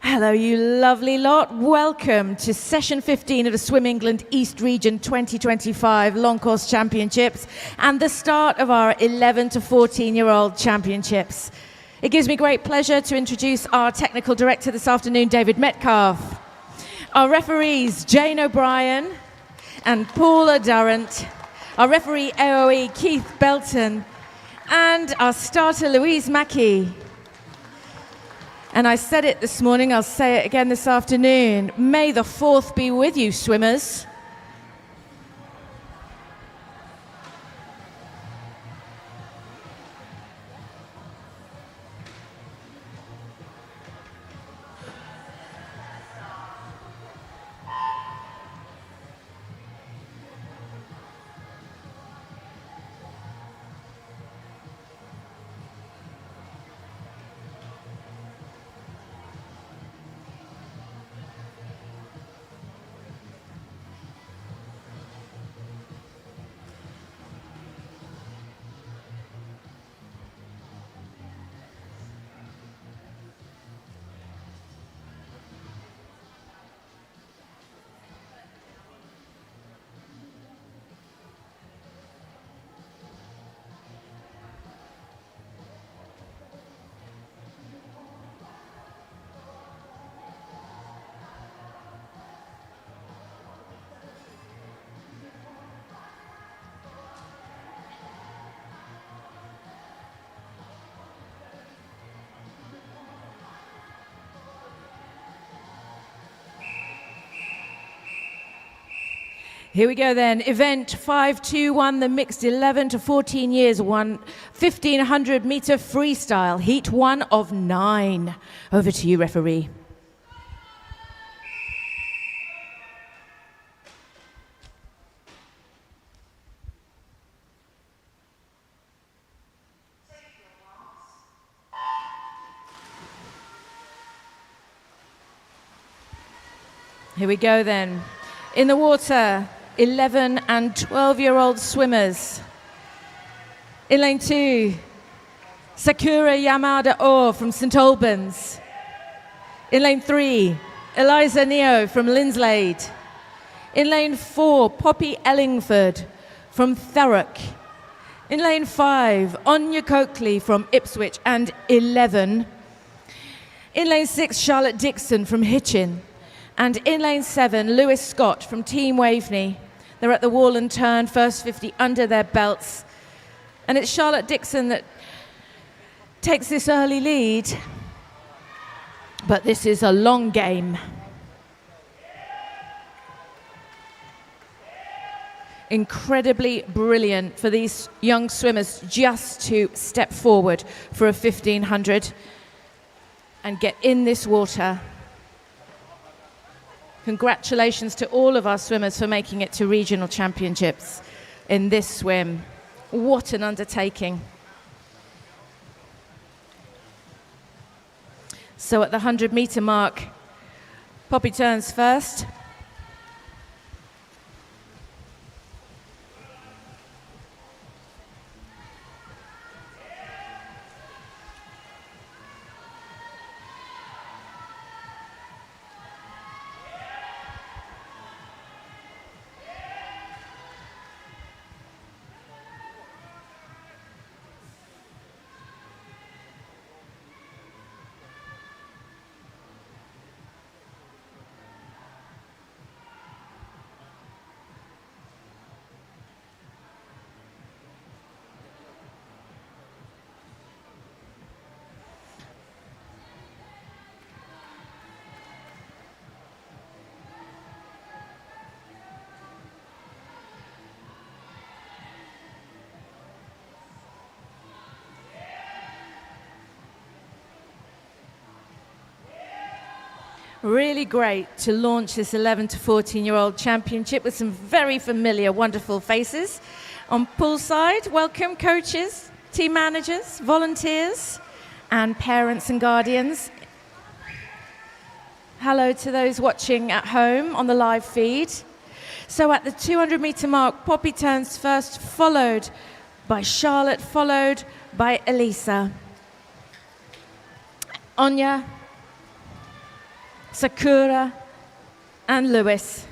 Hello, you lovely lot. Welcome to session 15 of the Swim England East Region 2025 Long Course Championships and the start of our 11 to 14-year-old championships. It gives me great pleasure to introduce our technical director this afternoon, David Metcalf, our referees, Jane O'Brien and Paula Durrant, our referee AOE, Keith Belton, and our starter, Louise Mackey. And I said it this morning, I'll say it again this afternoon. May the 4th be with you, swimmers. Here we go then. Event 521, the mixed 11 to 14 years, 1,500 meter freestyle, heat 1 of 9. Over to you, referee. Here we go then. In the water, 11 and 12-year-old swimmers. In lane 2, Sakura Yamada-O from St Albans. In lane 3, Eliza Neo from Linslade. In lane 4, Poppy Ellingford from Thurrock. In lane 5, Anya Coakley from Ipswich and 11. In lane 6, Charlotte Dixon from Hitchin. And in lane 7, Lewis Scott from Team Waveney. They're at the wall and turn, first 50 under their belts. And it's Charlotte Dixon that takes this early lead. But this is a long game. Incredibly brilliant for these young swimmers just to step forward for a 1500 and get in this water. Congratulations to all of our swimmers for making it to regional championships in this swim. What an undertaking. So at the 100-meter mark, Poppy turns first. Really great to launch this 11 to 14-year-old championship with some very familiar, wonderful faces. On poolside, welcome coaches, team managers, volunteers, and parents and guardians. Hello to those watching at home on the live feed. So at the 200-meter mark, Poppy turns first, followed by Charlotte, followed by Elisa. Anya, Sakura, and Lewis.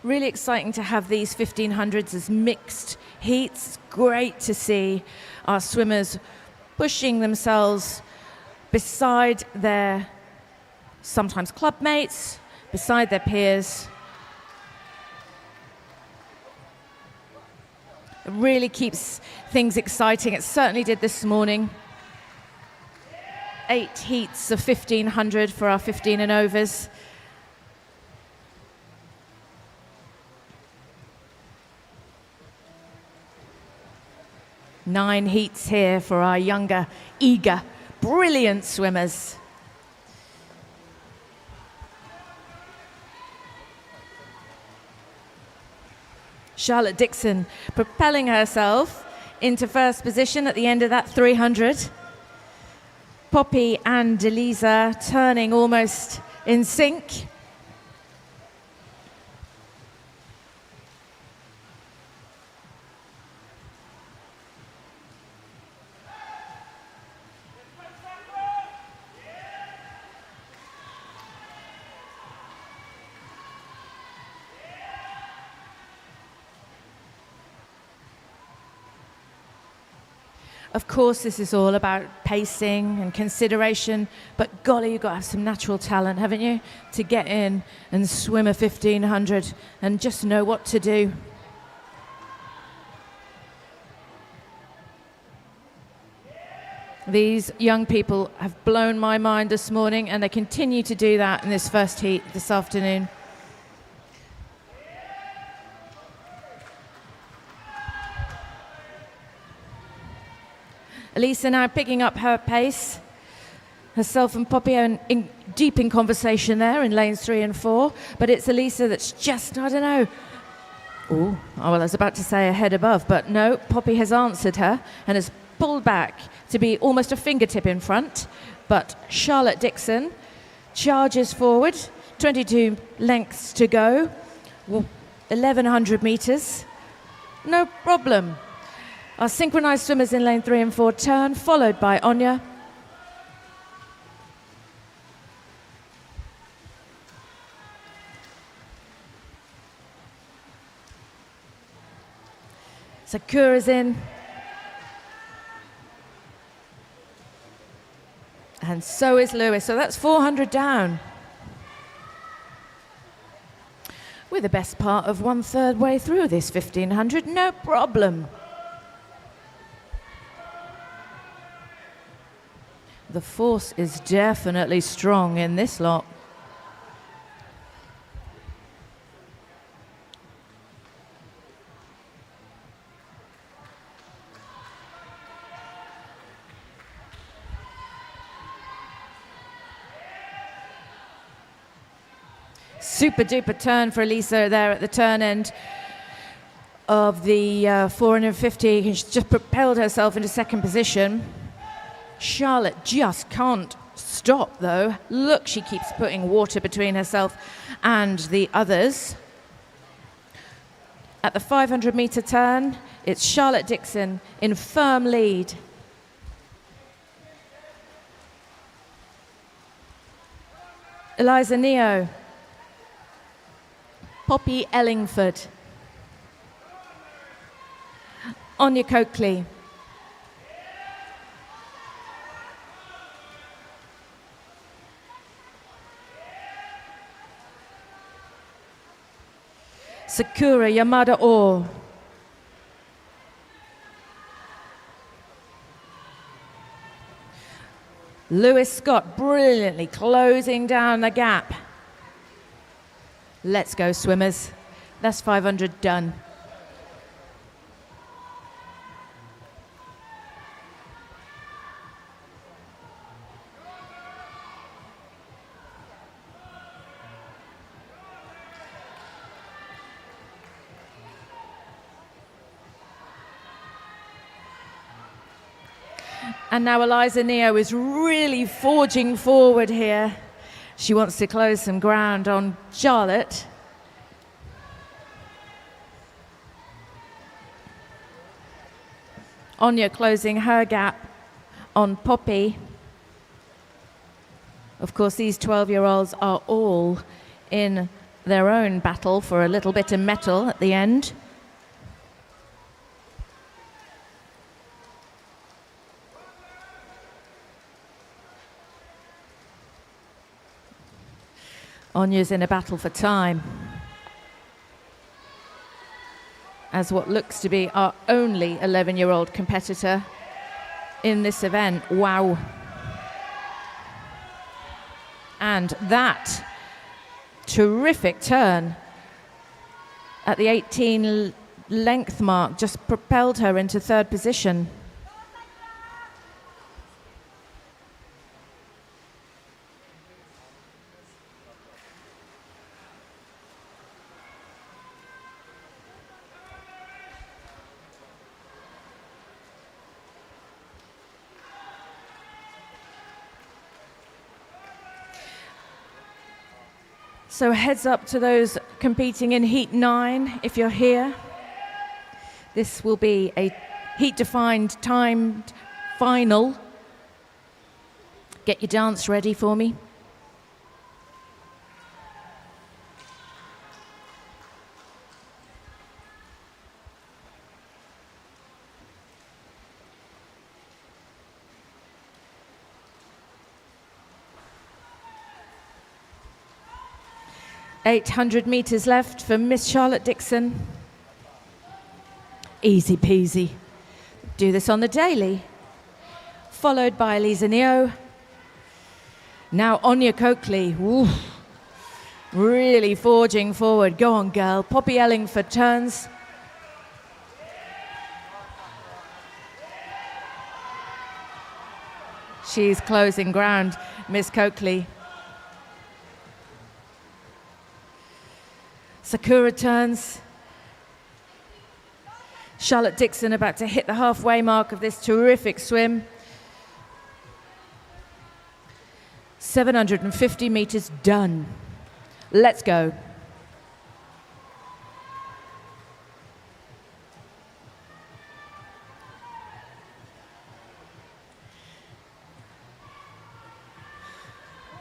Really exciting to have these 1500s as mixed heats. Great to see our swimmers pushing themselves beside their sometimes club mates, beside their peers. It really keeps things exciting. It certainly did this morning. 8 heats of 1500 for our 15 and overs. Nine heats here for our younger, eager, brilliant swimmers. Charlotte Dixon propelling herself into first position at the end of that 300. Poppy and Delisa turning almost in sync. Of course, this is all about pacing and consideration, but golly, you've got to have some natural talent, haven't you, to get in and swim a 1500 and just know what to do. These young people have blown my mind this morning, and they continue to do that in this first heat this afternoon. Elisa now picking up her pace. Herself and Poppy are deep in conversation there in lanes 3 and 4. But it's Elisa that's just, I don't know. Oh, well, I was about to say a head above, but no, Poppy has answered her and has pulled back to be almost a fingertip in front. But Charlotte Dixon charges forward. 22 lengths to go. 1,100 metres. No problem. Our synchronised swimmers in lane 3 and 4 turn, followed by Anya. Sakura's in. And so is Lewis. So that's 400 down. We're the best part of 1/3 way through this 1500, no problem. The force is definitely strong in this lot. Super duper turn for Elisa there at the turn end of the 450. She's just propelled herself into second position. Charlotte just can't stop though. Look, she keeps putting water between herself and the others. At the 500 metre turn, it's Charlotte Dixon in firm lead. Eliza Neo. Poppy Ellingford. Anya Coakley. Sakura Yamada Orr. Lewis Scott brilliantly closing down the gap. Let's go, swimmers. That's 500 done. And now Eliza Neo is really forging forward here. She wants to close some ground on Charlotte. Anya closing her gap on Poppy. Of course, these 12-year-olds are all in their own battle for a little bit of metal at the end. Anya's in a battle for time, as what looks to be our only 11-year-old competitor in this event. Wow. And that terrific turn at the 18 length mark just propelled her into third position. So heads up to those competing in Heat 9 if you're here. This will be a heat-defined timed final. Get your dance ready for me. .800 meters left for Miss Charlotte Dixon. Easy peasy. Do this on the daily. Followed by Eliza Neo. Now Anya Coakley. Ooh. Really forging forward. Go on, girl. Poppy Ellingford turns. She's closing ground, Miss Coakley. Sakura turns. Charlotte Dixon about to hit the halfway mark of this terrific swim. 750 meters done. Let's go.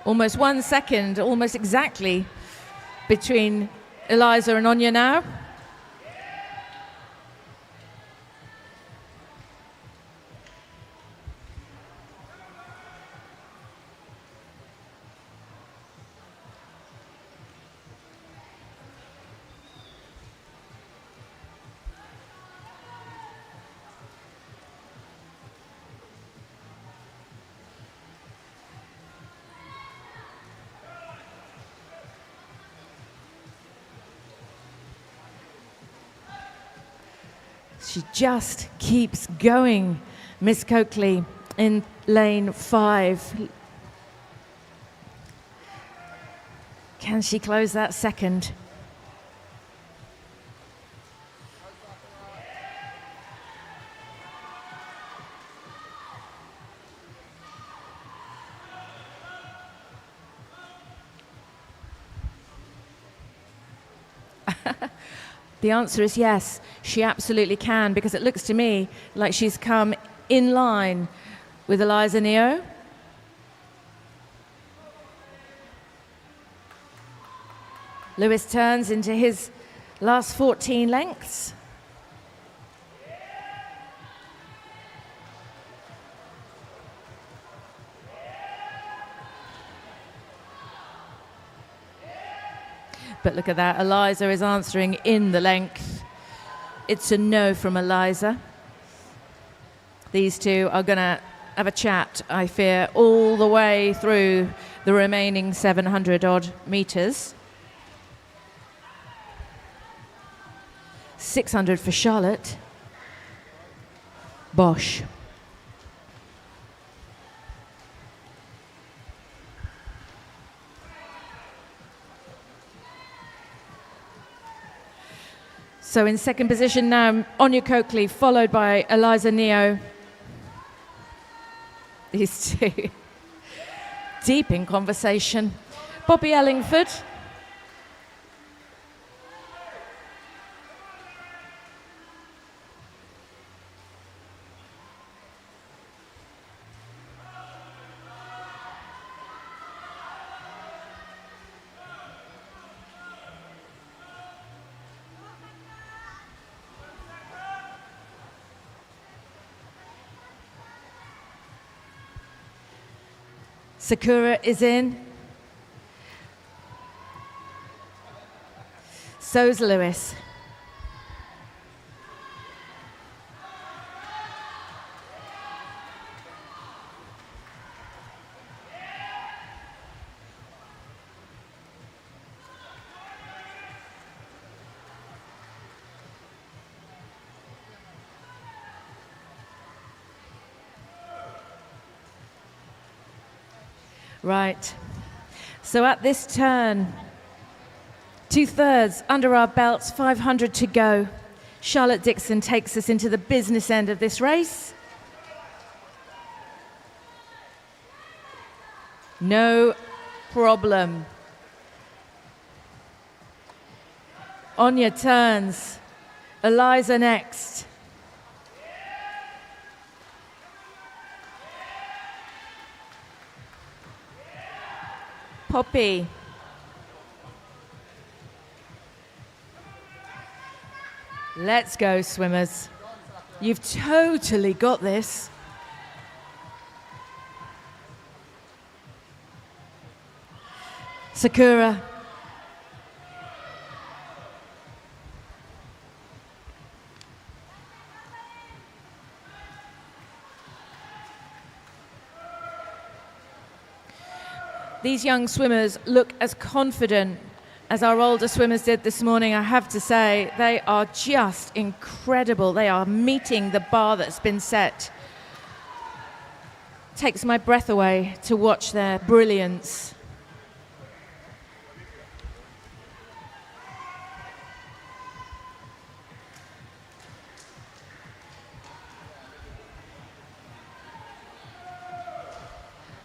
Almost 1 second, almost exactly, between Eliza and Anya now. She just keeps going, Miss Coakley in lane 5. Can she close that second? The answer is yes, she absolutely can, because it looks to me like she's come in line with Eliza Neo. Lewis turns into his last 14 lengths. But look at that, Eliza is answering in the length. It's a no from Eliza. These two are going to have a chat, I fear, all the way through the remaining 700 odd meters. 600 for Charlotte. Bosh. So in second position now, Anya Coakley, followed by Eliza Neo. these two. Deep in conversation. Bobby Ellingford. Sakura is in. So's Lewis. Right. So at this turn, 2/3 under our belts, 500 to go. Charlotte Dixon takes us into the business end of this race. No problem. Anya turns. Eliza next. Poppy. Let's go, swimmers. You've totally got this. Sakura. These young swimmers look as confident as our older swimmers did this morning. I have to say, they are just incredible. They are meeting the bar that's been set. Takes my breath away to watch their brilliance.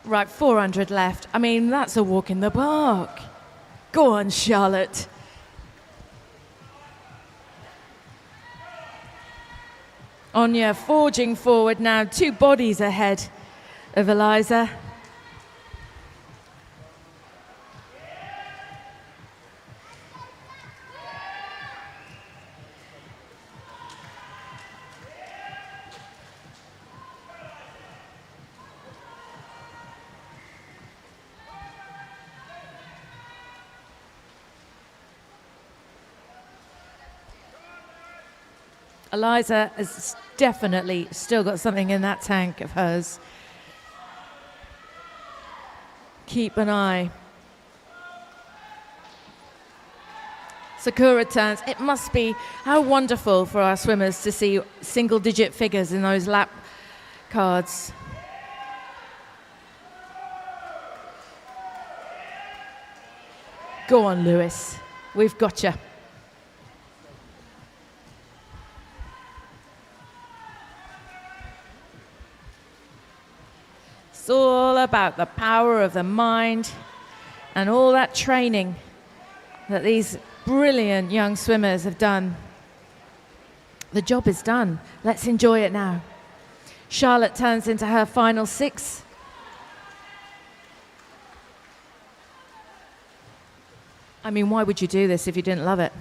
Right, 400 left. I mean, that's a walk in the park. Go on, Charlotte. Anya forging forward now, 2 bodies ahead of Eliza. Eliza has definitely still got something in that tank of hers. Keep an eye. Sakura turns. It must be how wonderful for our swimmers to see single-digit figures in those lap cards. Go on, Lewis. We've got you. It's all about the power of the mind and all that training that these brilliant young swimmers have done. The job is done. Let's enjoy it now. Charlotte turns into her final 6. I mean, why would you do this if you didn't love it?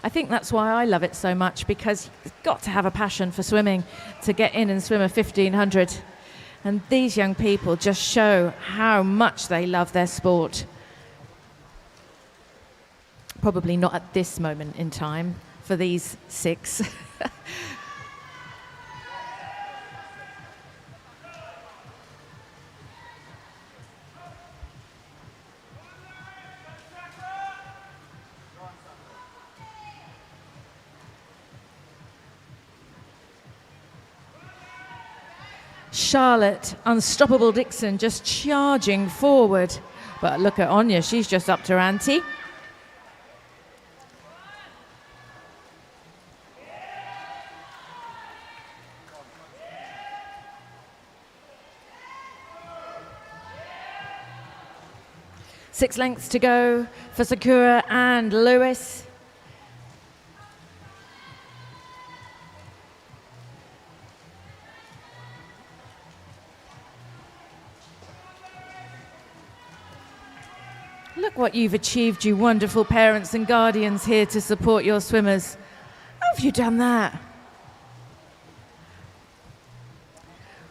I think that's why I love it so much, because you've got to have a passion for swimming to get in and swim a 1500. And these young people just show how much they love their sport. Probably not at this moment in time for these 6. Charlotte, unstoppable Dixon, just charging forward. But look at Anya, she's just upped her ante. 6 lengths to go for Sakura and Lewis. Look what you've achieved, you wonderful parents and guardians here to support your swimmers. How have you done that?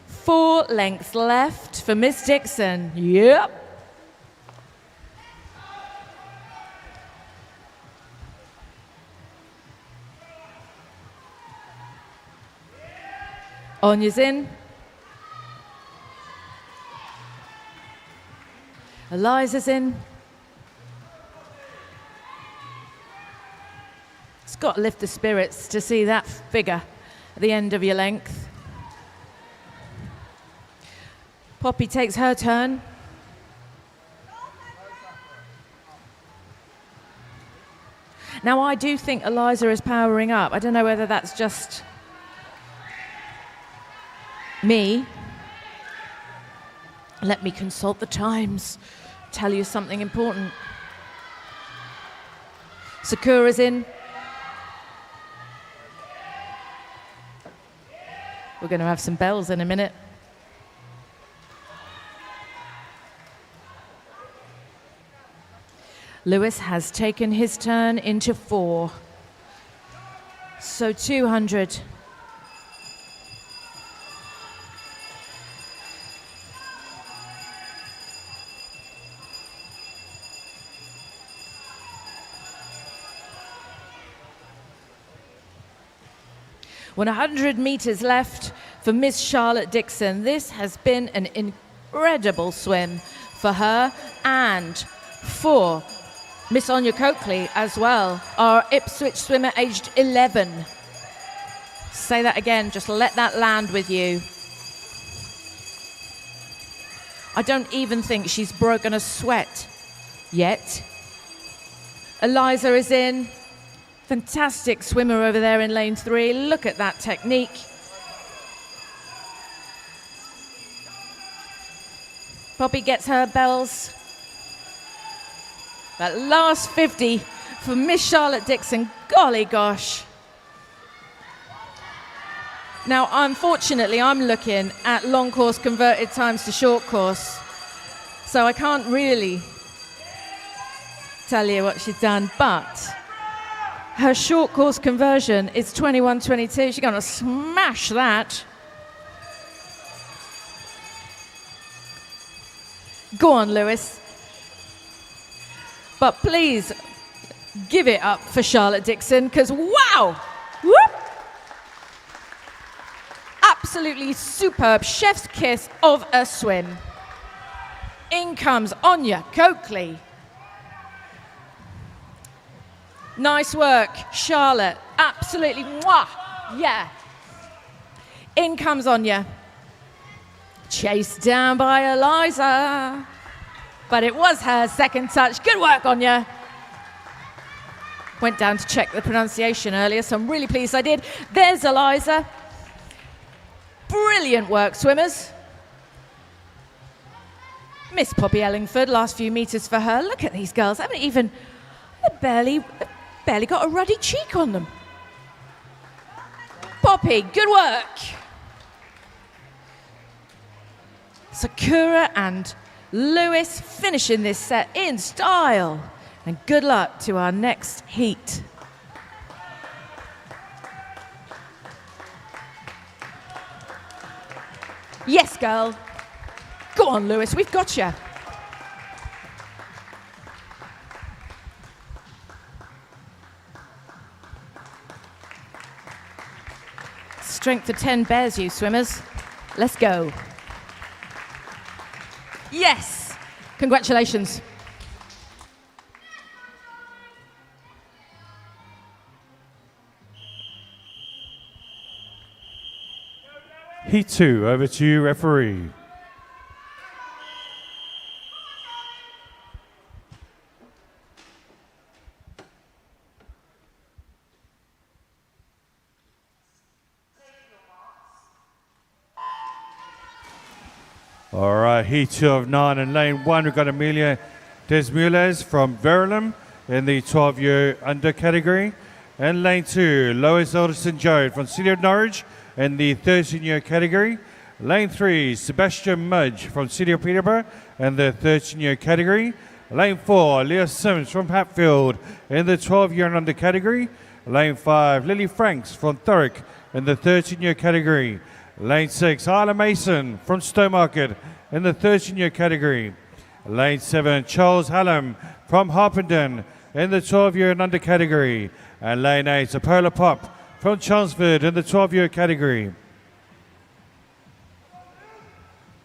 4 lengths left for Miss Dixon. Yep. Anya's in. Eliza's in. It's got to lift the spirits to see that figure at the end of your length. Poppy takes her turn. Now, I do think Eliza is powering up. I don't know whether that's just me. Let me consult the times, tell you something important. Sakura's in. We're going to have some bells in a minute. Lewis has taken his turn into 4. So 200. When 100 meters left for Miss Charlotte Dixon. This has been an incredible swim for her and for Miss Anya Coakley as well, our Ipswich swimmer aged 11. Say that again, just let that land with you. I don't even think she's broken a sweat yet. Eliza is in. Fantastic swimmer over there in lane 3. Look at that technique. Poppy gets her bells. That last 50 for Miss Charlotte Dixon. Golly gosh. Now, unfortunately, I'm looking at long course converted times to short course. So I can't really tell you what she's done, but her short course conversion is 21:22. She's going to smash that. Go on, Lewis. But please give it up for Charlotte Dixon, because wow! Whoop! Absolutely superb chef's kiss of a swim. In comes Anya Coakley. Nice work, Charlotte. Absolutely, mwah! Yeah. In comes Anya. Chased down by Eliza. But it was her second touch. Good work, Anya. Went down to check the pronunciation earlier, so I'm really pleased I did. There's Eliza. Brilliant work, swimmers. Miss Poppy Ellingford, last few meters for her. Look at these girls. They've barely got a ruddy cheek on them. Poppy, good work. Sakura and Lewis finishing this set in style. And good luck to our next heat. Yes, girl. Go on, Lewis, we've got you. Strength of 10 bears you, swimmers. Let's go. Yes! Congratulations. Heat 2, over to you, referee. All right, heat 2 of 9 in lane 1. We've got Amelia Des Mules from Verulam in the 12-year under category. And lane 2, Lois Alderson Joad from City of Norwich in the 13-year category. Lane 3, Sebastian Mudge from City of Peterborough in the 13-year category. Lane 4, Leah Sims from Hatfield in the 12-year and under category. Lane 5, Lily Franks from Thurrock in the 13-year category. Lane 6, Isla Mason from Stowmarket in the 13-year category. Lane 7, Charles Hallam from Harpenden in the 12-year and under category. And lane 8, Apollo Pop from Chelmsford in the 12-year category.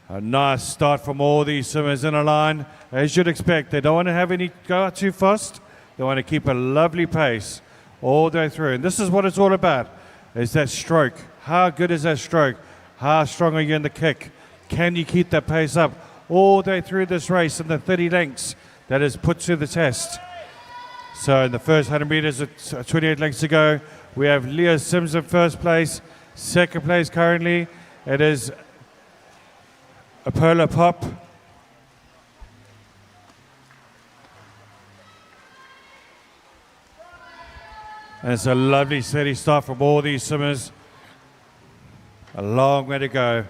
A nice start from all these swimmers in a line. As you'd expect, they don't want to have any go out too fast. They want to keep a lovely pace all the way through. And this is what it's all about, is that stroke. How good is that stroke? How strong are you in the kick? Can you keep that pace up all the way through this race in the 30 lengths that is put to the test? So in the first 100 meters at 28 lengths to go, we have Leah Sims in first place. Second place currently, it is Apollo Pop. And it's a lovely steady start from all these swimmers. A long way to go.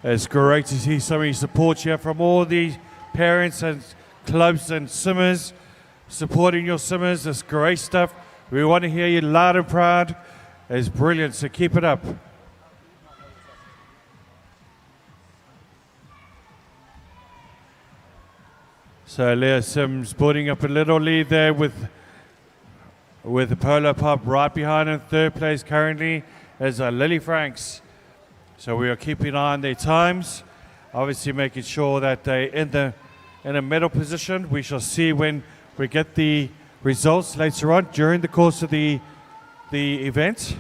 It's great to see so many support here from all the parents and clubs and swimmers supporting your swimmers. It's great stuff. We want to hear you loud and proud. It's brilliant, so keep it up. So Leah Sims building up a little lead there with the Polo Pop right behind in third place currently is Lily Franks. So we are keeping an eye on their times, obviously making sure that they're in a medal position. We shall see when we get the results later on during the course of the event.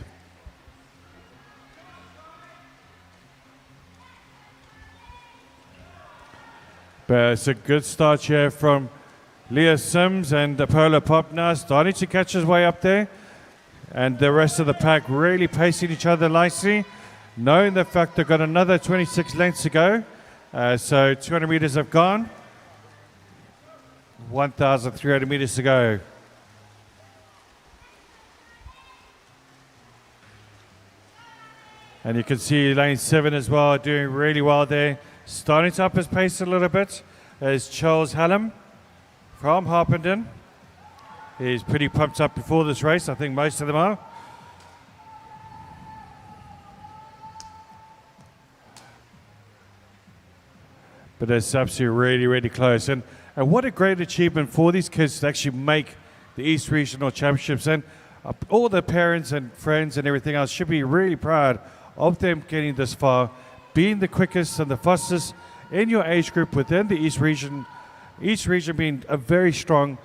But it's a good start here from Leah Sims and Apollo Pop now starting to catch his way up there. And the rest of the pack really pacing each other nicely, knowing the fact they've got another 26 lengths to go. So 200 meters have gone. 1,300 meters to go. And you can see lane 7 as well, doing really well there. Starting to up his pace a little bit is Charles Hallam from Harpenden. He's pretty pumped up before this race. I think most of them are. But it's absolutely really, really close. And what a great achievement for these kids to actually make the East Regional Championships. And all the parents and friends and everything else should be really proud of them getting this far, being the quickest and the fastest in your age group within the East Region. East Region being a very strong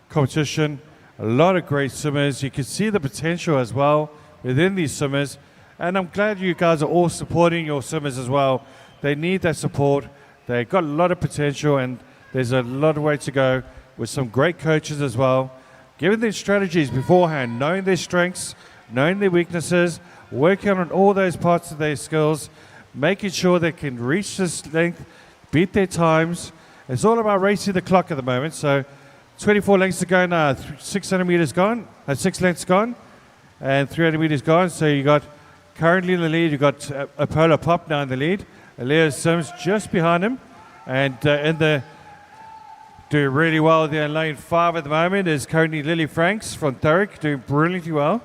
competition. A lot of great swimmers. You can see the potential as well within these swimmers. And I'm glad you guys are all supporting your swimmers as well. They need that support. They've got a lot of potential, and there's a lot of way to go with some great coaches as well. Giving them strategies beforehand, knowing their strengths, knowing their weaknesses, working on all those parts of their skills, making sure they can reach this length, beat their times. It's all about racing the clock at the moment. So 24 lengths to go now, 600 meters gone, 6 lengths gone, and 300 meters gone. So you got currently in the lead, you've got Apollo Pop now in the lead. Leah Sims just behind him, and doing really well there in lane 5 at the moment is currently Lily Franks from Thurrock, doing brilliantly well.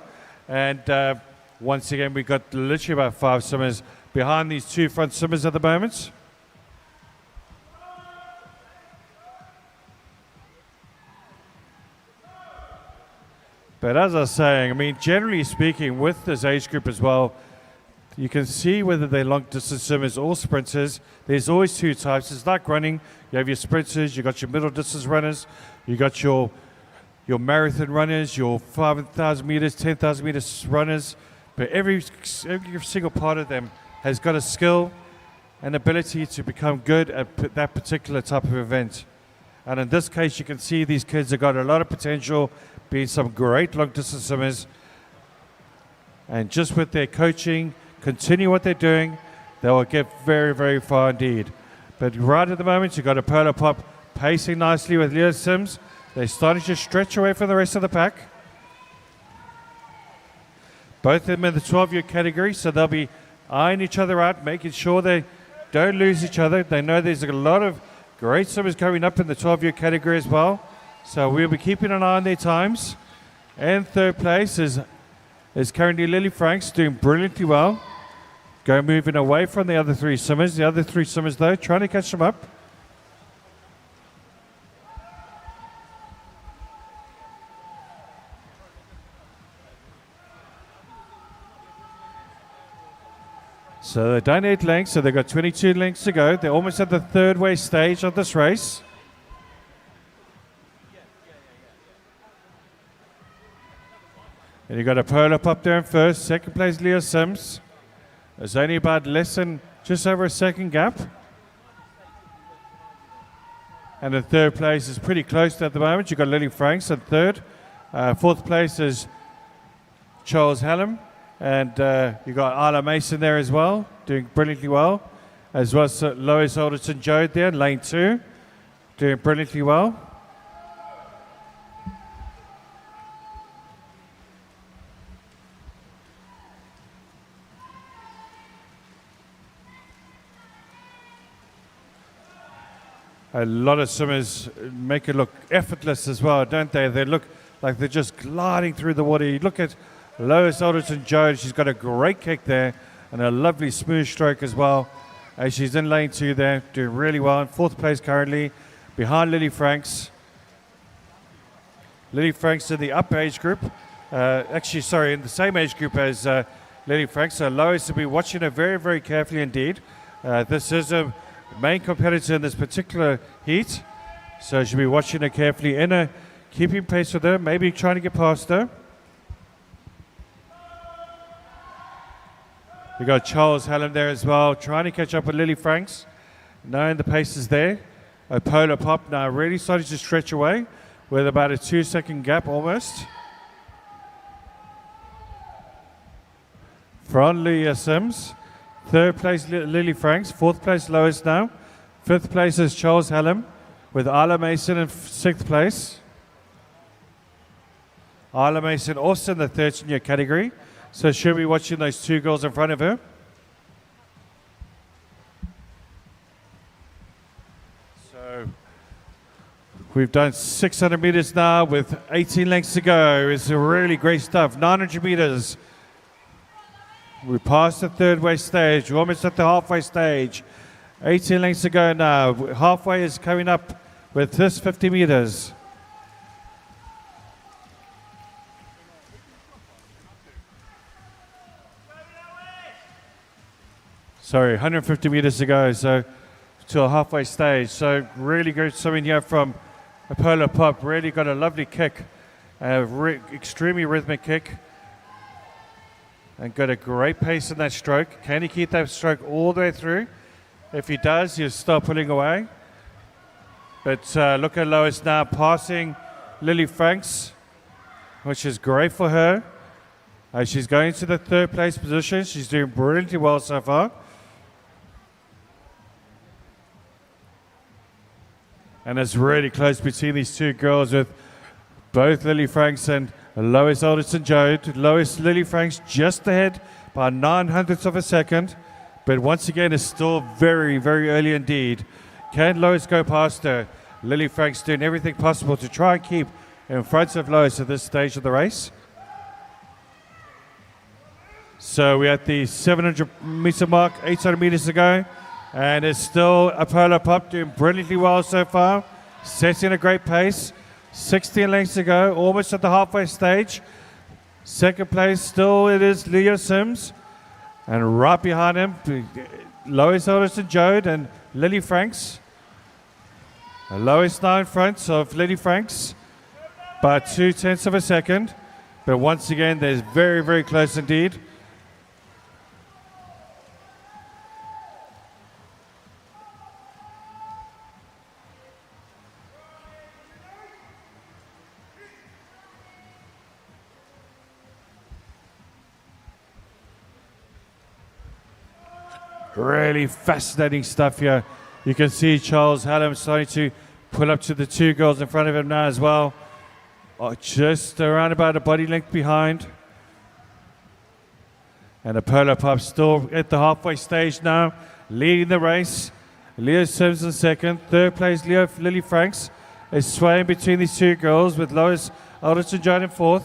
And once again, we've got literally about 5 swimmers behind these 2 front swimmers at the moment. But as I was saying, I mean, generally speaking, with this age group as well, you can see whether they're long distance swimmers or sprinters. There's always 2 types. It's like running. You have your sprinters, you've got your middle distance runners, you got your marathon runners, your 5,000 meters, 10,000 meters runners. But every single part of them has got a skill and ability to become good at that particular type of event. And in this case, you can see these kids have got a lot of potential, being some great long distance swimmers. And just with their coaching, continue what they're doing, they will get very, very far indeed. But right at the moment, you've got a Polar Pop pacing nicely with Leah Sims. They're starting to stretch away from the rest of the pack. Both of them in the 12-year category, so they'll be eyeing each other out, making sure they don't lose each other. They know there's a lot of great swimmers coming up in the 12-year category as well. So we'll be keeping an eye on their times. And third place is currently Lily Franks, doing brilliantly well. Moving away from the other three swimmers. The other three swimmers, though, trying to catch them up. So they're down 8 lengths, so they've got 22 lengths to go. They're almost at the third way stage of this race. And you've got a Polar Pop there in first. Second place, Leah Sims. There's only about just over a second gap. And in third place is pretty close at the moment. You've got Lily Franks in third. Fourth place is Charles Hallam. And you've got Isla Mason there as well, doing brilliantly well. As well as Lois Alderson Jode there in lane 2, doing brilliantly well. A lot of swimmers make it look effortless as well, don't they? They look like they're just gliding through the water. You look at Lois Alderson Jones, she's got a great kick there and a lovely smooth stroke as well. She's in lane 2 there, doing really well. In fourth place currently, behind Lily Franks. Lily Franks in the upper age group. In the same age group as Lily Franks. So Lois will be watching her very, very carefully indeed. This is a main competitor in this particular heat. So she'll be watching her carefully, keeping pace with her, maybe trying to get past her. We got Charles Hallam there as well, trying to catch up with Lily Franks, knowing the pace is there. A Polar Pop now really starting to stretch away with about a 2-second gap almost. From Leah Sims. Third place Lily Franks, fourth place Lois now. Fifth place is Charles Hallam with Isla Mason in sixth place. Isla Mason also in the 13-year category. So she'll be watching those two girls in front of her. So we've done 600 meters now with 18 lengths to go. It's really great stuff. 900 meters. We passed the third way stage. We're almost at the halfway stage. 18 lengths to go now. Halfway is coming up with this 50 meters. Sorry, 150 meters to go, so to a halfway stage. So really good swimming here from a Polar Pop. Really got a lovely kick, extremely rhythmic kick. And got a great pace in that stroke. Can he keep that stroke all the way through? If he does, he'll start pulling away. But look at Lois now passing Lily Franks, which is great for her. She's going to the third place position. She's doing brilliantly well so far. And it's really close between these two girls with both Lily Franks and Lois Alderson Jode. Lily Franks just ahead by 900ths of a second. But once again, it's still very, very early indeed. Can Lois go past her? Lily Franks doing everything possible to try and keep in front of Lois at this stage of the race. So we're at the 700 meter mark, 800 meters to go. And it's still a Polar Pop doing brilliantly well so far. Setting a great pace. 16 lengths to go, almost at the halfway stage. Second place still it is Leah Sims. And right behind him, Lois Alderson Jode and Lily Franks. Lois now in front of Lily Franks by 0.2 of a second. But once again, they're very, very close indeed. Really fascinating stuff here. You can see Charles Hallam starting to pull up to the two girls in front of him now as well. Just around about a body length behind. And the Polar Pup still at the halfway stage now, leading the race. Leo Sims in second. Third place, Lily Franks is swaying between these two girls with Lois Alderson Joan in fourth.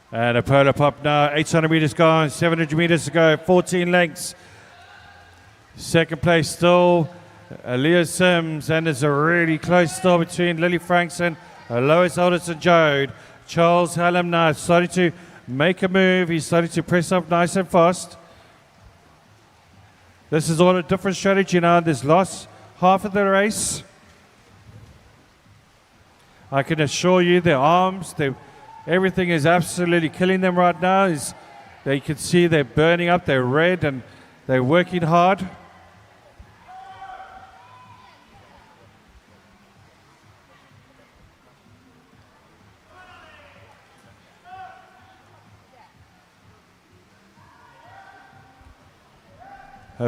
And a Polar Pup now, 800 meters gone, 700 meters to go, 14 lengths. Second place still, Leo Sims, and there's a really close still between Lily Franks and Lois Alderson Jode. Charles Hallam now starting to make a move. He's starting to press up nice and fast. This is all a different strategy now in this last half of the race. I can assure you their arms, everything is absolutely killing them right now. They can see they're burning up, they're red, and they're working hard.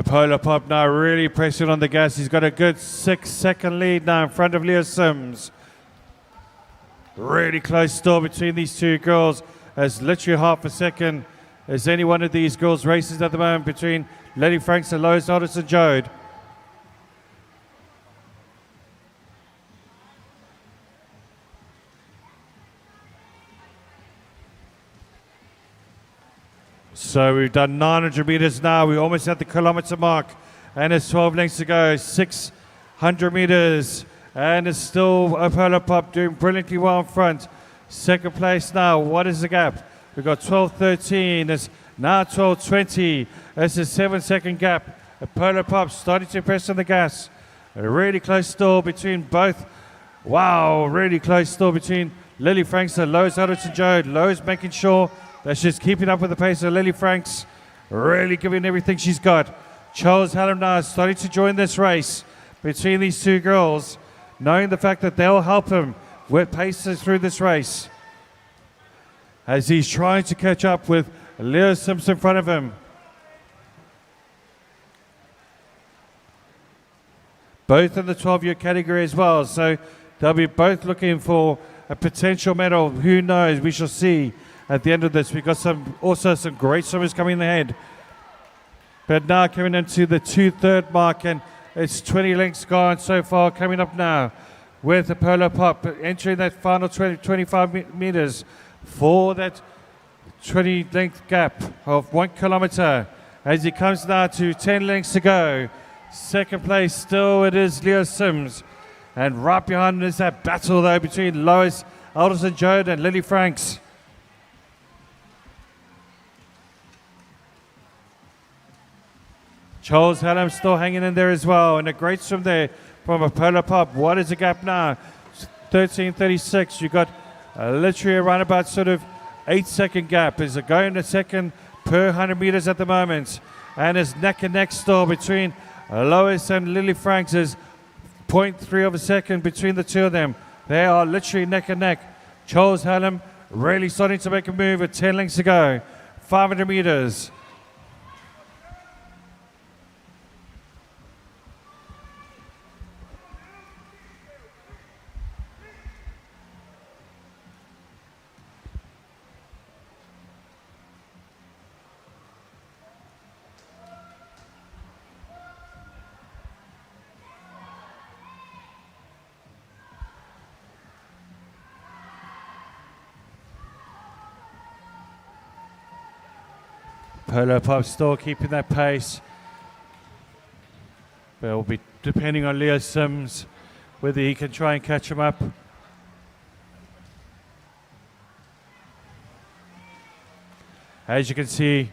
Polar Pup now really pressing on the gas. He's got a good 6-second lead now in front of Leo Sims. Really close still between these two girls. As literally half a second as any one of these girls races at the moment between Lily Franks and Lois Alderson Jode. So we've done 900 meters now. We're almost at the kilometer mark. And it's 12 lengths to go. 600 meters. And it's still a Polar Pup doing brilliantly well in front. Second place now. What is the gap? We've got 12:13. It's now 12:20. It's a 7-second gap. A Polar Pup starting to press on the gas. A really close still between both. Wow, really close still between Lily Franks and Lois Alderson Jode. Lois making sure that she's keeping up with the pace of Lily Franks. Really giving everything she's got. Charles Hallam now starting to join this race between these two girls, knowing the fact that they'll help him with paces through this race as he's trying to catch up with Leo Sims in front of him. Both in the 12-year category as well, so they'll be both looking for a potential medal. Who knows? We shall see at the end of this. We've got also some great swimmers coming ahead. But now coming into the 2/3 mark, and it's 20 lengths gone so far. Coming up now with the Polar Pup entering that final 25 meters for that 20 length gap of 1 kilometer as he comes now to 10 lengths to go. Second place still it is Leo Sims, and right behind him is that battle though between Lois Alderson Jode and Lily Franks. Charles Hallam still hanging in there as well, and a great swim there from a Polar Pup. What is the gap now? 13:36. You've got literally around about sort of 8-second gap. Is it going a second per 100 meters at the moment? And it's neck and neck still between Lois and Lily Franks. Is 0.3 of a second between the two of them. They are literally neck and neck. Charles Hallam really starting to make a move with 10 lengths to go. 500 meters. Polar Pup still keeping that pace. But it will be depending on Leo Sims whether he can try and catch him up. As you can see,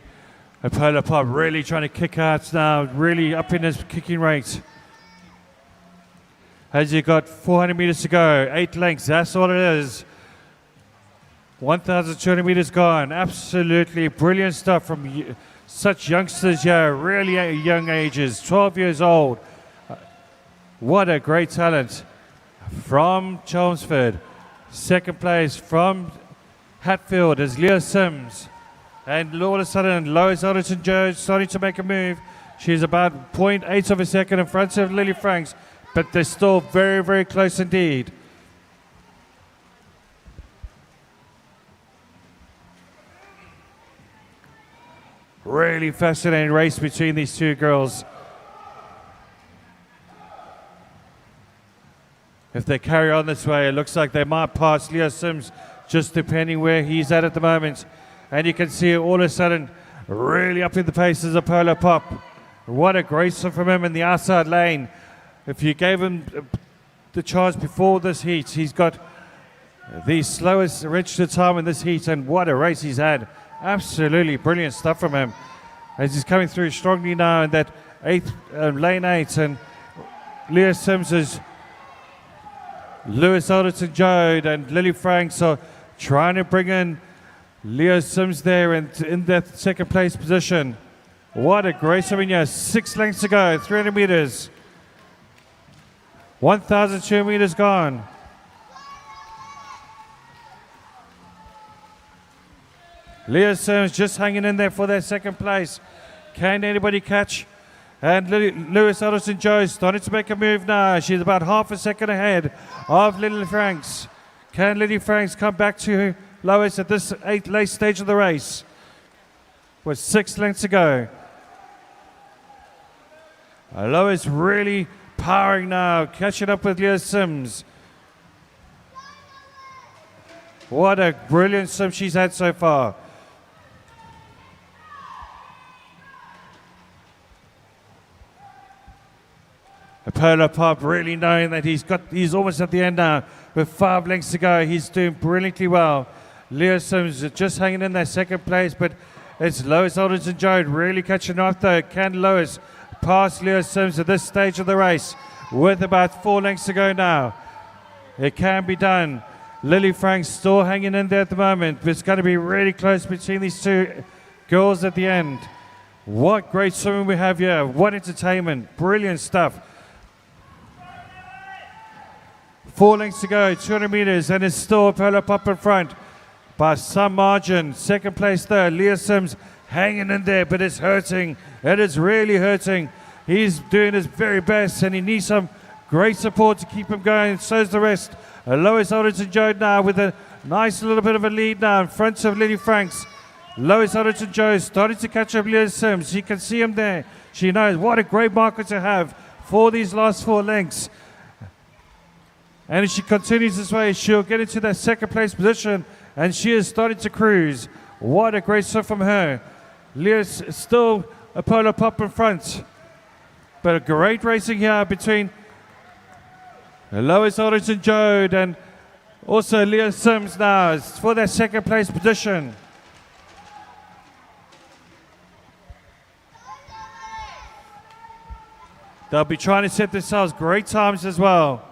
a Polar Pup really trying to kick out now, really up in his kicking rate. As you got 400 meters to go, 8 lengths, that's all it is. 1,200 meters gone. Absolutely brilliant stuff from such youngsters here, really young ages, 12 years old. What a great talent from Chelmsford. Second place from Hatfield is Leah Sims. And all of a sudden, Lois Alderton Jones starting to make a move. She's about 0.8 of a second in front of Lily Franks, but they're still very, very close indeed. Really fascinating race between these two girls. If they carry on this way, it looks like they might pass Leo Sims, just depending where he's at the moment. And you can see all of a sudden, really up in the paces of Polo Pop. What a grace from him in the outside lane. If you gave him the chance before this heat, he's got the slowest registered time in this heat, and what a race he's had. Absolutely brilliant stuff from him. As he's coming through strongly now in that lane 8, and Leo Sims is Lewis Alderton Jode and Lily Franks are trying to bring in Leo Sims there and in that second place position. What a grace. I mean, yeah, 6 lengths to go, 300 meters. 1,002 meters gone. Leo Sims just hanging in there for their second place. Can anybody catch? And Lewis Alderton Joe starting to make a move now. She's about half a second ahead of Lily Franks. Can Lily Franks come back to Lois at this late stage of the race? With 6 lengths to go. Lois really powering now, catching up with Leo Sims. What a brilliant swim she's had so far. Polo Pop really knowing that he's almost at the end now with 5 lengths to go. He's doing brilliantly well. Leo Sims just hanging in that second place, but it's Lois Alderton Jones really catching up though. Can Lois pass Leo Sims at this stage of the race with about 4 lengths to go now? It can be done. Lily Franks still hanging in there at the moment, but it's going to be really close between these two girls at the end. What great swimming we have here. What entertainment. Brilliant stuff. 4 lengths to go, 200 meters, and it's still Polo Pop in front by some margin. Second place there, Leo Sims hanging in there, but it's hurting. It is really hurting. He's doing his very best, and he needs some great support to keep him going. So is the rest. Lois Alderton Jones now with a nice little bit of a lead now in front of Lily Franks. Lois Alderton Jones starting to catch up Leo Sims. She can see him there. She knows what a great marker to have for these last 4 lengths. And if she continues this way, she'll get into that second place position, and she is starting to cruise. What a great swim from her. Leo's still a Polo Pop in front. But a great racing here between Lois Alderton Jode and also Leo Sims now for their second place position. They'll be trying to set themselves great times as well.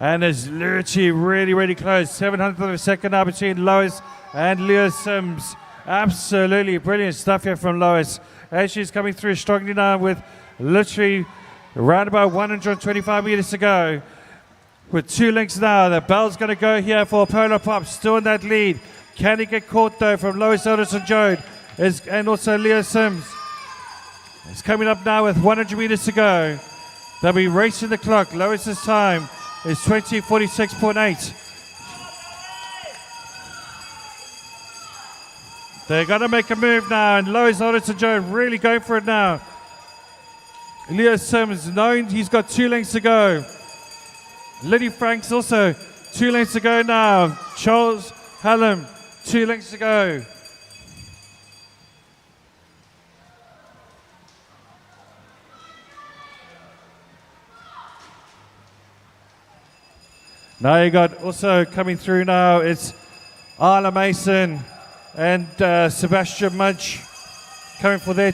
And it's literally really, really close. 700th of a second now between Lois and Leo Sims. Absolutely brilliant stuff here from Lois. As she's coming through strongly now with literally around about 125 meters to go. With 2 lengths now, the bell's going to go here for Polo Pop, still in that lead. Can he get caught though from Lois Alderton Jode and also Leo Sims? It's coming up now with 100 meters to go. They'll be racing the clock. Lois's time is 20:46.8. They're going to make a move now, and Lois Alderton Jones really going for it now. Leo Sims knowing he's got 2 lengths to go. Lily Franks also 2 lengths to go now. Charles Hallam 2 lengths to go. Now you got also coming through now, it's Isla Mason and Sebastian Mudge coming for their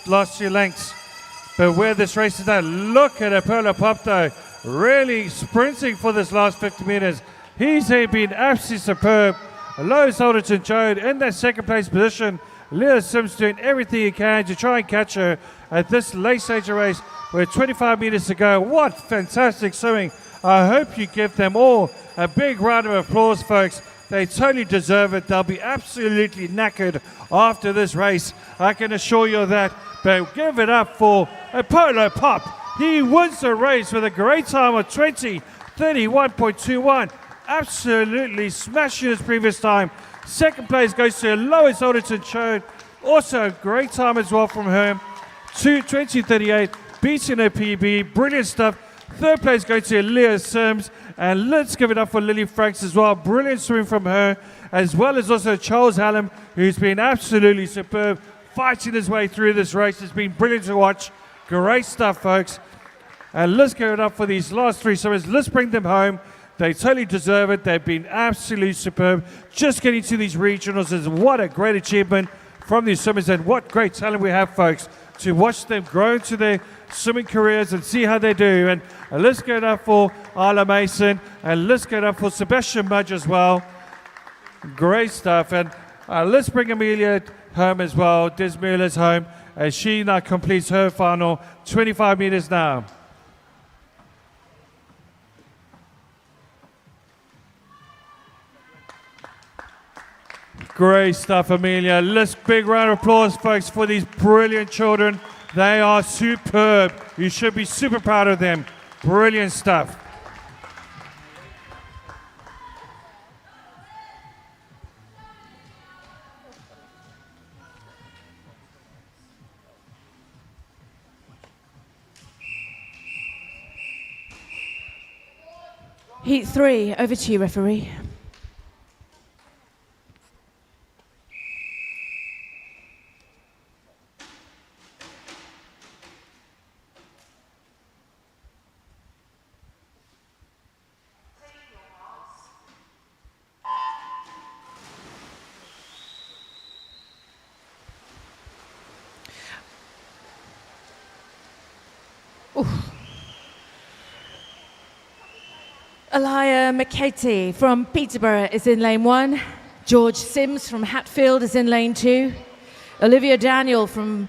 last 2 lengths. But where this race is now, look at Apollo Pop though, really sprinting for this last 50 meters. He's been absolutely superb. Lois Alderton Joad in that second place position. Leah Sims doing everything he can to try and catch her at this late stage of race with 25 meters to go. What fantastic swimming. I hope you give them all a big round of applause, folks. They totally deserve it. They'll be absolutely knackered after this race. I can assure you of that. But give it up for Apollo Pop. He wins the race with a great time of 20:31.21. Absolutely smashing his previous time. Second place goes to Lois Alderton Chode. Also a great time as well from her. 20:38, beating her PB. Brilliant stuff. Third place goes to Leah Sims. And let's give it up for Lily Franks as well. Brilliant swim from her. As well as also Charles Hallam, who's been absolutely superb, fighting his way through this race. It's been brilliant to watch. Great stuff, folks. And let's give it up for these last three swimmers. Let's bring them home. They totally deserve it. They've been absolutely superb. Just getting to these regionals is what a great achievement from these swimmers, and what great talent we have, folks, to watch them grow into their swimming careers and see how they do. And let's get up for Arla Mason, and let's get up for Sebastian Mudge as well. Great stuff. And let's bring Amelia home as well. Des Mueller's home as she now completes her final 25 meters now. Great stuff, Amelia. Let's big round of applause, folks, for these brilliant children. They are superb. You should be super proud of them. Brilliant stuff. Heat 3, over to you, referee. Elia McKaty from Peterborough is in lane 1. George Sims from Hatfield is in lane 2. Olivia Daniel from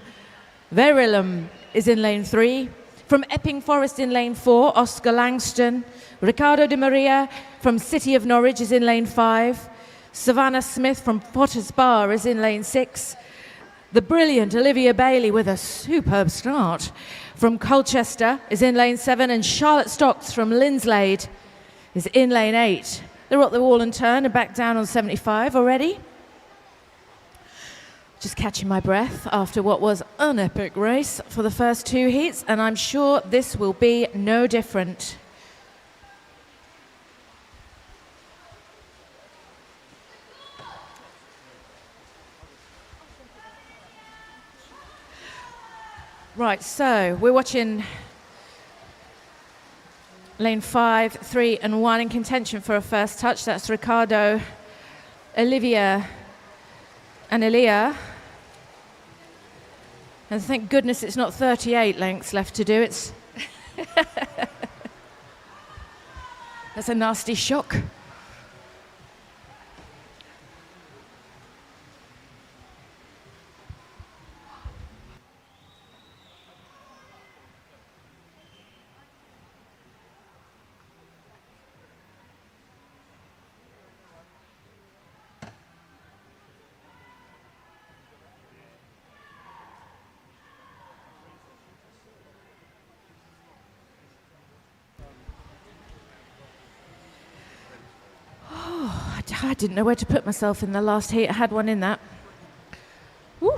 Verulam is in lane 3. From Epping Forest in lane 4, Oscar Langston. Ricardo de Maria from City of Norwich is in lane 5. Savannah Smith from Potters Bar is in lane 6. The brilliant Olivia Bailey with a superb start from Colchester is in lane 7, and Charlotte Stocks from Linslade is in lane 8. They're up the wall and turn and back down on 75 already. Just catching my breath after what was an epic race for the first 2 heats, and I'm sure this will be no different. Right, so we're watching lane 5, 3 and 1 in contention for a first touch. That's Ricardo, Olivia and Elia. And thank goodness it's not 38 lengths left to do. It's that's a nasty shock. I didn't know where to put myself in the last heat. I had one in that. Woo.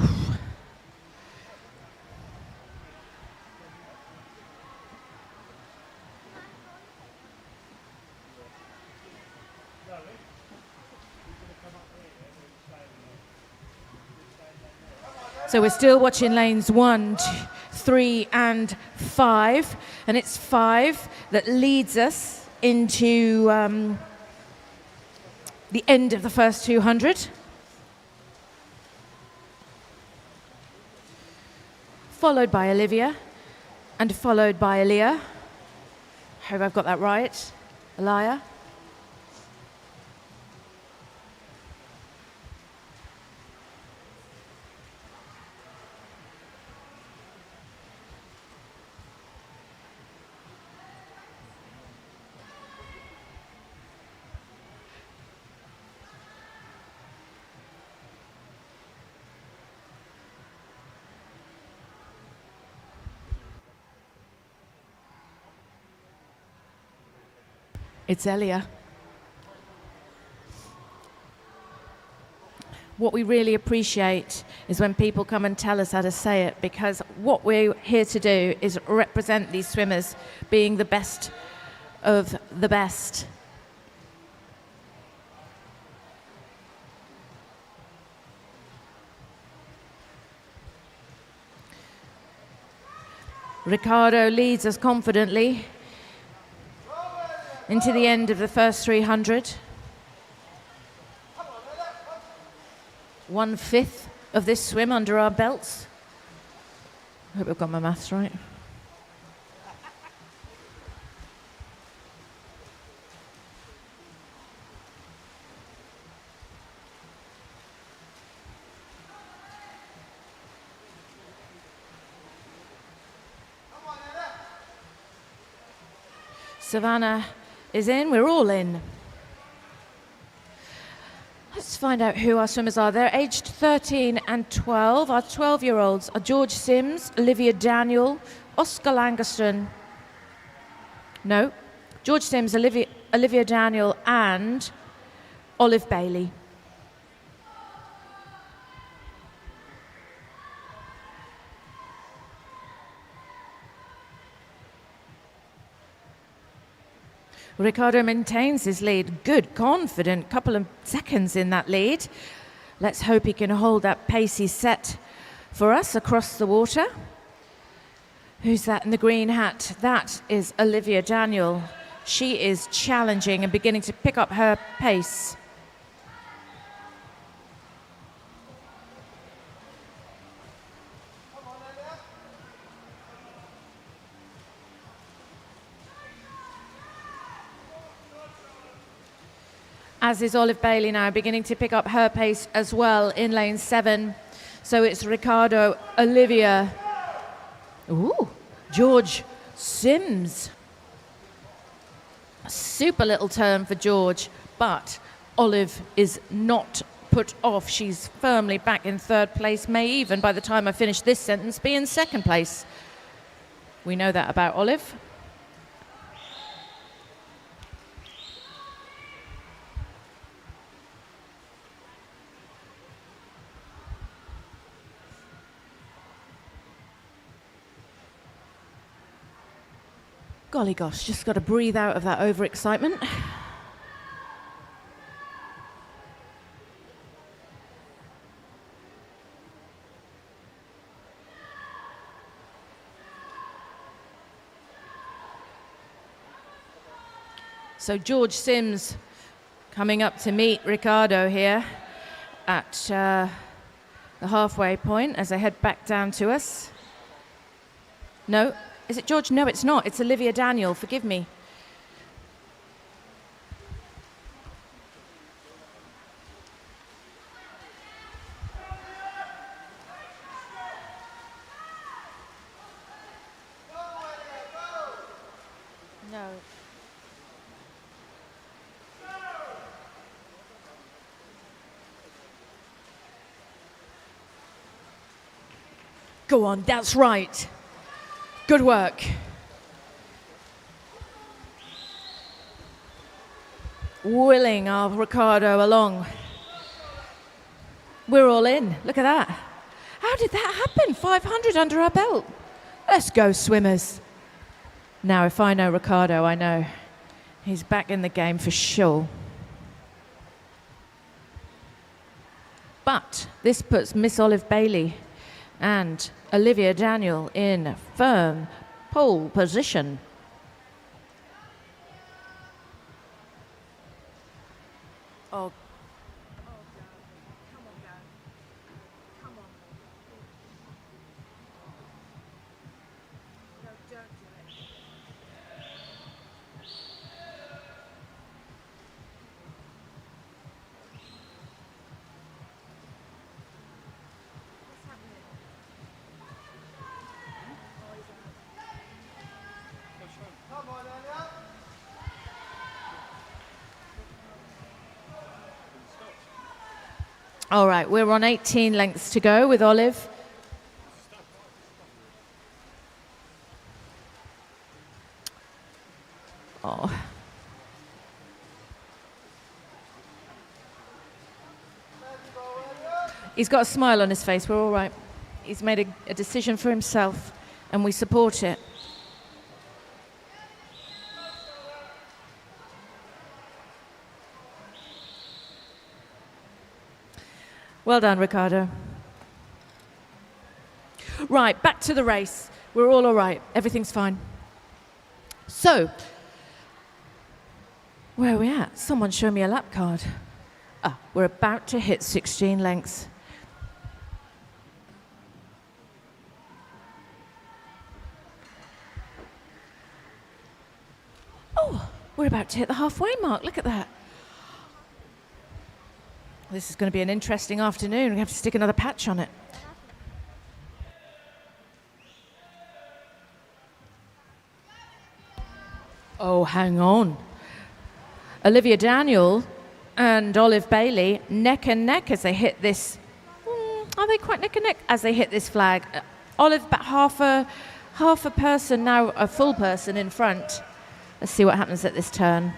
So we're still watching lanes 1, 2, 3 and 5. And it's 5 that leads us into the end of the first 200. Followed by Olivia, and followed by Elia. Hope I've got that right. Elia. It's Elia. What we really appreciate is when people come and tell us how to say it, because what we're here to do is represent these swimmers being the best of the best. Ricardo leads us confidently into the end of the first 300. 1/5 of this swim under our belts. I hope I've got my maths right. Savannah is in, we're all in. Let's find out who our swimmers are. They're aged 13 and 12. Our 12-year-olds are George Sims, Olivia Daniel, Oscar Langerston. No, George Sims, Olivia Daniel, and Olive Bailey. Ricardo maintains his lead. Good, confident couple of seconds in that lead. Let's hope he can hold that pace he set for us across the water. Who's that in the green hat? That is Olivia Daniel. She is challenging and beginning to pick up her pace. As is Olive Bailey now, beginning to pick up her pace as well in lane 7. So it's Ricardo, Olivia. Ooh, George Sims. A super little turn for George, but Olive is not put off. She's firmly back in 3rd place, may even, by the time I finish this sentence, be in 2nd place. We know that about Olive. Golly gosh, just got to breathe out of that overexcitement. So George Sims coming up to meet Ricardo here at the halfway point as they head back down to us. No. Is it George? No, it's not. It's Olivia Daniel. Forgive me. No. Go on, that's right. Good work. Willing our Ricardo along. We're all in. Look at that. How did that happen? 500 under our belt. Let's go, swimmers. Now, if I know Ricardo, I know he's back in the game for sure. But this puts Miss Olive Bailey and Olivia Daniel in firm pole position. Oh. All right, we're on 18 lengths to go with Olive. Oh. He's got a smile on his face. We're all right. He's made a decision for himself, and we support it. Well done, Ricardo. Right, back to the race. We're all right. Everything's fine. So, where are we at? Someone show me a lap card. Ah, we're about to hit 16 lengths. Oh, we're about to hit the halfway mark. Look at that. This is going to be an interesting afternoon. We have to stick another patch on it. Oh, hang on. Olivia Daniel and Olive Bailey neck and neck as they hit this. Are they quite neck and neck as they hit this flag? Olive half a person now, a full person in front. Let's see what happens at this turn.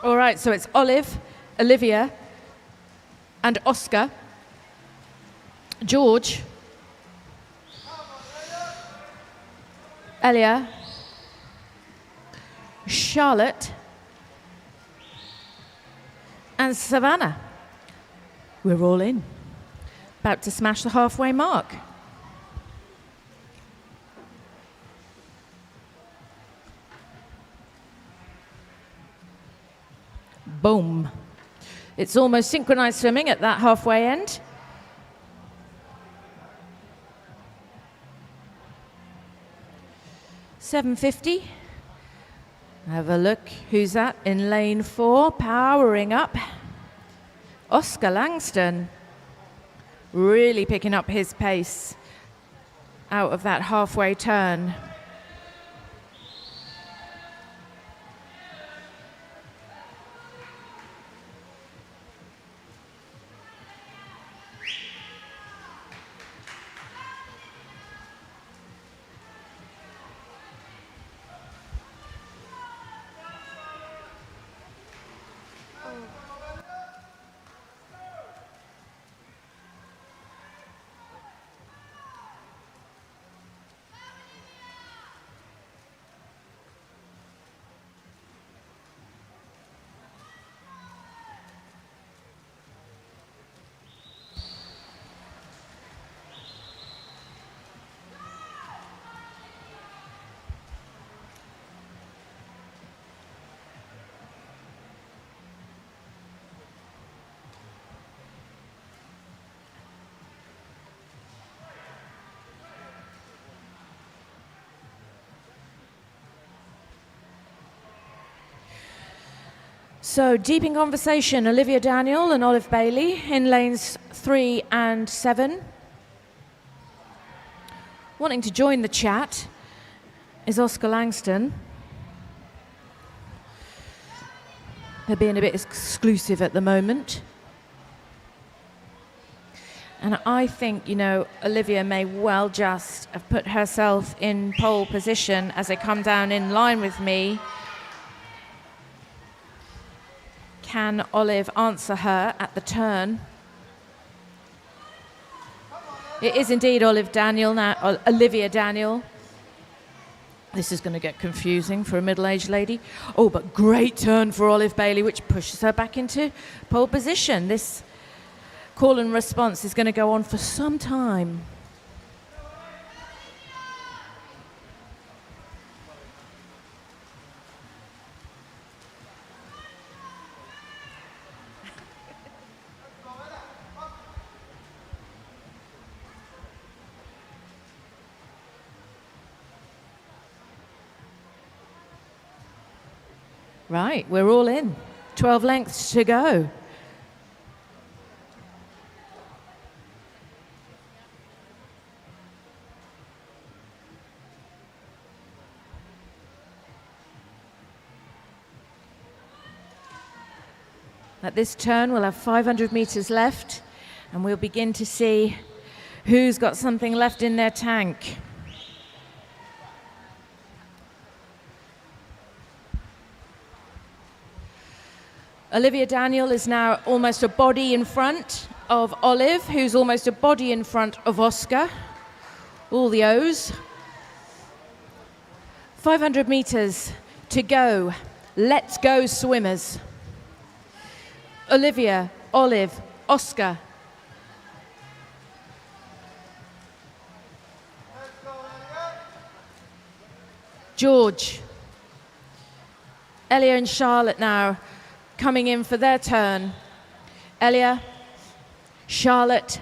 All right, so it's Olive, Olivia, and Oscar, George, Elia, Charlotte, and Savannah. We're all in. About to smash the halfway mark. Boom. It's almost synchronized swimming at that halfway end. $7.50. Have a look. Who's that in lane 4? Powering up. Oscar Langston. Really picking up his pace out of that halfway turn. So deep in conversation, Olivia Daniel and Olive Bailey in lanes 3 and 7. Wanting to join the chat is Oscar Langston. They're being a bit exclusive at the moment. And I think, Olivia may well just have put herself in pole position as they come down in line with me. Can Olive answer her at the turn? It is indeed Olivia Daniel. This is going to get confusing for a middle-aged lady. Oh, but great turn for Olive Bailey, which pushes her back into pole position. This call and response is going to go on for some time. Right, we're all in. 12 lengths to go. At this turn, we'll have 500 meters left, and we'll begin to see who's got something left in their tank. Olivia Daniel is now almost a body in front of Olive, who's almost a body in front of Oscar. All the O's. 500 meters to go. Let's go, swimmers. Olivia, Olive, Oscar. George. Elia and Charlotte now coming in for their turn. Elia, Charlotte.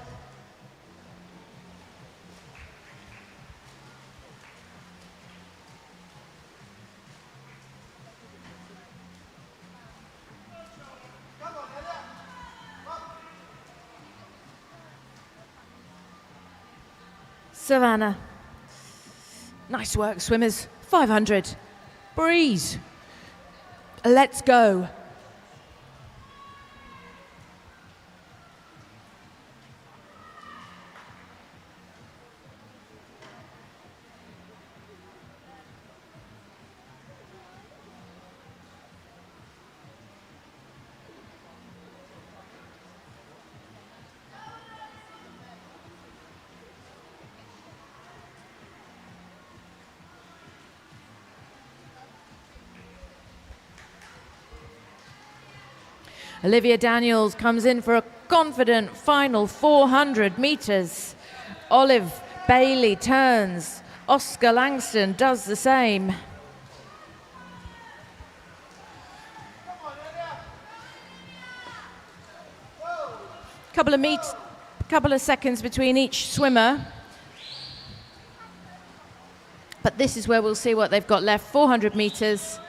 Savannah. Nice work, swimmers. 500. Breeze. Let's go. Olivia Daniels comes in for a confident final 400 meters. Olive Bailey turns. Oscar Langston does the same. Couple of seconds between each swimmer. But this is where we'll see what they've got left. 400 meters.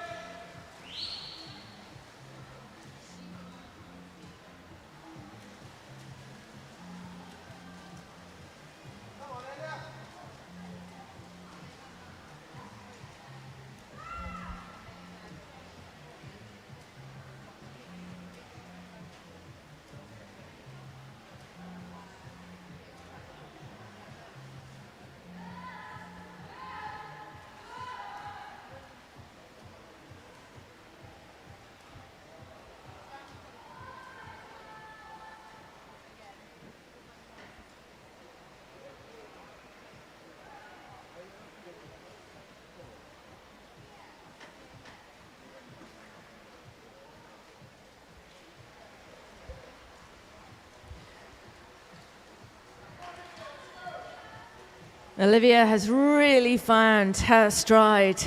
Olivia has really found her stride.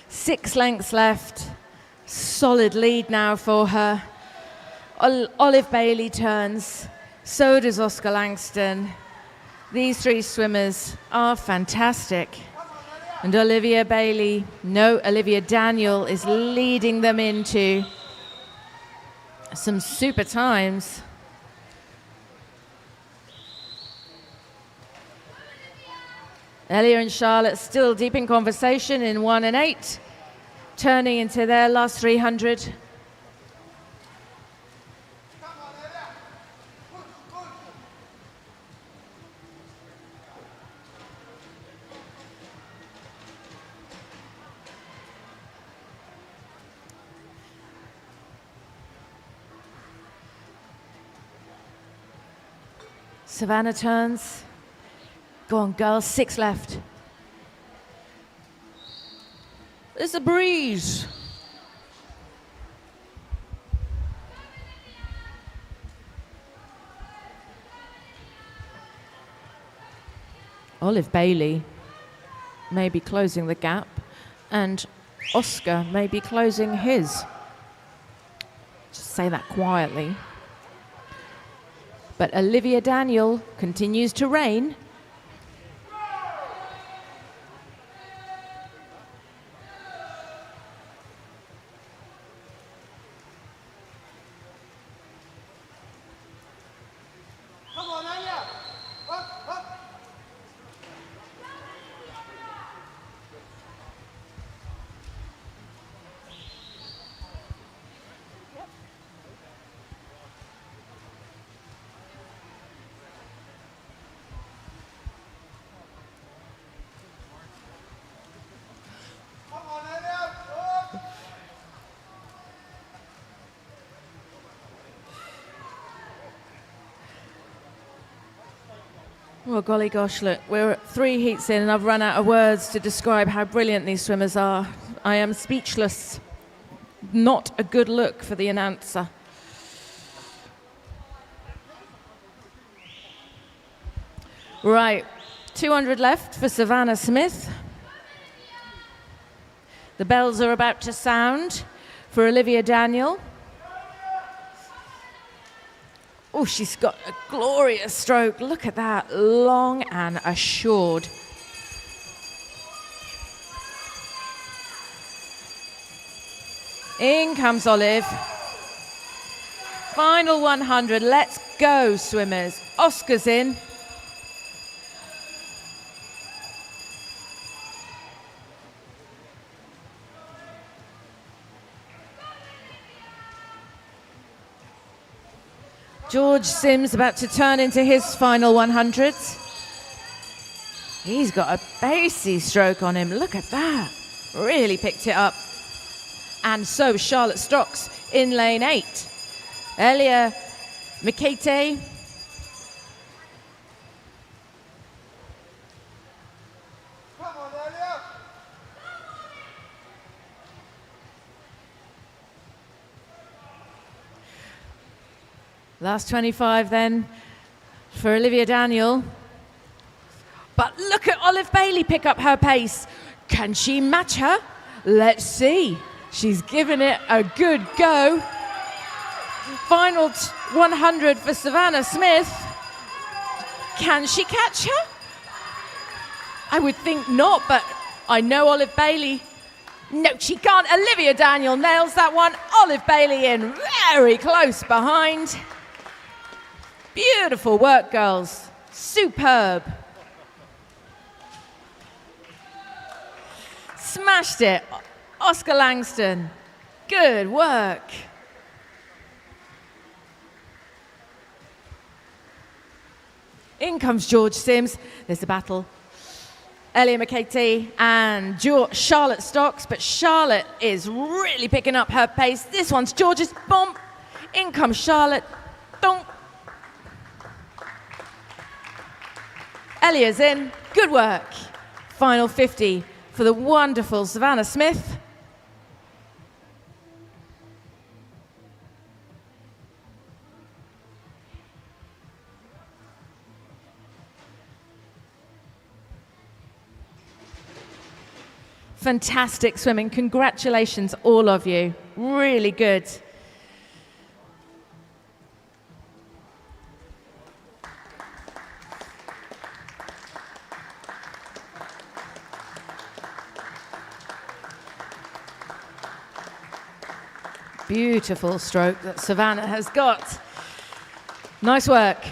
6 lengths left. Solid lead now for her. Olive Bailey turns. So does Oscar Langston. These 3 swimmers are fantastic. And Olivia Daniel is leading them into some super times. Elia and Charlotte still deep in conversation in 1 and 8, turning into their last 300. Savannah turns. Go on, girls, 6 left. There's a breeze. Olive Bailey may be closing the gap, and Oscar may be closing his. Just say that quietly. But Olivia Daniel continues to reign. Well, golly gosh, look, we're 3 heats in and I've run out of words to describe how brilliant these swimmers are. I am speechless. Not a good look for the announcer. Right, 200 left for Savannah Smith. The bells are about to sound for Olivia Daniel. Oh, she's got a glorious stroke. Look at that, long and assured. In comes Olive. Final 100, let's go, swimmers. Oscar's in. George Sims about to turn into his final 100s. He's got a pacey stroke on him. Look at that. Really picked it up. And so Charlotte Stocks in lane 8. Elia Mikete. Come on, Elia. Last 25 then for Olivia Daniel. But look at Olive Bailey pick up her pace. Can she match her? Let's see. She's given it a good go. Final 100 for Savannah Smith. Can she catch her? I would think not, but I know Olive Bailey. No, she can't. Olivia Daniel nails that one. Olive Bailey in very close behind. Beautiful work, girls. Superb. Smashed it. Oscar Langston. Good work. In comes George Sims. There's a battle. Elia McKay and Charlotte Stocks, but Charlotte is really picking up her pace. This one's George's bump. In comes Charlotte. Donk. Elia's in. Good work. Final 50 for the wonderful Savannah Smith. Fantastic swimming. Congratulations, all of you. Really good. Beautiful stroke that Savannah has got. Nice work.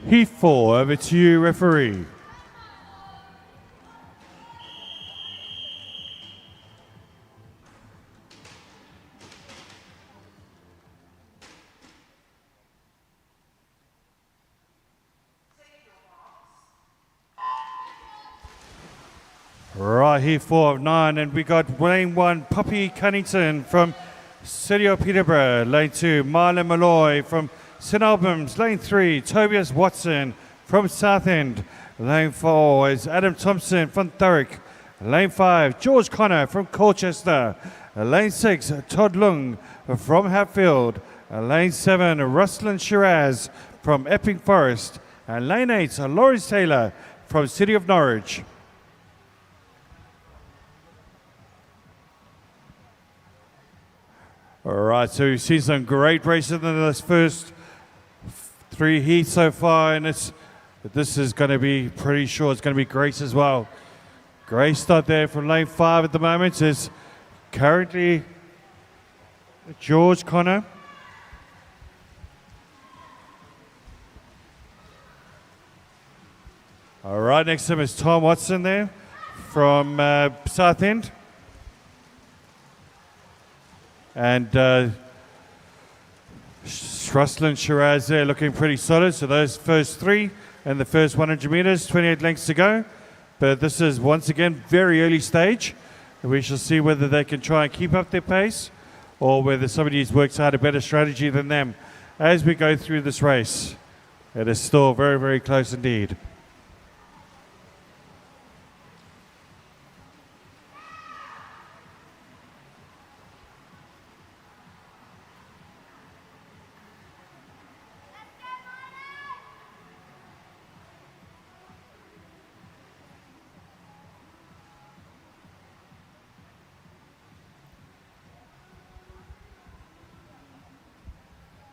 Heat 4, over to you, referee. Right, Heat 4 of 9, and we got lane 1, Poppy Cunnington from City of Peterborough. Lane 2, Marlon Malloy from St Albans. Lane 3, Tobias Watson from Southend. Lane 4 is Adam Thompson from Thurrock. Lane 5, George Connor from Colchester. Lane 6, Todd Lung from Hatfield. Lane 7, Ruslan Shiraz from Epping Forest. And Lane 8, Lawrence Taylor from City of Norwich. All right, so we've seen some great races in this first 3 heats so far, and this is going to be pretty sure it's going to be great as well. Great start there from lane 5 at the moment is currently George Connor. All right, next to him is Tom Watson there from Southend. And Ruslan Shiraz there looking pretty solid. So those first 3 and the first 100 meters, 28 lengths to go. But this is once again very early stage. And we shall see whether they can try and keep up their pace or whether somebody's worked out a better strategy than them as we go through this race. It is still very, very close indeed.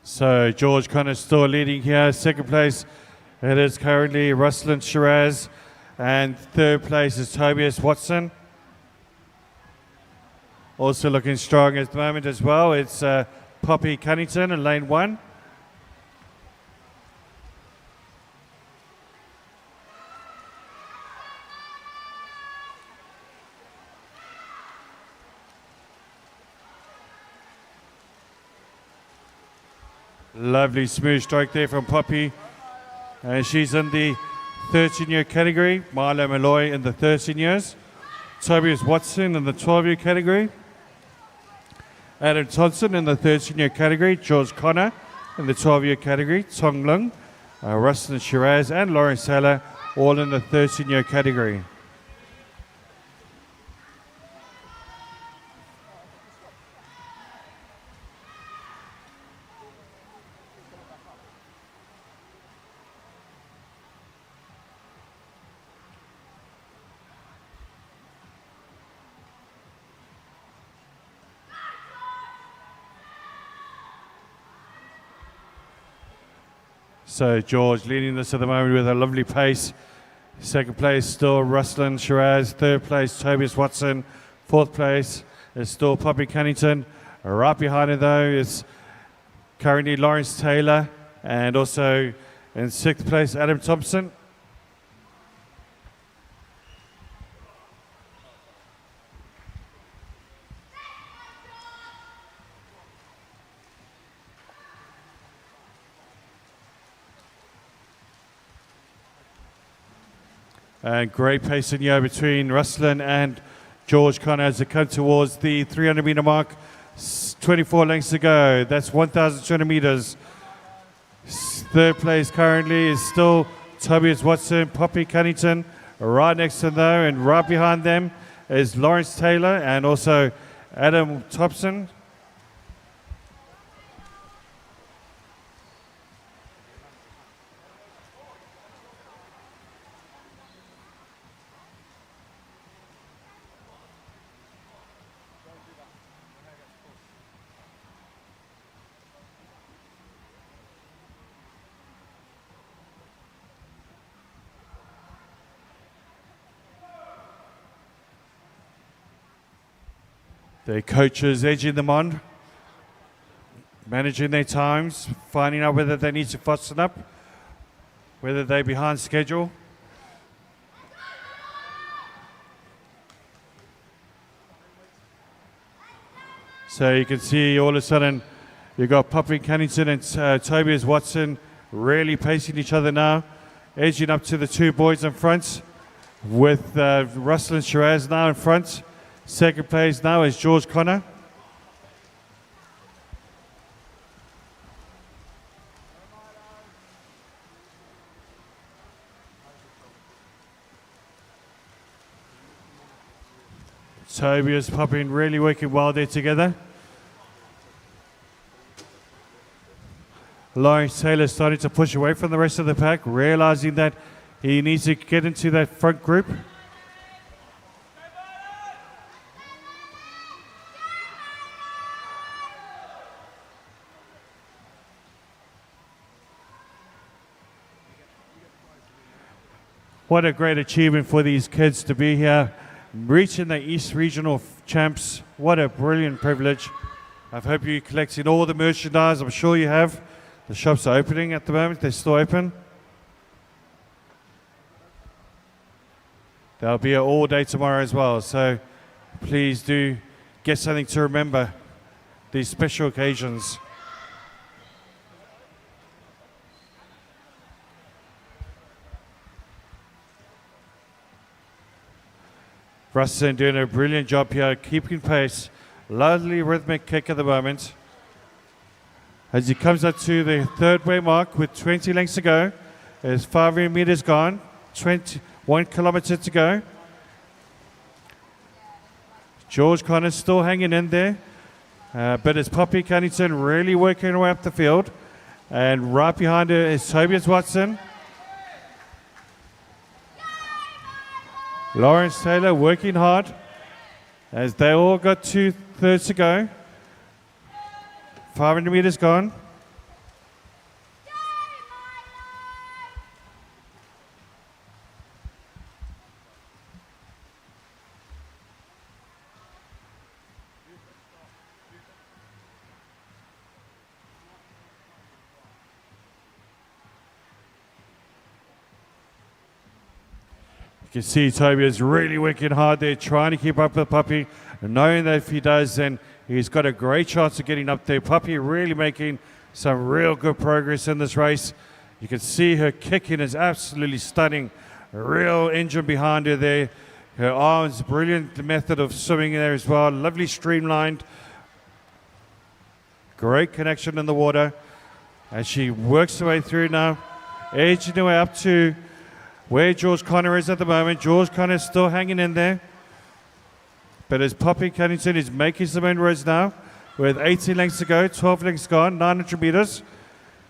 So George Connor still leading here. Second place, it is currently Ruslan Shiraz. And third place is Tobias Watson. Also looking strong at the moment as well. It's Poppy Cunnington in lane 1. Lovely smooth stroke there from Poppy. And she's in the 13-year category. Marlo Malloy in the 13 years. Tobias Watson in the 12-year category. Adam Thompson in the 13-year category. George Connor in the 12-year category. Tong Lung, Ruslan Shiraz and Lawrence Taylor all in the 13-year category. So George leading this at the moment with a lovely pace. Second place still Ruslan Shiraz. Third place Tobias Watson. Fourth place is still Poppy Cunnington. Right behind it though is currently Lawrence Taylor. And also in sixth place Adam Thompson. And great pace in here between Ruslan and George Connor as they come towards the 300 meter mark. 24 lengths to go. That's 1,200 meters. Third place currently is still Tobias Watson, Poppy Cunnington. Right next to them, though, and right behind them is Lawrence Taylor and also Adam Thompson. The coaches edging them on, managing their times, finding out whether they need to fasten up whether they're behind schedule. So you can see all of a sudden you've got Poppy Cunnington and Tobias Watson really pacing each other now, edging up to the two boys in front with Russell and Shiraz now in front. Second place now is George Connor. Tobias, Poppy really working well there together. Lawrence Taylor starting to push away from the rest of the pack, realizing that he needs to get into that front group. What a great achievement for these kids to be here, reaching the East Regional Champs. What a brilliant privilege. I hope you're collecting all the merchandise. I'm sure you have. The shops are opening at the moment. They're still open. They'll be here all day tomorrow as well. So please do get something to remember these special occasions. Rustin doing a brilliant job here, keeping pace. Lovely rhythmic kick at the moment. As he comes up to the third way mark with 20 lengths to go, there's 500 meters gone, 1 kilometer to go. George Connor still hanging in there, but it's Poppy Cunnington really working her way up the field. And right behind her is Tobias Watson. Lawrence Taylor working hard as they all got 2/3 to go. 500 meters gone. You can see Toby is really working hard there, trying to keep up with Poppy, knowing that if he does, then he's got a great chance of getting up there. Poppy really making some real good progress in this race. You can see her kicking is absolutely stunning. A real engine behind her there. Her arms, brilliant method of swimming there as well. Lovely streamlined. Great connection in the water. As she works her way through now, edging her way up to where George Connor is at the moment. George Connor is still hanging in there. But as Poppy Cunnington is making some inroads now, with 18 lengths to go, 12 lengths gone, 900 meters,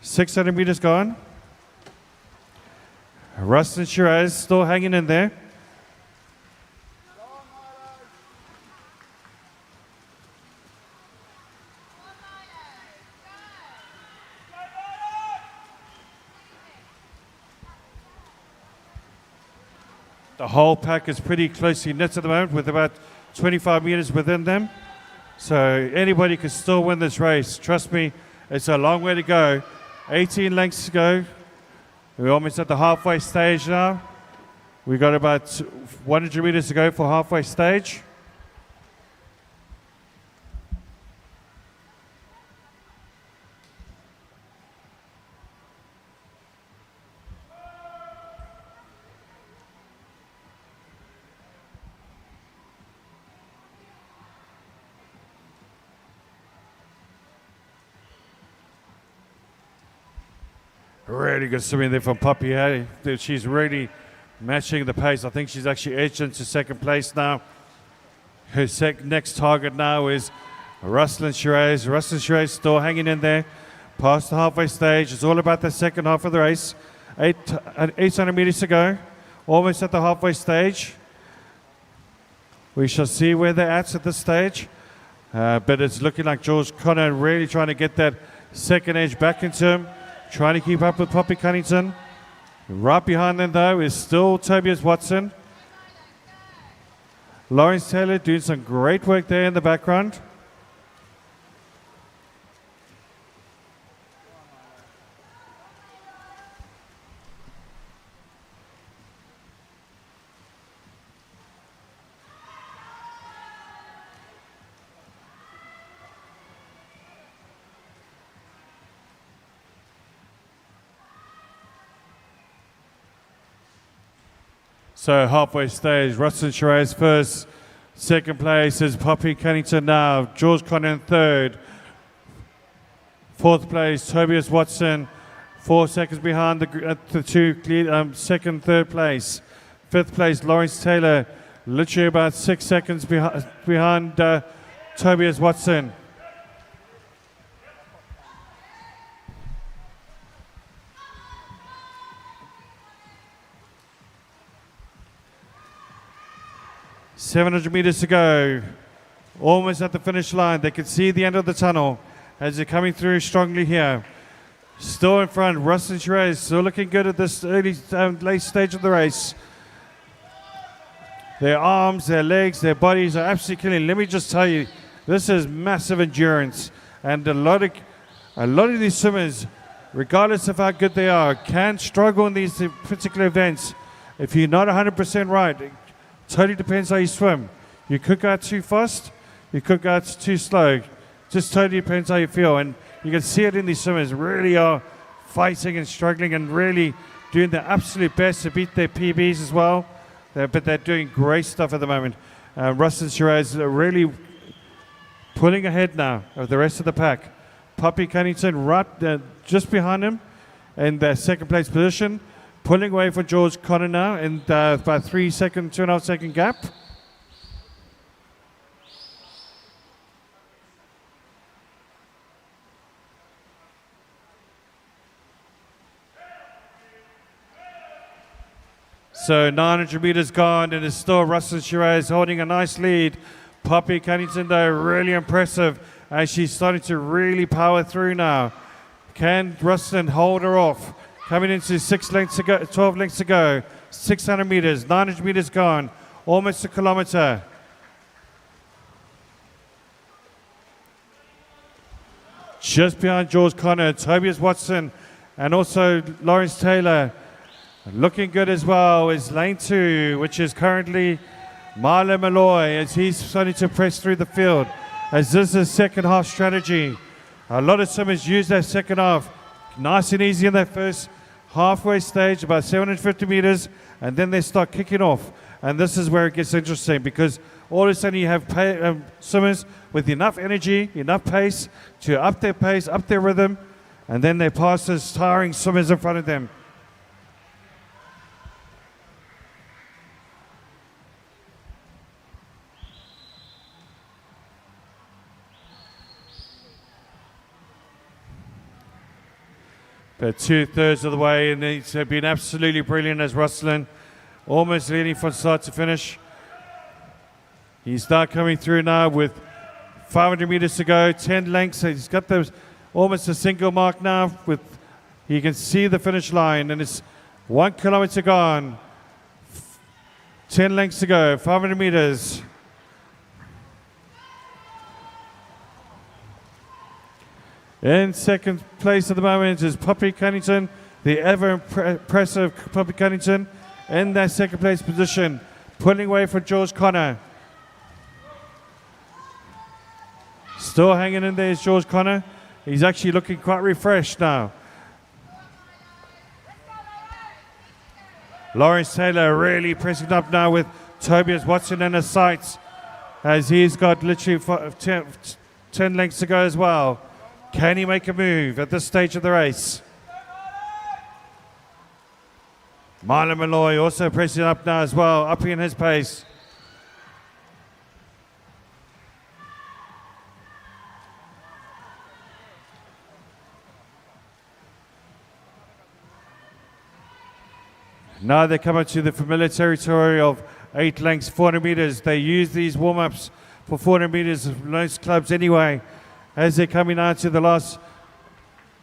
600 meters gone. Rustin Shiraz still hanging in there. The whole pack is pretty closely knit at the moment with about 25 meters within them. So anybody can still win this race. Trust me, it's a long way to go. 18 lengths to go. We're almost at the halfway stage now. We've got about 100 meters to go for halfway stage. Really good swimming there from Poppy. She's really matching the pace. I think she's actually edged into second place now. Her next target now is Russell Shiraz. Russell Shiraz still hanging in there past the halfway stage. It's all about the second half of the race. 800 meters to go. Almost at the halfway stage. We shall see where they're at this stage. But it's looking like George Connor really trying to get that second edge back into him. Trying to keep up with Poppy Cunnington. Right behind them, though, is still Tobias Watson. Lawrence Taylor doing some great work there in the background. So halfway stage, Rustin Shiraz first. Second place is Poppy Cunnington now. George Connor in third. Fourth place, Tobias Watson. 4 seconds behind the two second, third place. Fifth place, Lawrence Taylor. Literally about 6 seconds behind Tobias Watson. $700 meters to go. Almost at the finish line. They can see the end of the tunnel as they're coming through strongly here. Still in front, Rustin Shiraz still looking good at this late stage of the race. Their arms, their legs, their bodies are absolutely killing. Let me just tell you, this is massive endurance. And a lot of these swimmers, regardless of how good they are, can struggle in these particular events. If you're not 100% right, it totally depends how you swim. You could go out too fast, you could go out too slow. Just totally depends how you feel. And you can see it in these swimmers, really are fighting and struggling and really doing their absolute best to beat their PBs as well. But they're doing great stuff at the moment. Rustin Shiraz really pulling ahead now of the rest of the pack. Poppy Cunnington right just behind him in the second place position, pulling away from George Connor now in about 3 second, 2.5 second gap. So 900 meters gone, and it's still Rustin Shiraz holding a nice lead. Poppy Cunnington, though, really impressive as she's starting to really power through now. Can Rustin hold her off? Coming into 6 lengths to go, 12 lengths to go. 600 meters, 900 meters gone, almost a kilometer. Just behind George Connor, Tobias Watson, and also Lawrence Taylor. Looking good as well is lane 2, which is currently Marlon Malloy, as he's starting to press through the field. As this is second half strategy. A lot of swimmers use their second half nice and easy in their first halfway stage, about 750 meters, and then they start kicking off. And this is where it gets interesting, because all of a sudden you have swimmers with enough energy, enough pace to up their pace, up their rhythm, and then they pass those tiring swimmers in front of them. But 2/3 of the way, and he's been absolutely brilliant as Rustin, almost leading from start to finish. He's now coming through now with 500 meters to go, 10 lengths. He's got those almost a single mark now. You can see the finish line, and it's 1 kilometer gone, 10 lengths to go, 500 meters. In second place at the moment is Poppy Cunnington, the ever impressive Poppy Cunnington, in that second place position, pulling away from George Connor. Still hanging in there is George Connor. He's actually looking quite refreshed now. Lawrence Taylor really pressing up now with Tobias Watson in his sights, as he's got literally 10 lengths to go as well. Can he make a move at this stage of the race? Marlon Malloy also pressing up now as well, upping his pace. Now they come up to the familiar territory of 8 lengths, 400 meters. They use these warm-ups for 400 meters of most clubs anyway, as they're coming out to the last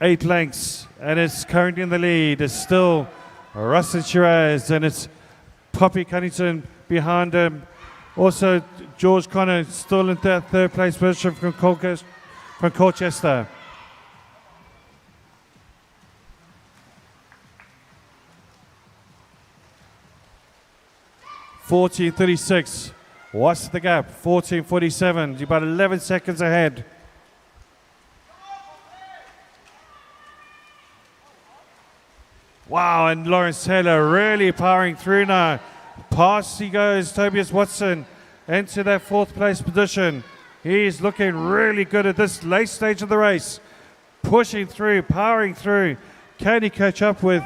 8 lengths, and it's currently in the lead. It's still Rustin Shiraz, and it's Poppy Cunnington behind him. Also, George Connor still in third place position from Colchester. 14:36. What's the gap? 14:47. You're about 11 seconds ahead. Wow, and Lawrence Taylor really powering through now Past he goes, Tobias Watson, into that 4th place position. He's looking really good at this late stage of the race. Pushing through, powering through. Can he catch up with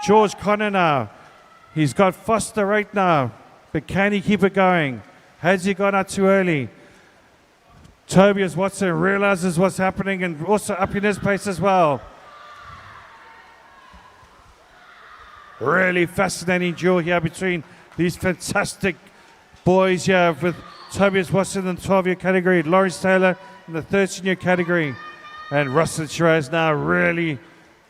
George Connor now? He's got Foster right now, but can he keep it going? Has he gone out too early? Tobias Watson realizes what's happening and also up in his pace as well. Really fascinating duel here between these fantastic boys here with Tobias Watson in the 12-year category, Lawrence Taylor in the 13-year category, and Russell Shiraz now really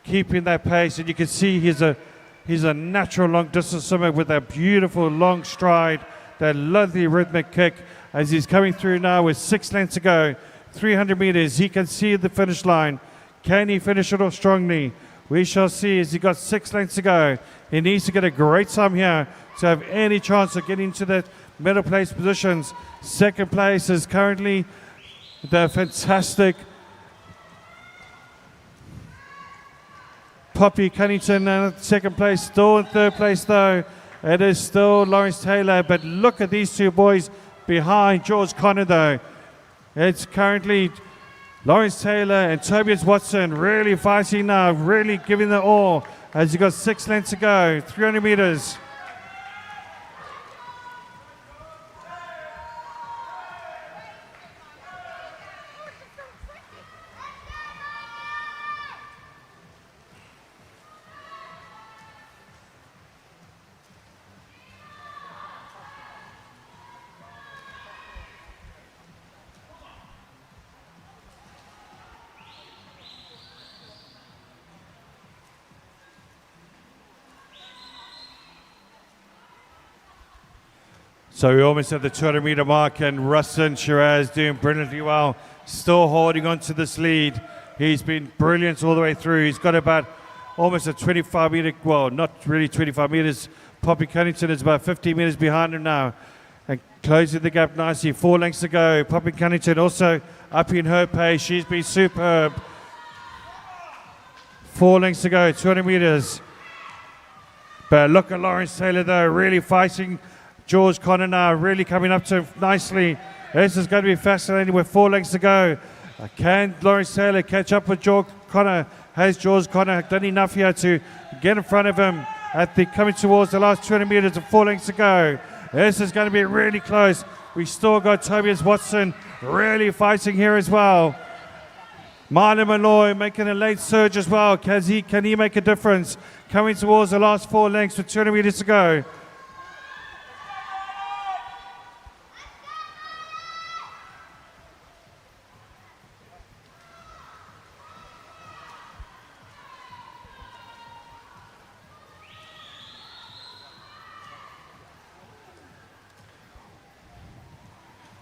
keeping that pace. And you can see he's a natural long distance swimmer with that beautiful long stride, that lovely rhythmic kick as he's coming through now with 6 lengths to go, 300 meters. He can see the finish line. Can he finish it off strongly? We shall see as he got 6 lengths to go. He needs to get a great time here to have any chance of getting to the middle place positions. 2nd place is currently the fantastic Poppy Cunnington, 2nd place. Still in 3rd place though, it is still Lawrence Taylor. But look at these 2 boys behind George Connor though. It's currently Lawrence Taylor and Tobias Watson really fighting now, really giving it all as you got 6 lengths to go, 300 meters. So we almost at the 200 meter mark, and Rustin Shiraz doing brilliantly well, still holding on to this lead. He's been brilliant all the way through. He's got about almost a 25 meter, well, not really 25 meters. Poppy Cunnington is about 15 meters behind him now and closing the gap nicely. 4 lengths to go. Poppy Cunnington also up in her pace. She's been superb. 4 lengths to go, 200 meters. But look at Lawrence Taylor though, really fighting George Connor now, really coming up to him nicely. This is going to be fascinating with 4 lengths to go. Can Lawrence Taylor catch up with George Connor? Has George Connor done enough here to get in front of him at the coming towards the last 200 meters of 4 lengths to go? This is going to be really close. We still got Tobias Watson really fighting here as well. Marlon Malloy making a late surge as well. Can he make a difference? Coming towards the last 4 lengths with 200 meters to go.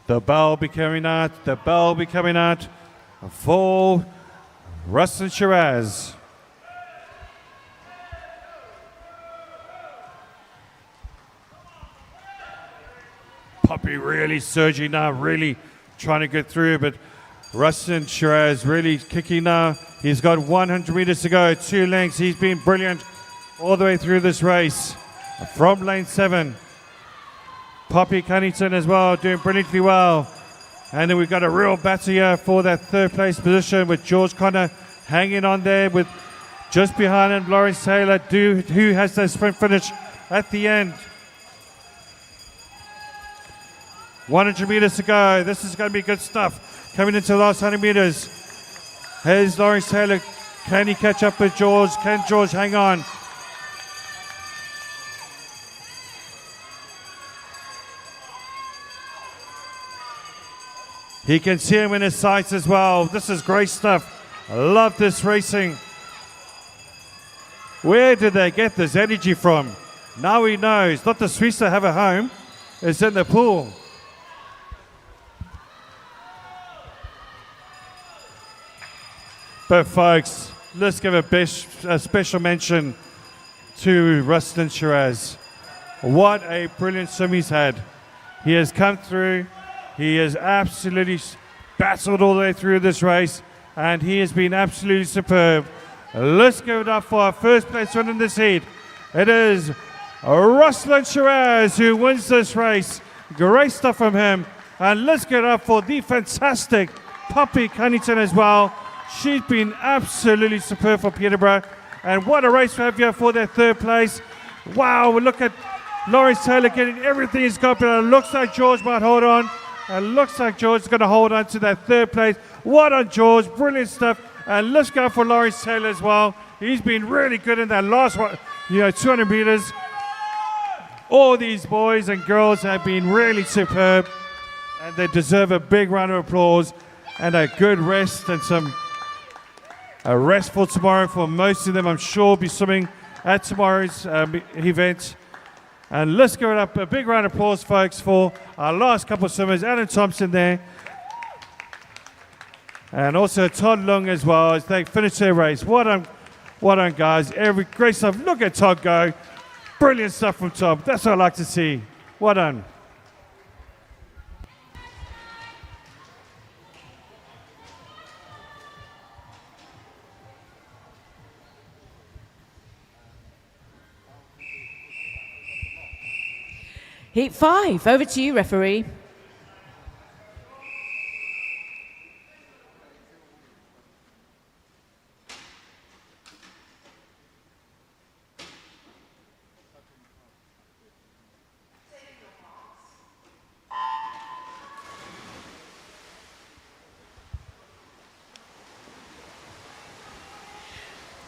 The bell be coming out, the bell be coming out for Rustin Shiraz. Poppy really surging now, really trying to get through, but Rustin Shiraz really kicking now. He's got 100 meters to go, 2 lengths. He's been brilliant all the way through this race from lane 7. Poppy Cunnington as well, doing brilliantly well. And then we've got a real battle here for that 3rd place position with George Connor hanging on there with just behind him Lawrence Taylor, who has that sprint finish at the end. 100 meters to go. This is going to be good stuff. Coming into the last 100 meters. Here's Lawrence Taylor. Can he catch up with George? Can George hang on? He can see him in his sights as well. This is great stuff. I love this racing. Where did they get this energy from? Now he knows. Not the Swiss that have a home. It's in the pool. But folks, let's give a special mention to Rustin Shiraz. What a brilliant swim he's had. He has come through. He has absolutely battled all the way through this race, and he has been absolutely superb. Let's give it up for our first place winner in this heat. It is Ruslan Shiraz, who wins this race. Great stuff from him. And let's get up for the fantastic Poppy Cunnington as well. She's been absolutely superb for Peterborough. And what a race we have here for their third place. Wow, look at Lawrence Taylor getting everything he's got, but it looks like George might hold on. It looks like George is going to hold on to that third place. What on George, brilliant stuff. And let's go for Lawrence Taylor as well. He's been really good in that last one, 200 meters. All these boys and girls have been really superb, and they deserve a big round of applause and a good rest and a rest for tomorrow for most of them. I'm sure will be swimming at tomorrow's event. And let's give it up a big round of applause, folks, for our last couple of swimmers. Adam Thompson there. And also Todd Lung as well as they finish their race. Well done, guys. Great stuff. Look at Todd go. Brilliant stuff from Todd. That's what I like to see. Well done. Heat 5, over to you, referee.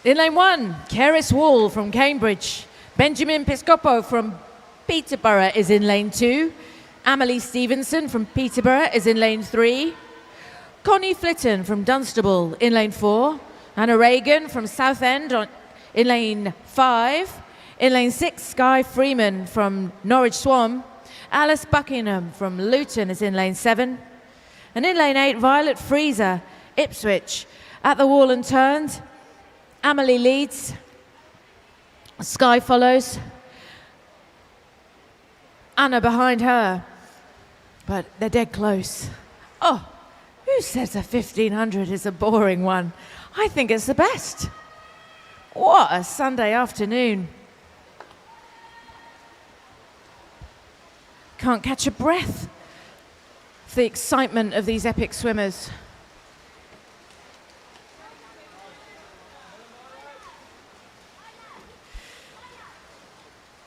In lane 1, Keris Wall from Cambridge. Benjamin Piscopo from Peterborough is in lane 2. Amelie Stevenson from Peterborough is in lane 3. Connie Flitton from Dunstable in lane 4. Anna Reagan from Southend in lane 5. In lane 6, Sky Freeman from Norwich Swan. Alice Buckingham from Luton is in lane 7. And in lane 8, Violet Freezer, Ipswich. At the wall and turned, Amelie leads. Sky follows. Anna behind her, but they're dead close. Oh, who says a 1500 is a boring one? I think it's the best. What a Sunday afternoon. Can't catch a breath for the excitement of these epic swimmers.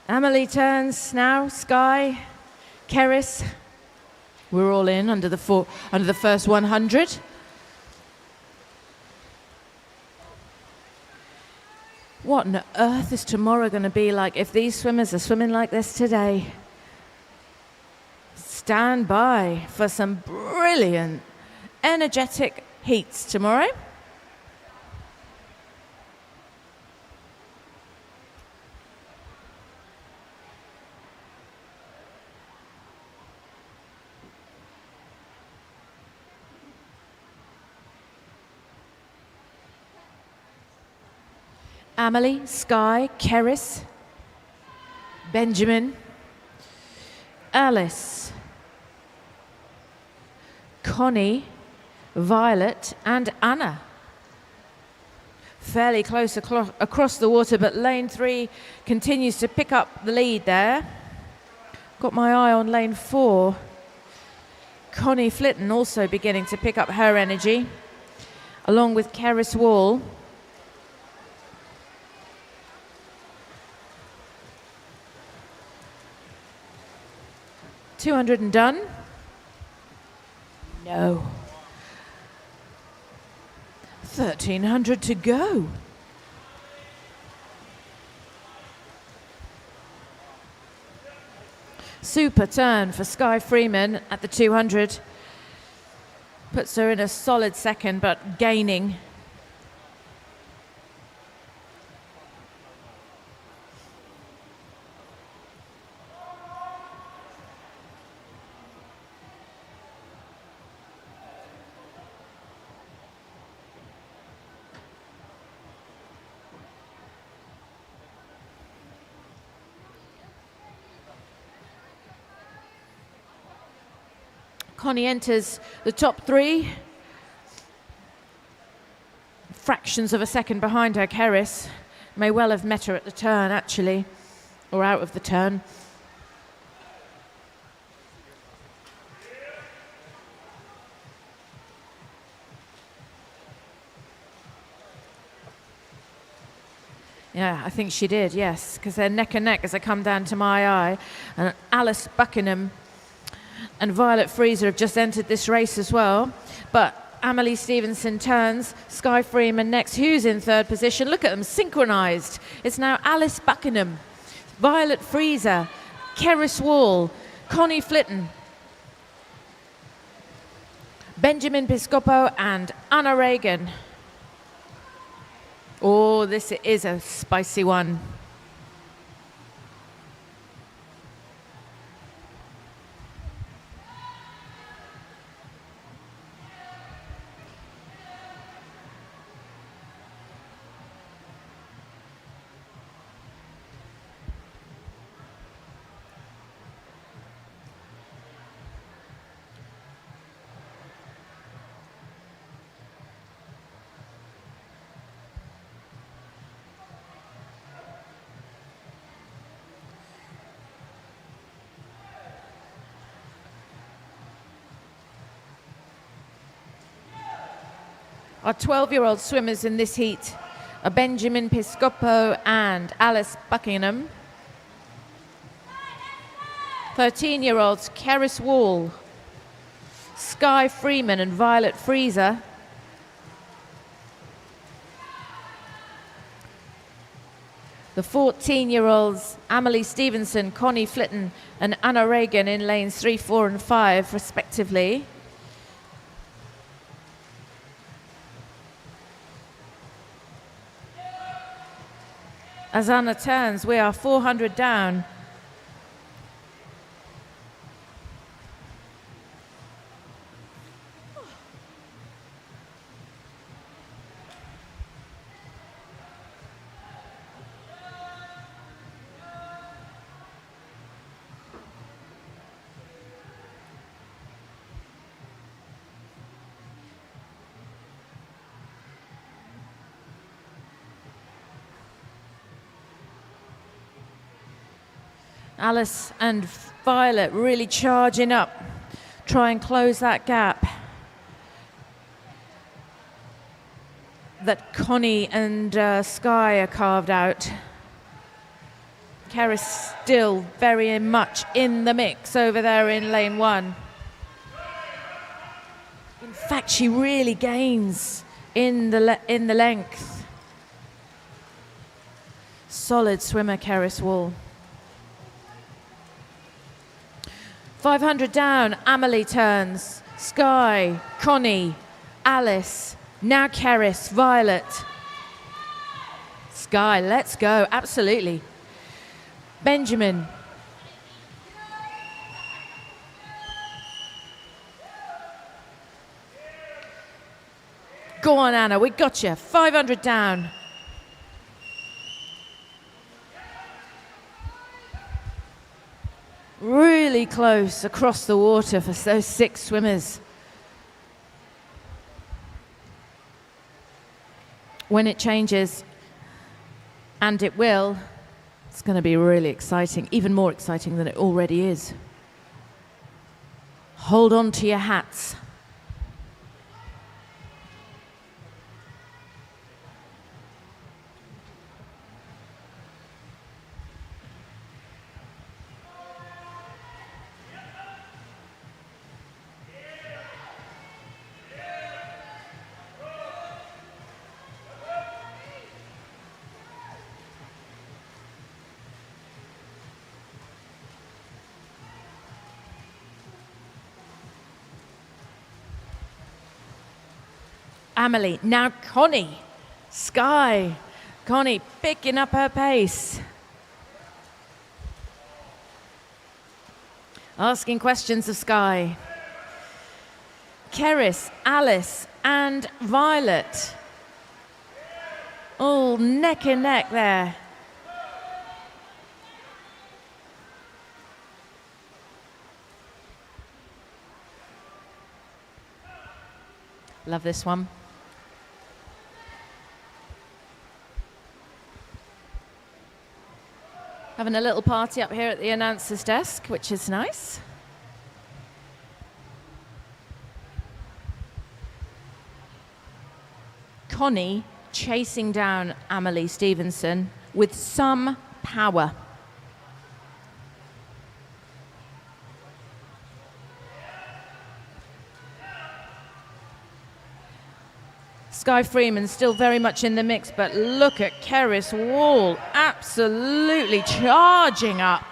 Amelie turns now, Sky, Keris. We're all in under the first 100. What on earth is tomorrow going to be like if these swimmers are swimming like this today? Stand by for some brilliant, energetic heats tomorrow. Amelie, Sky, Keris, Benjamin, Alice, Connie, Violet and Anna. Fairly close across the water, but lane 3 continues to pick up the lead there. Got my eye on lane 4. Connie Flitton also beginning to pick up her energy, along with Keris Wall. $200 and done? No. 1,300 to go. Super turn for Sky Freeman at the 200. Puts her in a solid second, but gaining. Connie enters the top 3. Fractions of a second behind her, Keris. May well have met her at the turn, actually. or out of the turn. Yeah, I think she did, yes, because they're neck and neck as I come down to my eye. And Alice Buckingham and Violet Freezer have just entered this race as well. But Amelie Stevenson turns, Sky Freeman next. Who's in third position? Look at them, synchronised. It's now Alice Buckingham, Violet Freezer, Keris Wall, Connie Flitton, Benjamin Piscopo and Anna Reagan. Oh, this is a spicy one. Our 12-year-old swimmers in this heat are Benjamin Piscopo and Alice Buckingham. 13-year-olds Keris Wall, Sky Freeman and Violet Freezer. The 14-year-olds Amelie Stevenson, Connie Flitton and Anna Reagan in lanes 3, 4 and 5 respectively. As Anna turns, we are 400 down. Alice and Violet really charging up, try and close that gap that Connie and Sky are carved out. Keris still very much in the mix over there in lane 1. In fact, she really gains in the length. Solid swimmer, Keris Wall. 500 down, Amelie turns, Sky, Connie, Alice, now Keris, Violet. Sky, let's go, absolutely. Benjamin. Go on, Anna, we got you. 500 down. Really close across the water for those 6 swimmers. When it changes, and it will, it's going to be really exciting, even more exciting than it already is. Hold on to your hats. Amelie, now Connie, Sky, Connie picking up her pace. Asking questions of Sky. Keris, Alice and Violet. All neck and neck there. Love this one. Having a little party up here at the announcer's desk, which is nice. Connie chasing down Amelie Stevenson with some power. Sky Freeman still very much in the mix, but look at Keris Wall absolutely charging up.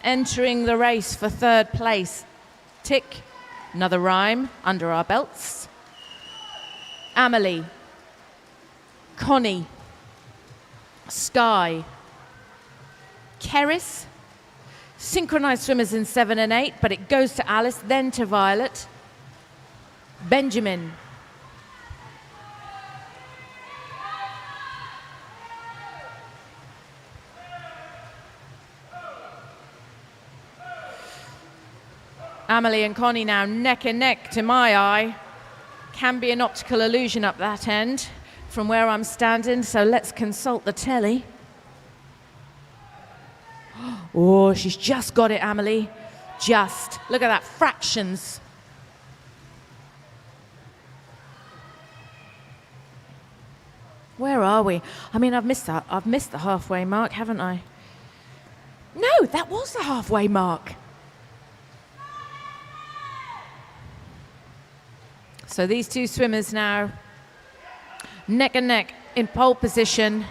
Entering the race for third place. Tick, another rhyme under our belts. Amelie, Connie, Sky, Keris, synchronized swimmers in 7 and 8, but it goes to Alice, then to Violet, Benjamin, Amelie and Connie now neck and neck to my eye. Can be an optical illusion up that end from where I'm standing, so let's consult the telly. Oh, she's just got it, Amelie. Just. Look at that, fractions. Where are we? I mean, I've missed the halfway mark, haven't I? No, that was the halfway mark. So these two swimmers now neck and neck in pole position.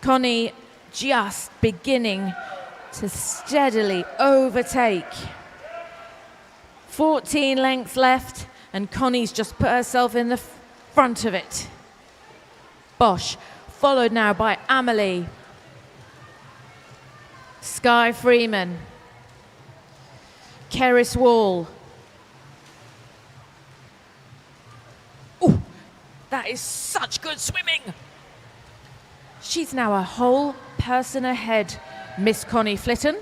Connie just beginning to steadily overtake. 14 lengths left, and Connie's just put herself in the front of it. Bosch, followed now by Amelie. Sky Freeman. Keris Wall. Oh, that is such good swimming. She's now a whole person ahead, Miss Connie Flitton.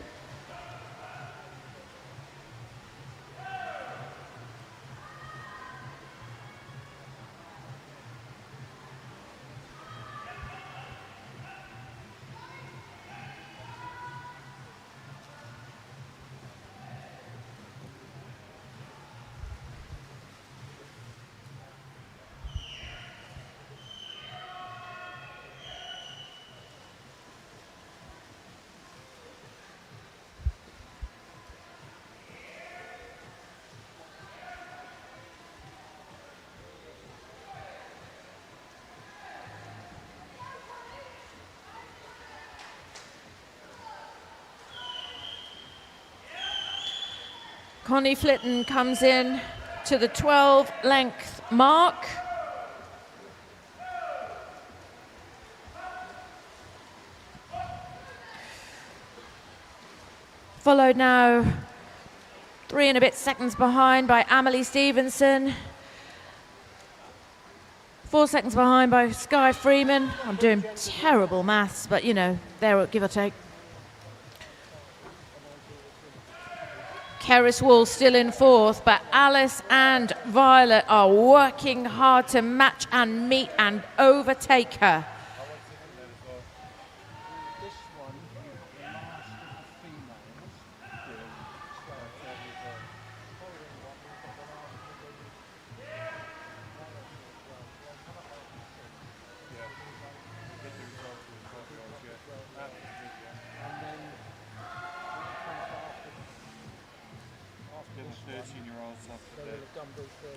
Connie Flitton comes in to the 12-length mark. Followed now 3 and a bit seconds behind by Amelie Stevenson. 4 seconds behind by Sky Freeman. I'm doing terrible maths, but you know, there, give or take. Keris Wall still in 4th, but Alice and Violet are working hard to match and meet and overtake her.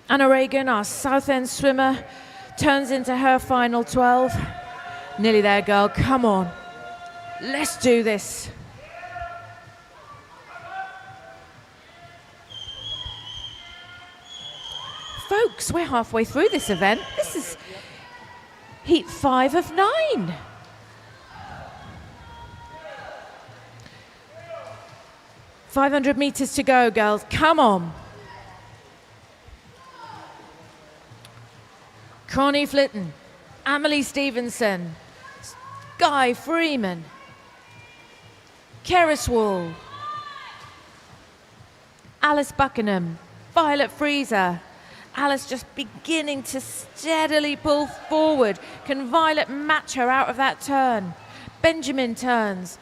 Anna Reagan, our Southend swimmer, turns into her final 12. Nearly there, girl. Come on. Let's do this. Folks, we're halfway through this event. This is heat 5 of 9. "500 meters to go, girls. Come on." Connie Flitton, Amelie Stevenson, Sky Freeman, Keris Wall, Alice Buckingham, Violet Freezer, Alice just beginning to steadily pull forward. Can Violet match her out of that turn? Benjamin turns.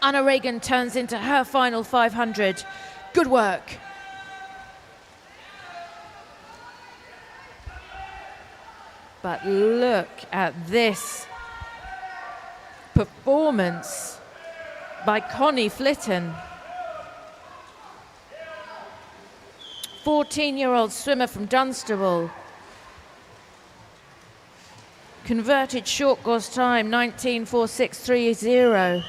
Anna Reagan turns into her final 500. Good work. But look at this performance by Connie Flitton. 14-year-old swimmer from Dunstable. Converted short course time, 19.4630.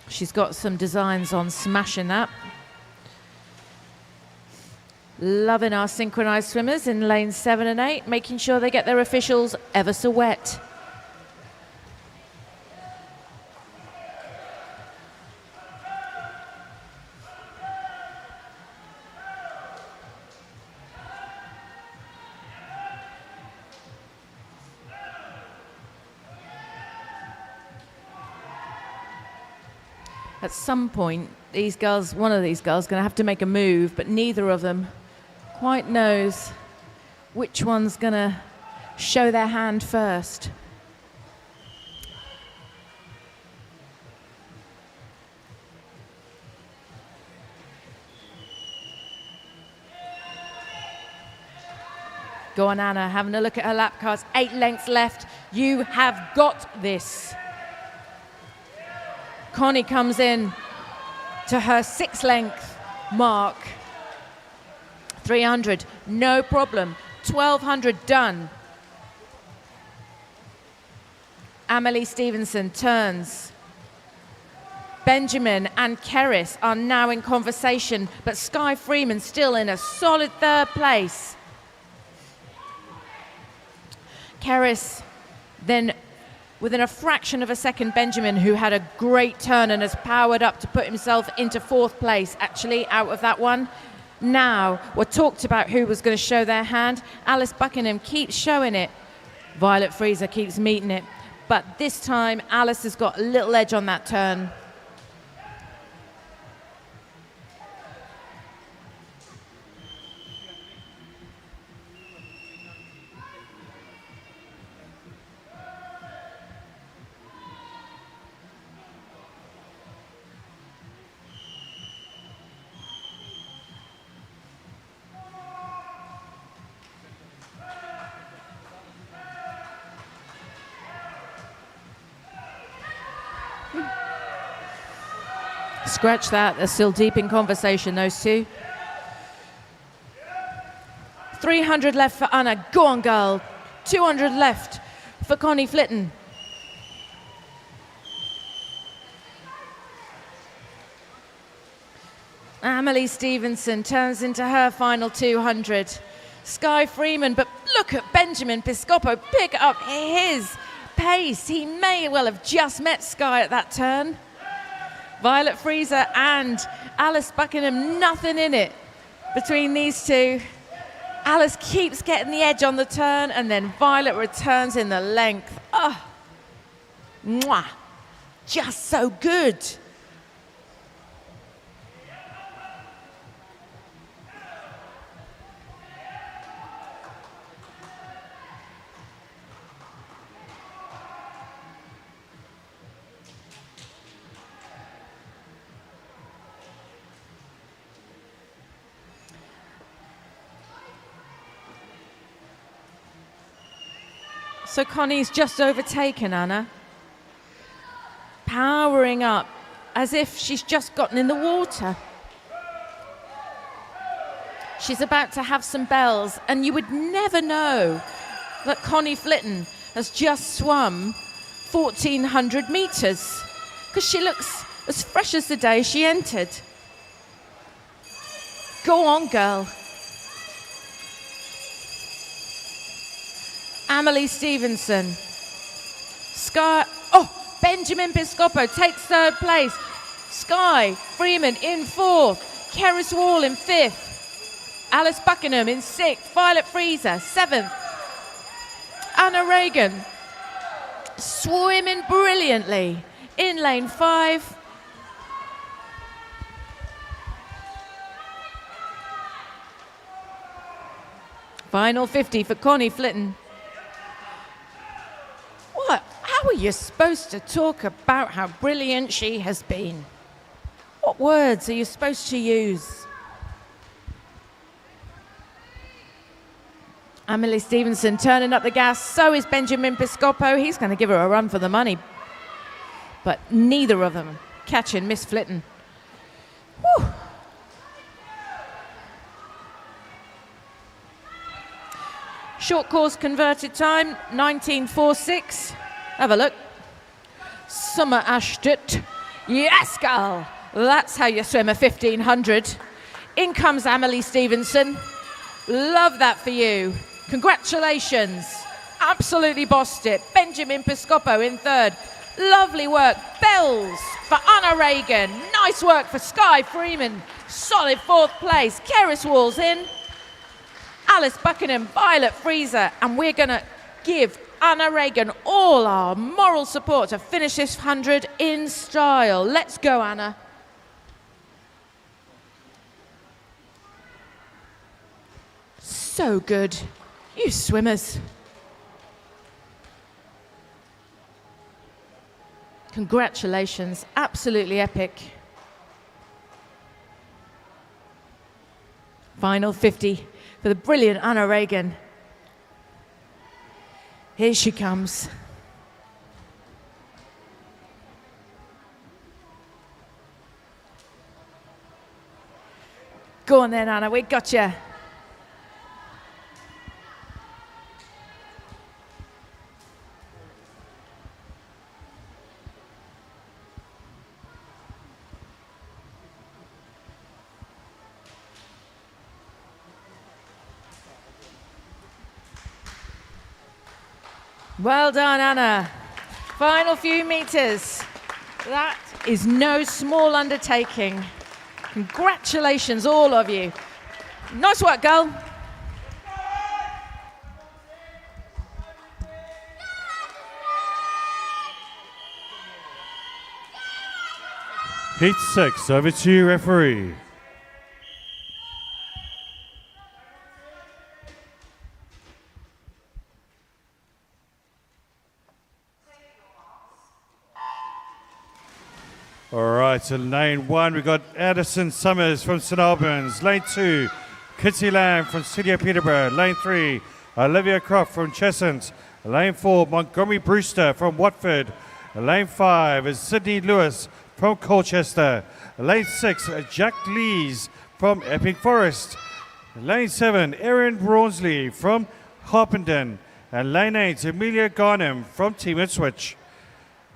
She's got some designs on smashing that. Loving our synchronized swimmers in lanes 7 and 8, making sure they get their officials ever so wet. At some point, these girls, one of these girls, is going to have to make a move, but neither of them quite knows which one's going to show their hand first. Go on, Anna, having a look at her lap cards. 8 lengths left. You have got this. Connie comes in to her 6-length mark. 300, no problem. 1200 done. Amelie Stevenson turns. Benjamin and Keris are now in conversation, but Sky Freeman still in a solid 3rd place. Keris then, within a fraction of a second, Benjamin, who had a great turn and has powered up to put himself into 4th place, actually, out of that one. Now, we talked about who was going to show their hand. Alice Buckingham keeps showing it. Violet Freezer keeps meeting it. But this time, Alice has got a little edge on that turn. Scratch that, they're still deep in conversation, those two. 300 left for Anna, go on girl. 200 left for Connie Flitton. Amelie Stevenson turns into her final 200. Sky Freeman, but look at Benjamin Piscopo pick up his pace. He may well have just met Sky at that turn. Violet Freezer and Alice Buckingham, nothing in it between these two. Alice keeps getting the edge on the turn, and then Violet returns in the length. Oh, mwah, just so good. So Connie's just overtaken Anna, powering up as if she's just gotten in the water. She's about to have some bells, and you would never know that Connie Flitton has just swum 1,400 meters, because she looks as fresh as the day she entered. Go on, girl. Amelie Stevenson. Benjamin Piscopo takes third place. Sky Freeman in fourth. Keris Wall in fifth. Alice Buckingham in sixth. Violet Freezer, seventh. Anna Reagan swimming brilliantly in lane 5. Final 50 for Connie Flitton. What? How are you supposed to talk about how brilliant she has been? What words are you supposed to use? Amelie Stevenson turning up the gas. So is Benjamin Piscopo. He's going to give her a run for the money. But neither of them catching Miss Flitton. Whew. Short course converted time, 19:46. Have a look. Summer Ashton. Yes, girl. That's how you swim a 1500. In comes Amelie Stevenson. Love that for you. Congratulations. Absolutely bossed it. Benjamin Piscopo in third. Lovely work. Bells for Anna Reagan. Nice work for Sky Freeman. Solid fourth place. Keris Wall's in. Alice Buckingham, Violet Freezer, and we're going to give Anna Reagan all our moral support to finish this 100 in style. Let's go, Anna. So good. You swimmers. Congratulations. Absolutely epic. Final 50. For the brilliant Anna Reagan. Here she comes. Go on then, Anna, we got you. Well done, Anna. Final few meters. That is no small undertaking. Congratulations, all of you. Nice work, girl. Heat 6, over to you, referee. All right, so lane 1, we got Addison Summers from St Albans. Lane 2, Kitty Lamb from City of Peterborough. Lane 3, Olivia Croft from Cheshunt. Lane 4, Montgomery Brewster from Watford. Lane 5 is Sydney Lewis from Colchester. Lane 6, Jack Lees from Epping Forest. Lane 7, Erin Rawnsley from Harpenden. And lane 8, Amelia Garnham from Team Ipswich.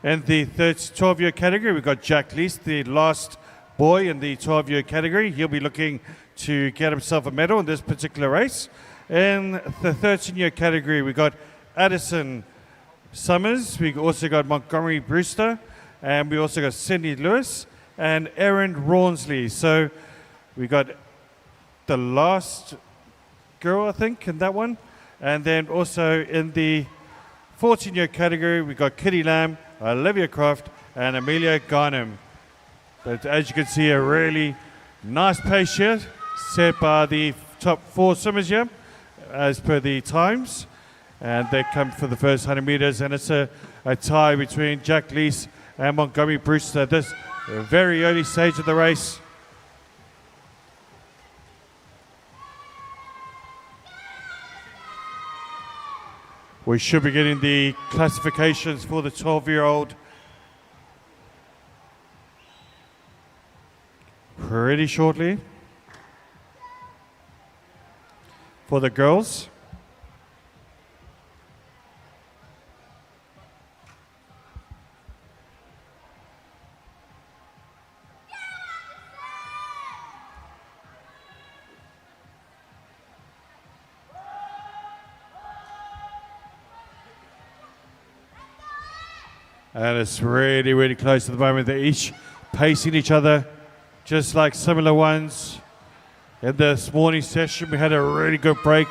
In the 12-year category, we've got Jack Lees, the last boy in the 12-year category. He'll be looking to get himself a medal in this particular race. In the 13-year category, we've got Addison Summers. We've also got Montgomery Brewster. And we also got Cindy Lewis and Erin Rawnsley. So we got the last girl, I think, in that one. And then also in the 14-year category, we got Kitty Lamb, Olivia Croft, and Amelia Garnham. But as you can see, a really nice pace here, set by the top 4 swimmers here, as per the times. And they come for the first 100 meters, and it's a tie between Jack Lees and Montgomery Brewster at this very early stage of the race. We should be getting the classifications for the 12-year-old pretty shortly. For the girls, And it's really, really close at the moment. They're each pacing each other, just like similar ones. In this morning session, we had a really good break.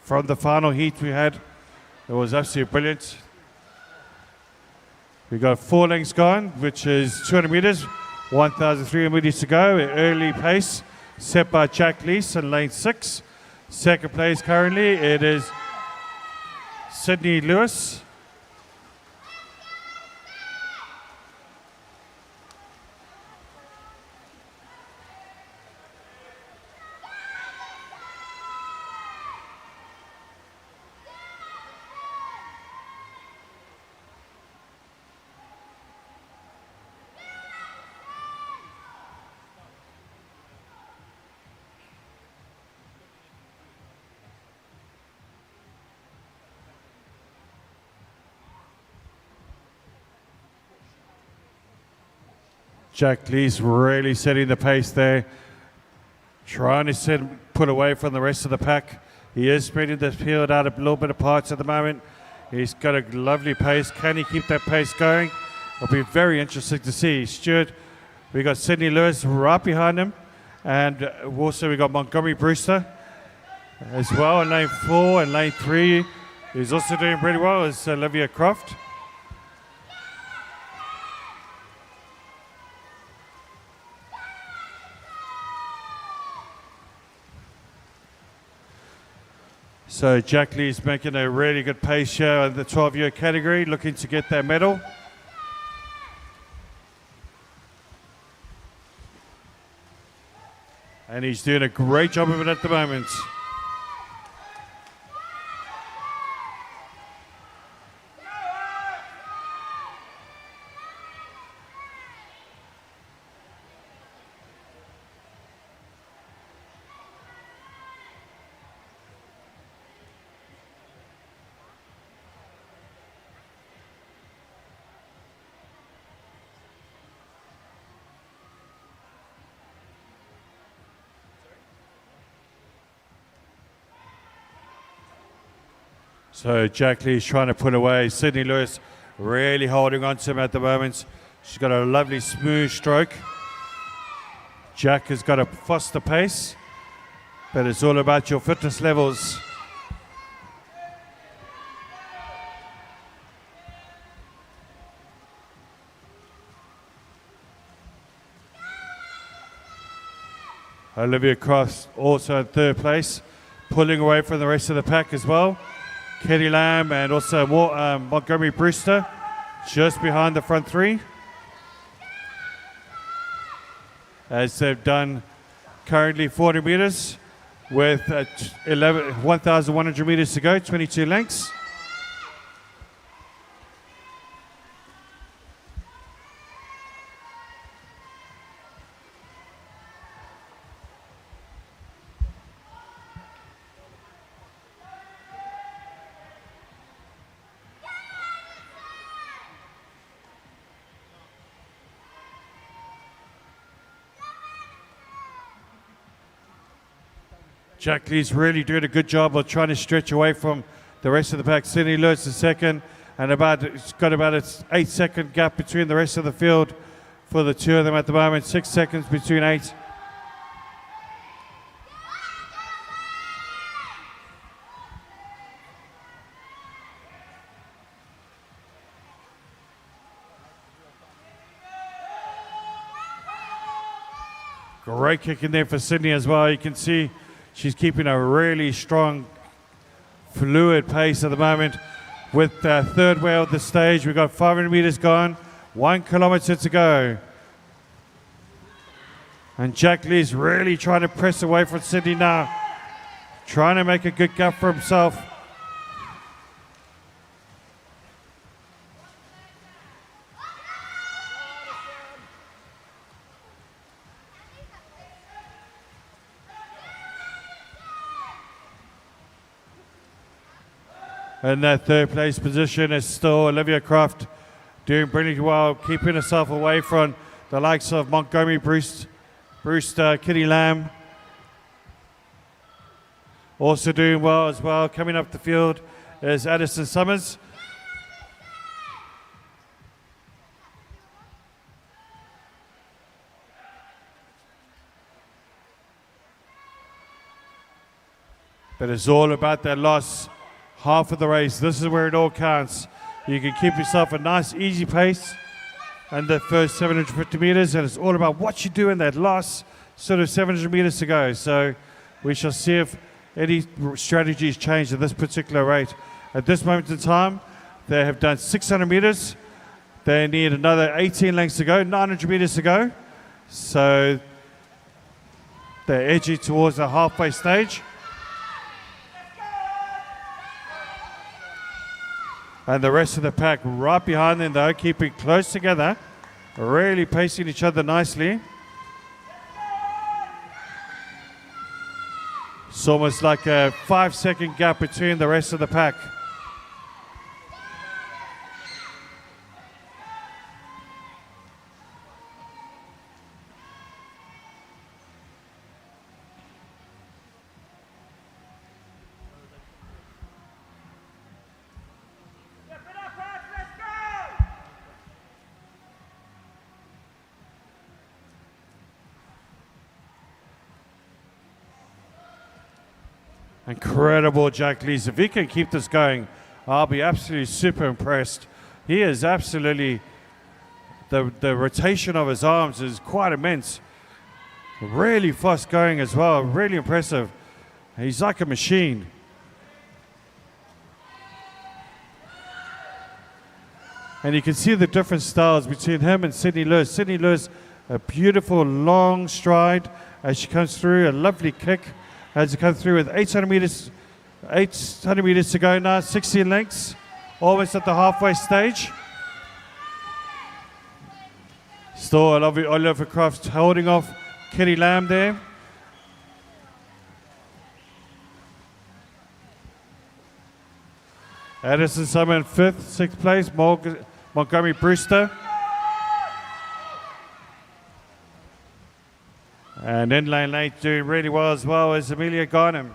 From the final heat we had, it was absolutely brilliant. We got 4 lengths gone, which is 200 meters, 1,300 meters to go. Early pace set by Jack Lees in lane 6. Second place currently, it is Sydney Lewis. Jack Lee's really setting the pace there, trying to put away from the rest of the pack. He is spreading the field out a little bit apart at the moment. He's got a lovely pace. Can he keep that pace going? It'll be very interesting to see. Stuart, we got Sydney Lewis right behind him, and also we got Montgomery Brewster as well in lane 4 and lane 3. He's also doing pretty well is Olivia Croft. So Jack Lee's making a really good pace here in the 12-year category, looking to get that medal. And he's doing a great job of it at the moment. So Jack Lee's trying to put away Sydney Lewis, really holding on to him at the moment. She's got a lovely smooth stroke. Jack has got a faster pace, but it's all about your fitness levels. Olivia Croft also in 3rd place, pulling away from the rest of the pack as well. Kenny Lamb and also Montgomery Brewster just behind the front 3. As they've done currently 400 meters with 1,100 meters to go, 22 lengths. Jack Lee's really doing a good job of trying to stretch away from the rest of the pack. Sydney Lewis is second, and it's got about an 8-second gap between the rest of the field for the two of them at the moment. 6 seconds between 8. Great kick in there for Sydney as well. You can see she's keeping a really strong, fluid pace at the moment. With third wheel of the stage, we've got 500 meters gone, 1 kilometer to go. And Jack Lee's really trying to press away from Sydney now, trying to make a good gap for himself. In that 3rd place position is still Olivia Croft, doing brilliantly well, keeping herself away from the likes of Montgomery Brewster, Kitty Lamb. Also doing well as well. Coming up the field is Addison Summers. But it's all about that last half of the race. This is where it all counts. You can keep yourself a nice, easy pace in the first 750 meters, and it's all about what you do in that last sort of 700 meters to go. So we shall see if any strategies change at this particular rate. At this moment in time, they have done 600 meters. They need another 18 lengths to go, 900 meters to go. So they're edging towards the halfway stage. And the rest of the pack right behind them, though, keeping close together, really pacing each other nicely. It's almost like a 5-second gap between the rest of the pack. Incredible, Jack Lees. If he can keep this going, I'll be absolutely super impressed. He is absolutely, the rotation of his arms is quite immense. Really fast going as well, really impressive. He's like a machine. And you can see the different styles between him and Sydney Lewis. Sydney Lewis, a beautiful long stride as she comes through, a lovely kick. As it comes through with 800 meters to go now, 16 lengths, almost at the halfway stage. Still, I love Oliver Croft holding off Kitty Lamb there. Addison Summer in 5th, 6th place, Montgomery Brewster. And in lane 8 doing really well as well is Amelia Garnham.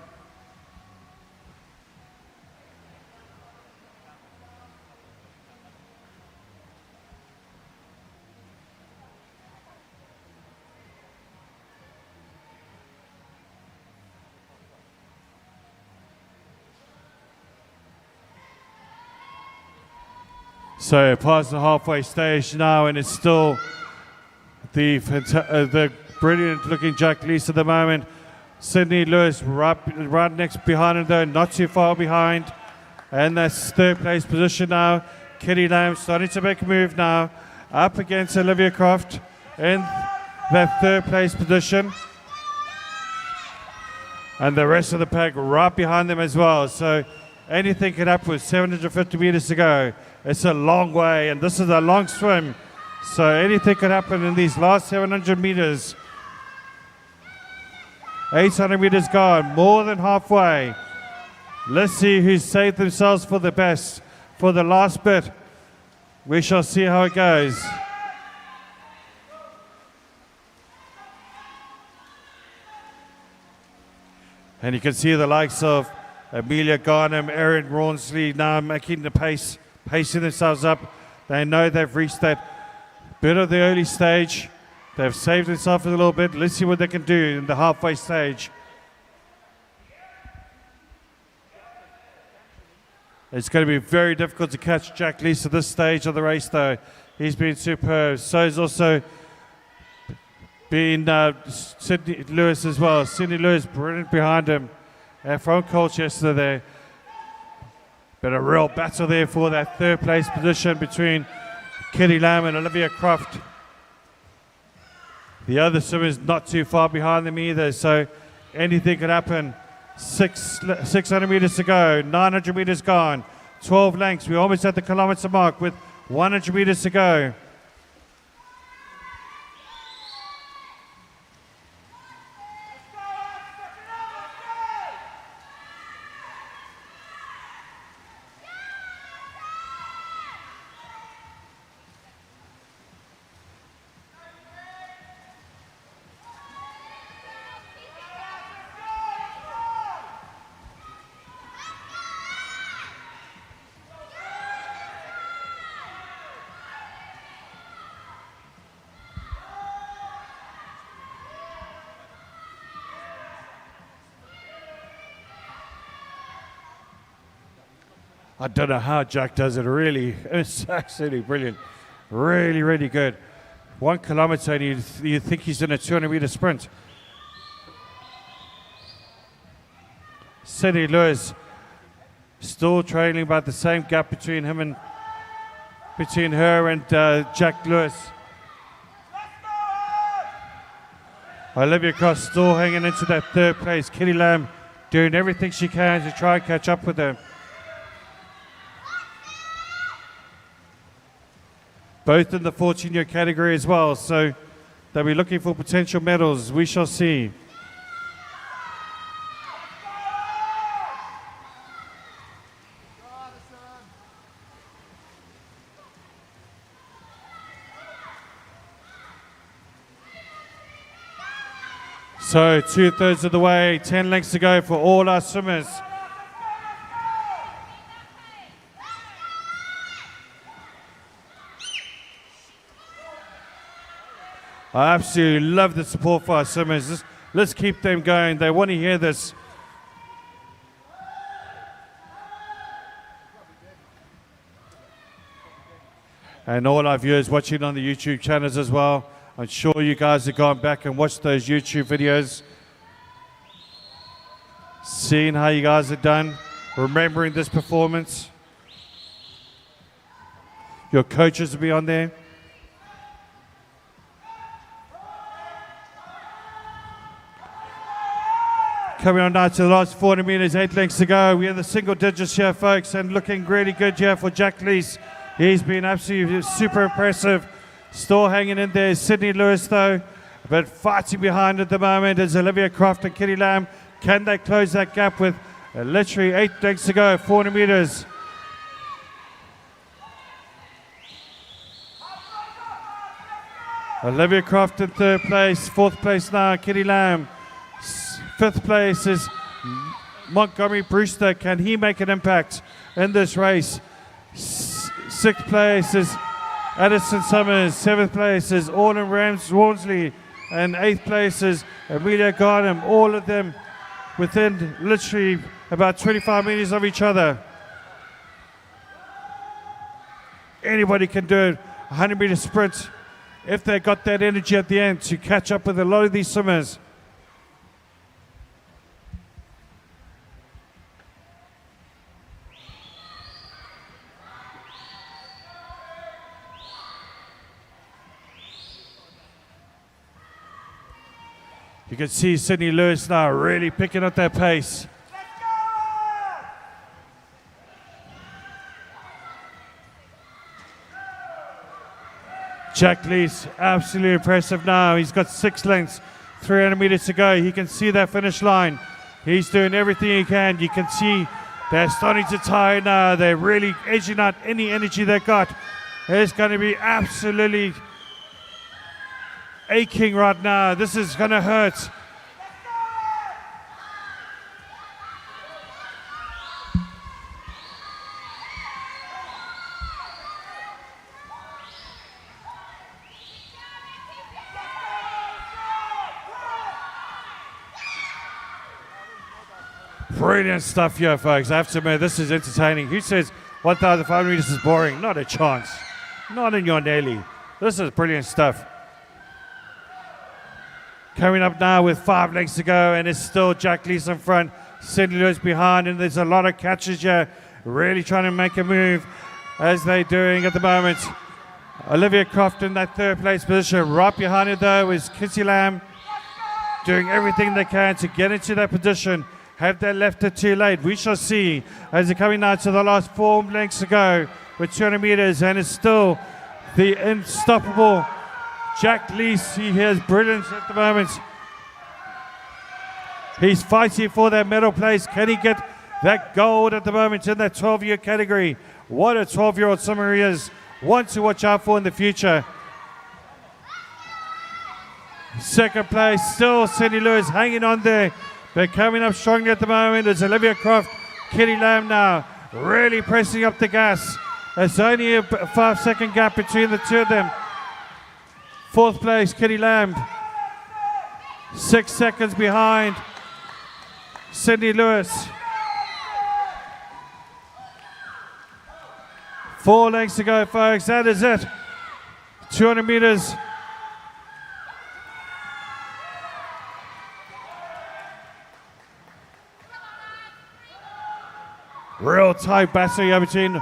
So past the halfway stage now, and it's still the brilliant looking Jack Lees at the moment. Sydney Lewis right next behind him though, not too far behind. And that's 3rd place position now. Kitty Lamb starting to make a move now. Up against Olivia Croft in that 3rd place position. And the rest of the pack right behind them as well. So anything could happen with 750 meters to go. It's a long way and this is a long swim. So anything could happen in these last 700 meters. 800 meters gone, more than halfway. Let's see who's saved themselves for the best, for the last bit. We shall see how it goes. And you can see the likes of Amelia Garnham, Erin Rawnsley now making the pace, pacing themselves up. They know they've reached that bit of the early stage. They've saved themselves a little bit. Let's see what they can do in the halfway stage. It's going to be very difficult to catch Jack Lees at this stage of the race, though. He's been superb. So has also been Sydney Lewis as well. Sydney Lewis, brilliant behind him. From Colchester there. But a real battle there for that 3rd place position between Kitty Lamb and Olivia Croft. The other swimmers not too far behind them either, so anything could happen. 600 meters to go, 900 meters gone, 12 lengths. We're almost at the kilometer mark with 100 meters to go. I don't know how Jack does it, really. It's absolutely brilliant. Really, really good. 1 kilometer and you think he's in a 200-meter sprint. Sydney Lewis still trailing about the same gap between her and Jack Lewis. Olivia Cross still hanging into that third place. Kitty Lamb doing everything she can to try and catch up with her. Both in the 14-year category as well, so they'll be looking for potential medals. We shall see. So 2/3 of the way, 10 lengths to go for all our swimmers. I absolutely love the support for our swimmers. Let's keep them going. They want to hear this. And all our viewers watching on the YouTube channels as well. I'm sure you guys have gone back and watched those YouTube videos. Seeing how you guys have done. Remembering this performance. Your coaches will be on there. Coming on now to the last 400 meters, 8 lengths to go. We're in the single digits here, folks, and looking really good here for Jack Lees. He's been absolutely super impressive. Still hanging in there is Sydney Lewis, though, but fighting behind at the moment is Olivia Croft and Kitty Lamb. Can they close that gap with literally 8 lengths to go, 400 meters? Olivia Croft in 3rd place, 4th place now, Kitty Lamb. 5th place is Montgomery Brewster. Can he make an impact in this race? 6th place is Addison Summers. 7th place is Orlan Walmsley. And 8th place is Amelia Gardner. All of them within literally about 25 meters of each other. Anybody can do it. 100-meter sprint if they got that energy at the end to catch up with a lot of these swimmers. You can see Sydney Lewis now really picking up that pace. Jack Lees, absolutely impressive now. He's got 6 lengths, 300 meters to go. He can see that finish line. He's doing everything he can. You can see they're starting to tire now. They're really edging out any energy they got. It's going to be absolutely aching right now. This is going to hurt. Brilliant stuff here, folks. I have to admit, this is entertaining. Who says 1,500 meters is boring? Not a chance. Not in your Nelly. This is brilliant stuff. Coming up now with 5 lengths to go, and it's still Jack Lees in front, Sydney Lewis behind, and there's a lot of catches here, really trying to make a move as they're doing at the moment. Olivia Croft in that 3rd place position. Right behind her, though, is Kitty Lamb, doing everything they can to get into that position. Have they left it too late? We shall see as they're coming now to the last 4 lengths to go with 200 meters, and it's still the unstoppable Jack Lees. He has brilliance at the moment. He's fighting for that medal place. Can he get that gold at the moment in that 12-year category? What a 12-year-old swimmer he is. One to watch out for in the future. 2nd place, still Sydney Lewis hanging on there. They're coming up strongly at the moment. It's Olivia Croft, Kitty Lamb now, really pressing up the gas. There's only a 5-second gap between the two of them. 4th place, Kitty Lamb. 6 seconds behind Sydney Lewis. 4 lengths to go, folks. That is it. 200 meters. Real tight battle here between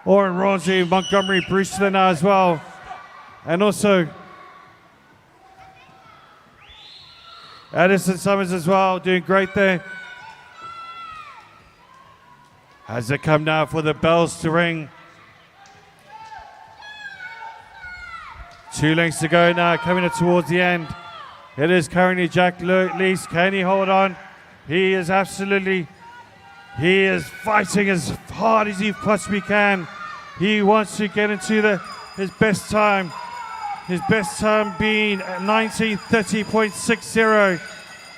Oren Ronzi, Montgomery Brewster now as well. And also Addison Summers as well, doing great there. As they come now for the bells to ring. 2 lengths to go now, coming up towards the end. It is currently Jack Lees. Can he hold on? He is fighting as hard as he possibly can. He wants to get into his best time. His best time being 19:30.60.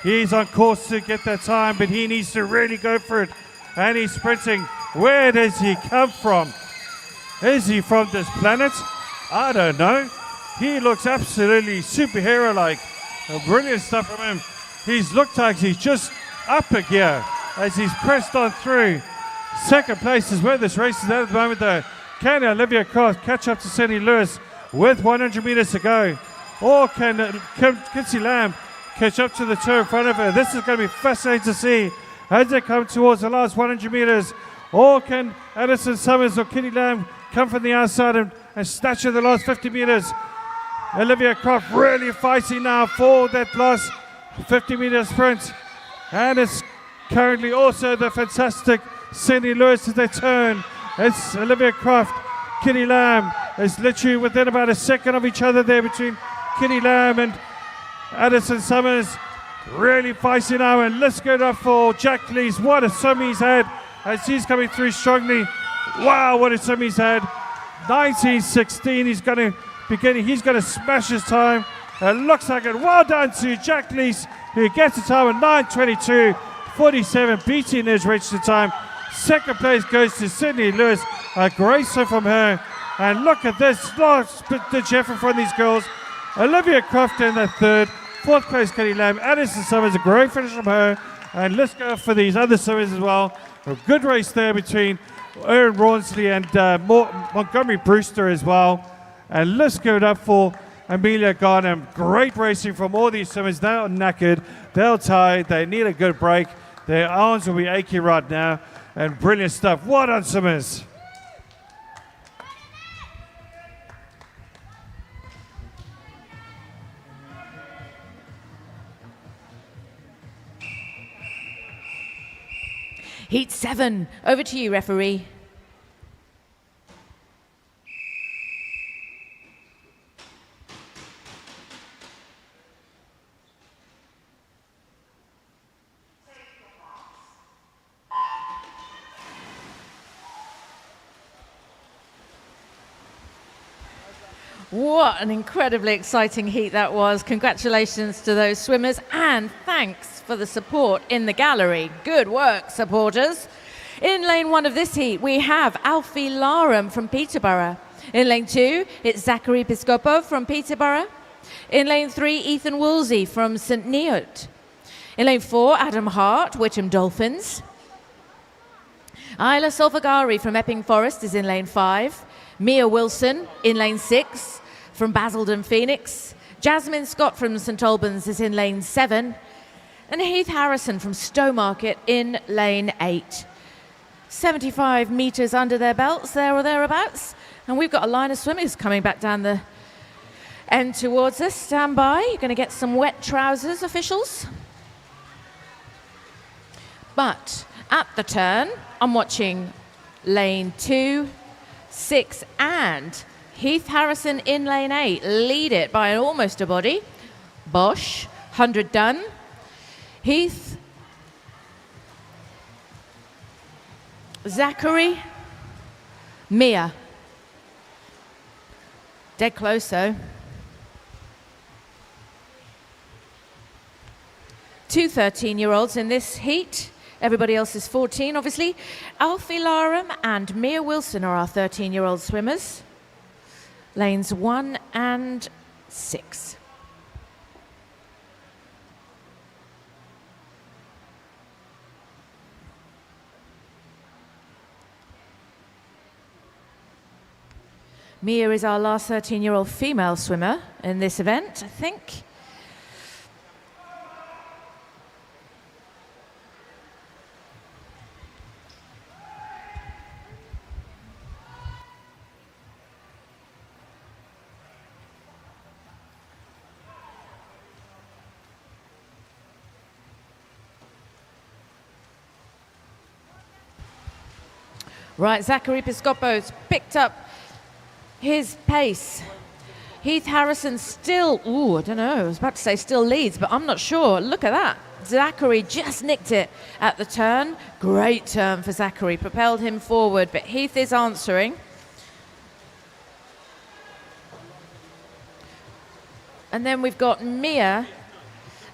He's on course to get that time, but he needs to really go for it. And he's sprinting. Where does he come from? Is he from this planet? I don't know. He looks absolutely superhero-like. Brilliant stuff from him. He's looked like he's just up a gear as he's pressed on through. Second place is where this race is at the moment, though. Can Olivia Cross catch up to Cindy Lewis with 100 meters to go? Or can Kinsey Lamb catch up to the two in front of her? This is going to be fascinating to see as they come towards the last 100 meters. Or can Addison Summers or Kitty Lamb come from the outside and snatch her the last 50 meters? Olivia Croft really fighting now for that last 50-meter sprint. And it's currently also the fantastic Cindy Lewis as they turn. It's Olivia Croft, Kitty Lamb. It's literally within about a second of each other there between Kitty Lamb and Addison Summers. Really fighting now, and let's go up for Jack Lees. What a swim he's had as he's coming through strongly. Wow, what a swim he's had. 19:16, he's going to smash his time. It looks like it. Well done to Jack Lees, who gets a time of 9:22.47, beating his registered time. Second place goes to Sydney Lewis. A great swim from her. And look at this last bit the effort from these girls. Olivia Croft in the third. Fourth place, Kenny Lamb. Addison Summers, a great finish from her. And let's go for these other swimmers as well. A good race there between Erin Rawnsley and Montgomery Brewster as well. And let's give it up for Amelia Garnham. Great racing from all these swimmers. They're knackered. They're tired. They need a good break. Their arms will be achy right now. And brilliant stuff. Well done, swimmers. Heat 7. Over to you, referee. What an incredibly exciting heat that was. Congratulations to those swimmers, and thanks for the support in the gallery. Good work, supporters. In lane 1 of this heat, we have Alfie Larum from Peterborough. In lane 2, it's Zachary Piscopo from Peterborough. In lane 3, Ethan Woolsey from St Neot. In lane 4, Adam Hart, Witham Dolphins. Isla Solfagari from Epping Forest is in lane 5. Mia Wilson in lane 6 from Basildon Phoenix. Jasmine Scott from St Albans is in lane 7. And Heath Harrison from Stowmarket in lane 8. 75 metres under their belts, there or thereabouts. And we've got a line of swimmers coming back down the end towards us. Stand by. You're going to get some wet trousers, officials. But at the turn, I'm watching lane 2, 6 and Heath Harrison in lane 8 lead it by almost a body. Bosch, 100 done. Heath, Zachary, Mia. Dead close though. 2 13-year-olds in this heat. Everybody else is 14, obviously. Alfie Larum and Mia Wilson are our 13-year-old swimmers. Lanes 1 and 6. Mia is our last 13-year-old female swimmer in this event, I think. Right, Zachary Piscopo's picked up his pace. Heath Harrison still, I don't know, I was about to say still leads, but I'm not sure. Look at that. Zachary just nicked it at the turn. Great turn for Zachary, propelled him forward, but Heath is answering. And then we've got Mia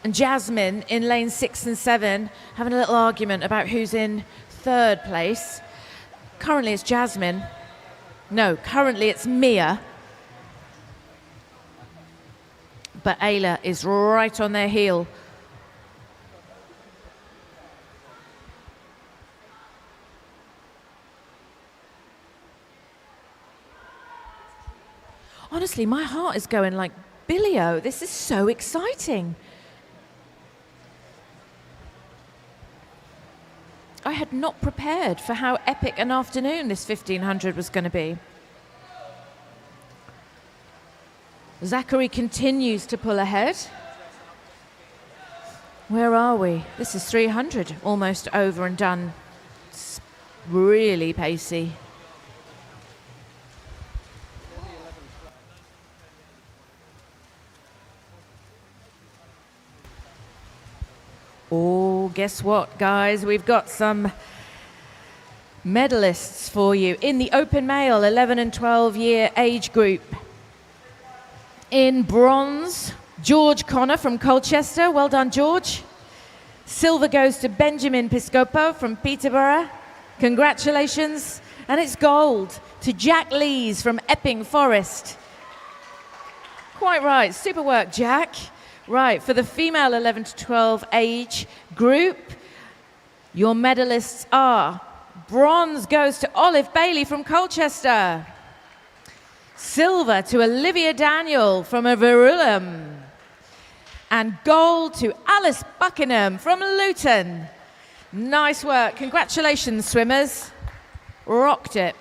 and Jasmine in lane 6 and 7 having a little argument about who's in third place. Currently it's Jasmine. No, currently it's Mia. But Ayla is right on their heel. Honestly, my heart is going like Billy-O. This is so exciting. I had not prepared for how epic an afternoon this 1500 was going to be. Zachary continues to pull ahead. Where are we? This is 300, almost over and done. It's really pacey. Oh, guess what, guys? We've got some medalists for you in the open male 11 and 12 year age group. In bronze, George Connor from Colchester. Well done, George. Silver goes to Benjamin Piscopo from Peterborough. Congratulations. And it's gold to Jack Lees from Epping Forest. Quite right. Super work, Jack. Right, for the female 11 to 12 age group, your medalists are: bronze goes to Olive Bailey from Colchester. Silver to Olivia Daniel from Verulam. And gold to Alice Buckingham from Luton. Nice work. Congratulations, swimmers. Rocked it.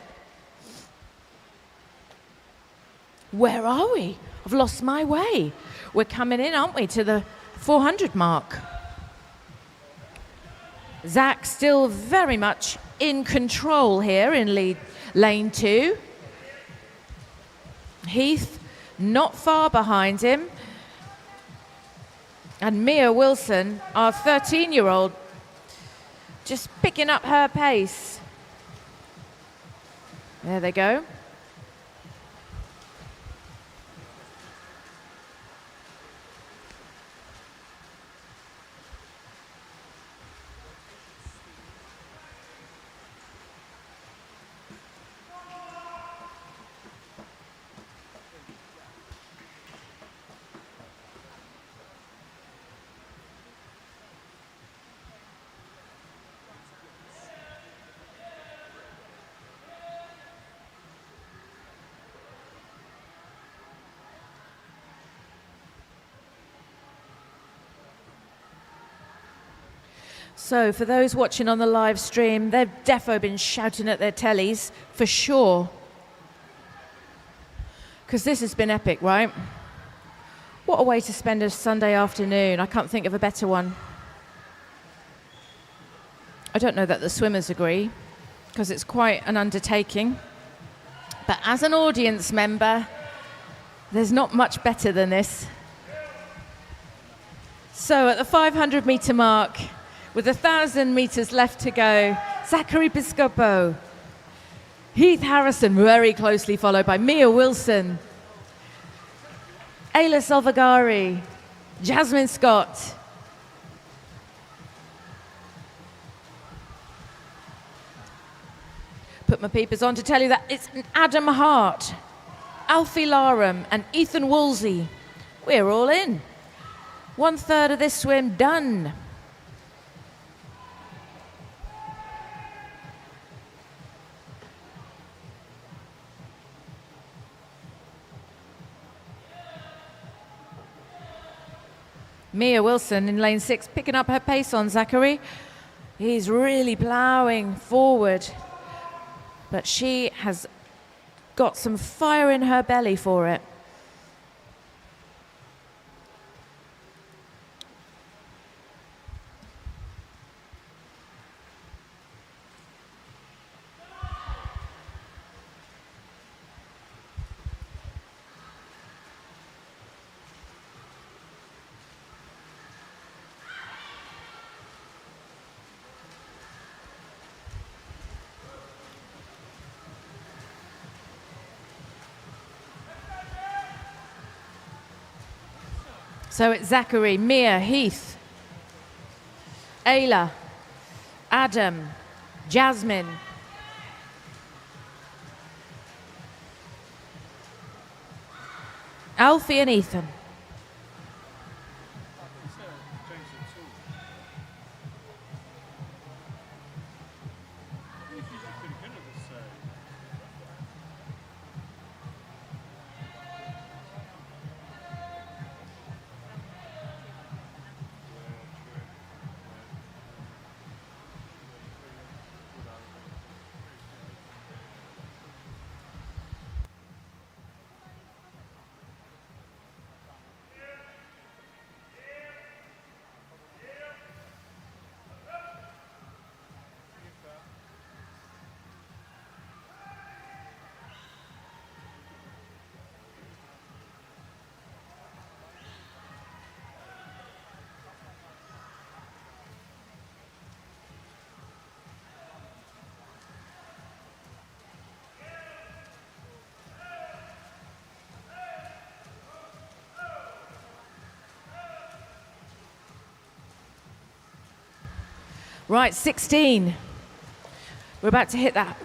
Where are we? I've lost my way. We're coming in, aren't we, to the 400 mark. Zach still very much in control here in lane 2. Heath not far behind him. And Mia Wilson, our 13-year-old, just picking up her pace. There they go. So for those watching on the live stream, they've defo been shouting at their tellies for sure. Because this has been epic, right? What a way to spend a Sunday afternoon. I can't think of a better one. I don't know that the swimmers agree, because it's quite an undertaking. But as an audience member, there's not much better than this. So at the 500 metre mark, with 1,000 metres left to go, Zachary Piscopo, Heath Harrison very closely followed by Mia Wilson, Ayla Salvagari, Jasmine Scott. Put my peepers on to tell you that it's Adam Hart, Alfie Larum and Ethan Woolsey. We're all in. 1/3 of this swim done. Mia Wilson in lane 6, picking up her pace on Zachary. He's really ploughing forward, but she has got some fire in her belly for it. So it's Zachary, Mia, Heath, Ayla, Adam, Jasmine, Alfie and Ethan. Right, 16. We're about to hit that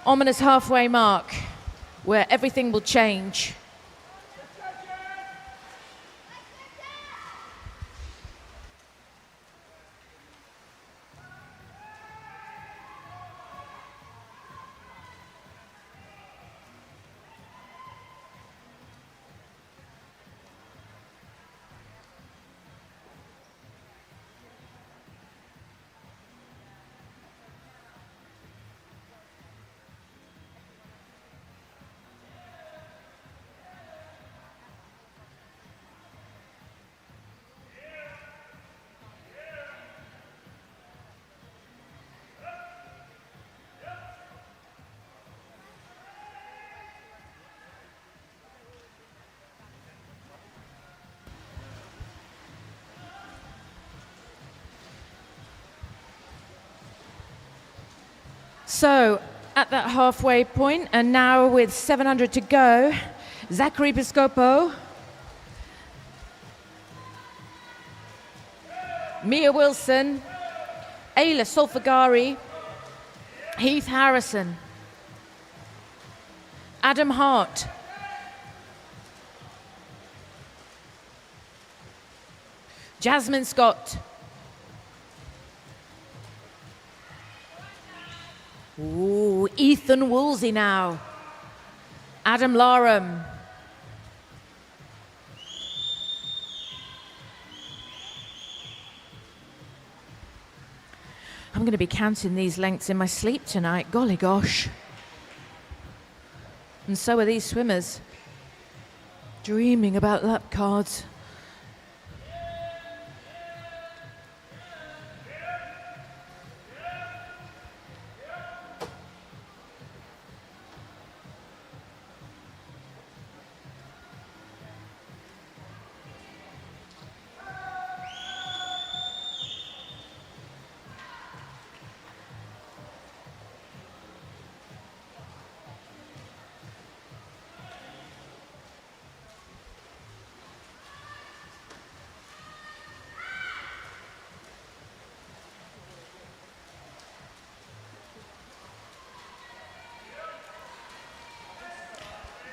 ominous halfway mark where everything will change. So at that halfway point, and now with 700 to go, Zachary Piscopo, Mia Wilson, Ayla Solfagari, Heath Harrison, Adam Hart, Jasmine Scott, ooh, Ethan Woolsey now, Adam Larum, I'm going to be counting these lengths in my sleep tonight, golly gosh. And so are these swimmers, dreaming about lap cards.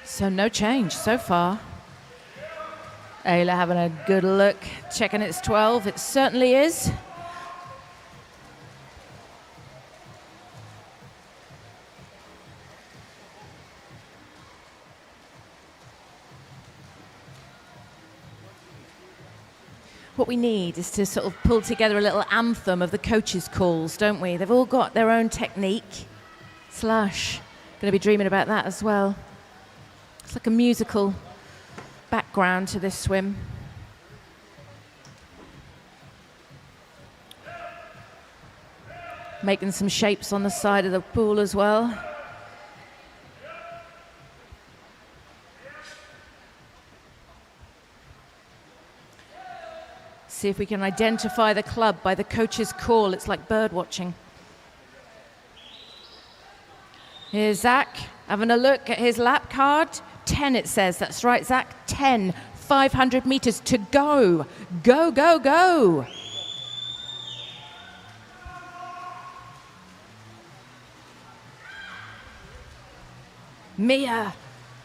So no change so far. Ayla having a good look, checking it's 12. It certainly is. what we need is to sort of pull together a little anthem of the coaches' calls, don't we? They've all got their own technique. Slush. Going to be dreaming about that as well. It's like a musical background to this swim. Making some shapes on the side of the pool as well. See if we can identify the club by the coach's call. It's like bird watching. Here's Zach having a look at his lap card. 10 it says. That's right, Zach. 10. 500 meters to go. Go, go, go. Mia.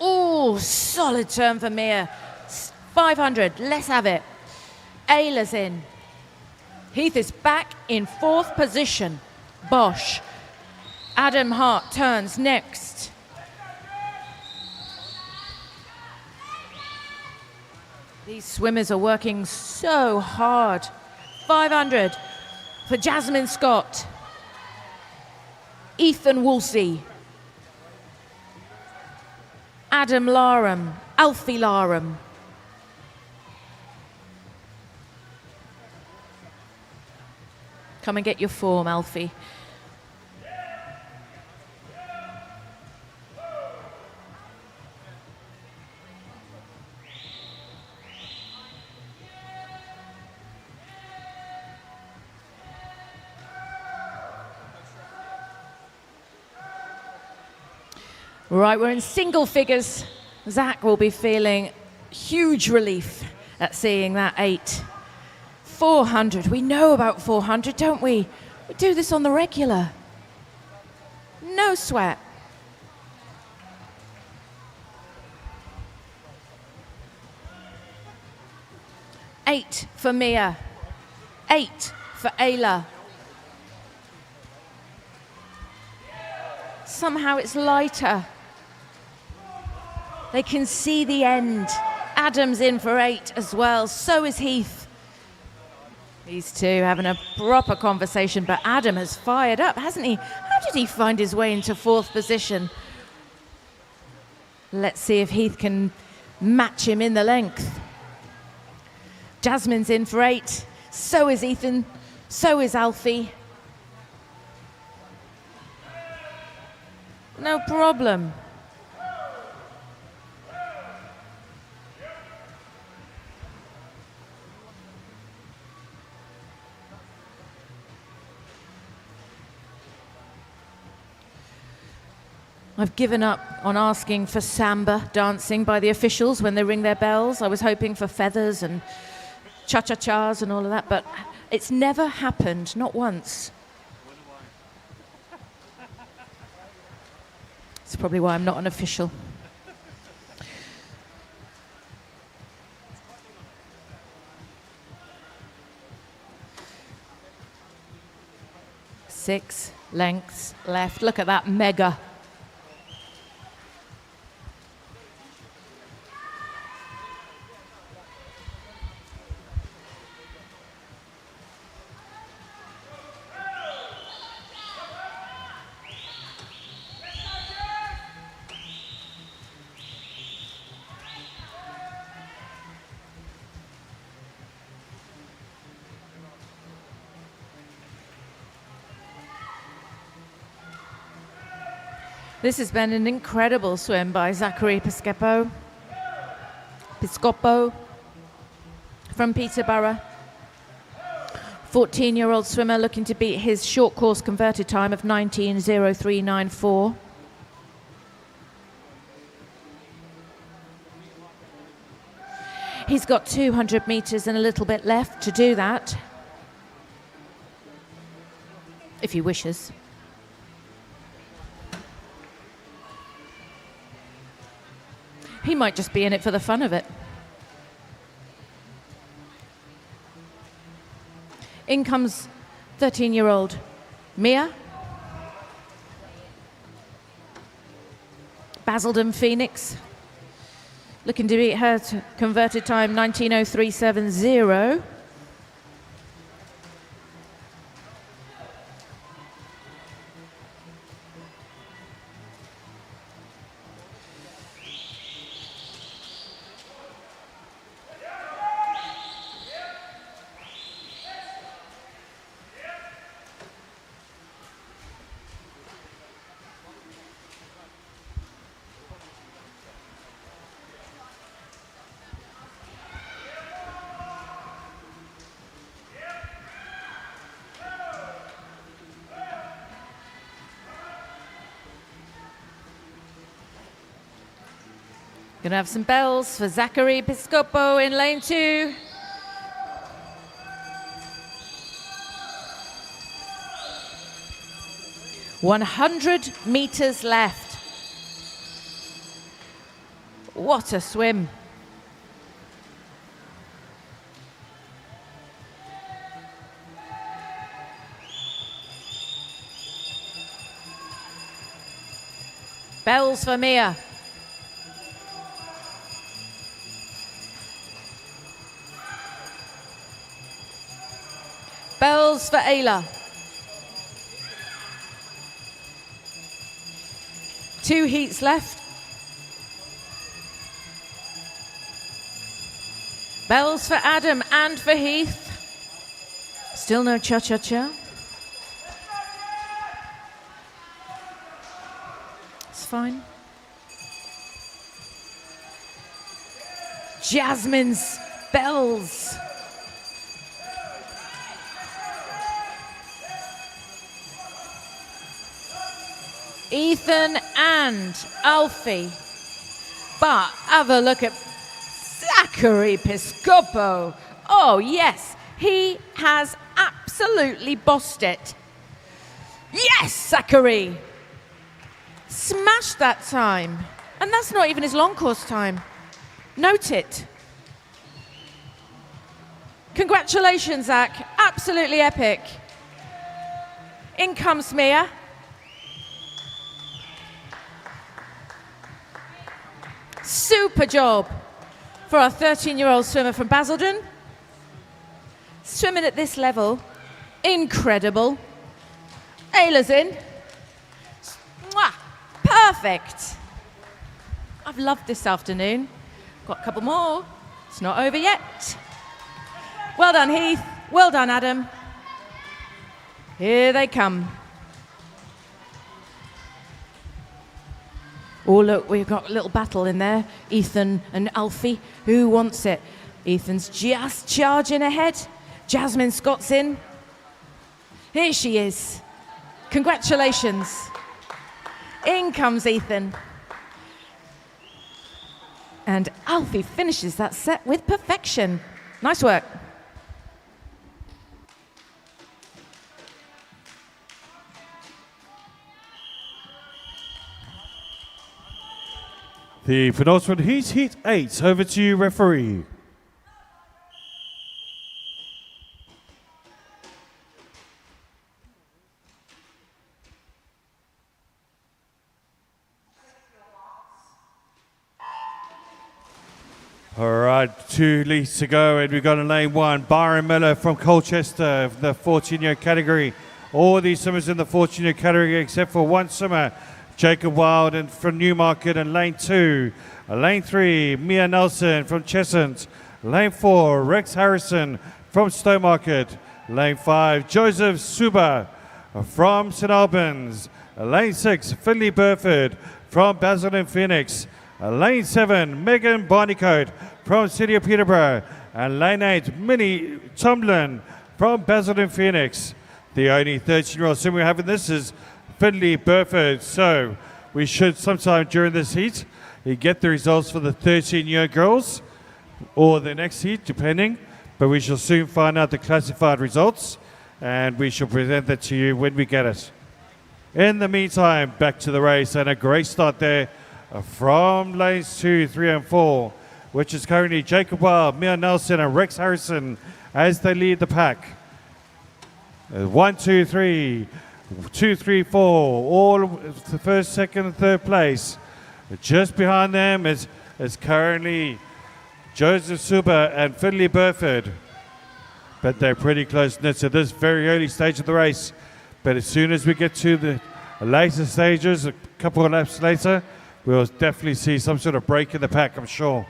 Oh, solid turn for Mia. 500. Let's have it. Ayla's in. Heath is back in 4th position. Bosch. Adam Hart turns next. These swimmers are working so hard. 500 for Jasmine Scott. Ethan Woolsey. Adam Larum. Alfie Larum. Come and get your form, Alfie. Right, we're in single figures. Zach will be feeling huge relief at seeing that 8. 400. We know about 400, don't we? We do this on the regular. No sweat. Eight for Mia. 8 for Ayla. Somehow it's lighter. They can see the end. Adam's in for 8 as well. So is Heath. These two having a proper conversation, but Adam has fired up, hasn't he? How did he find his way into 4th position? Let's see if Heath can match him in the length. Jasmine's in for 8. So is Ethan. So is Alfie. No problem. I've given up on asking for samba dancing by the officials when they ring their bells. I was hoping for feathers and cha-cha-chas and all of that, but it's never happened, not once. It's probably why I'm not an official. Six lengths left. Look at that mega. This has been an incredible swim by Zachary Piscopo from Peterborough. 14-year-old swimmer looking to beat his short course converted time of 19:03.94. He's got 200 meters and a little bit left to do that, if he wishes. He might just be in it for the fun of it. In comes 13-year-old Mia. Basildon Phoenix. Looking to beat her converted time 19:03.70. Gonna have some bells for Zachary Piscopo in lane 2. "100 meters left." What a swim. Bells for Mia. Bells for Ayla. 2 heats left. Bells for Adam and for Heath. Still no cha-cha-cha. It's fine. Jasmine's bells. Ethan and Alfie. But have a look at Zachary Piscopo. Oh yes, he has absolutely bossed it. Yes, Zachary. Smashed that time. And that's not even his long course time. Note it. Congratulations, Zach. Absolutely epic. In comes Mia. Super job for our 13-year-old swimmer from Basildon. Swimming at this level, incredible. Ayla's in. Mwah, perfect. I've loved this afternoon. Got a couple more. It's not over yet. Well done, Heath. Well done, Adam. Here they come. Oh, look, we've got a little battle in there. Ethan and Alfie. Who wants it? Ethan's just charging ahead. Jasmine Scott's in. Here she is. Congratulations. In comes Ethan. And Alfie finishes that set with perfection. Nice work. The penultimate heat, Heat 8. Over to you, referee. All right, 2 leads to go, and we've got in lane 1, Byron Miller from Colchester, the 14-year category. All these swimmers in the 14-year category except for one swimmer, Jacob Wild and from Newmarket in lane 2. Lane 3, Mia Nelson from Cheshunt. Lane 4, Rex Harrison from Stowmarket. Lane 5, Joseph Suba from St Albans. Lane 6, Finley Burford from Basildon Phoenix. Lane 7, Megan Barneycoat from City of Peterborough. And lane 8, Minnie Tomlin from Basildon Phoenix. The only 13-year-old swimmer we have in this is Finley Burford. So we should sometime during this heat get the results for the 13-year girls or the next heat, depending. But we shall soon find out the classified results, and we shall present that to you when we get it. In the meantime, back to the race, and a great start there from lanes 2, 3, and 4, which is currently Jacob Wild, Mia Nelson, and Rex Harrison as they lead the pack. 1, 2, 3, 2, 3, 4, all the first, second, and third place. Just behind them is currently Joseph Suba and Finley Burford. But they're pretty close knit at this very early stage of the race. But as soon as we get to the later stages, a couple of laps later, we'll definitely see some sort of break in the pack, I'm sure.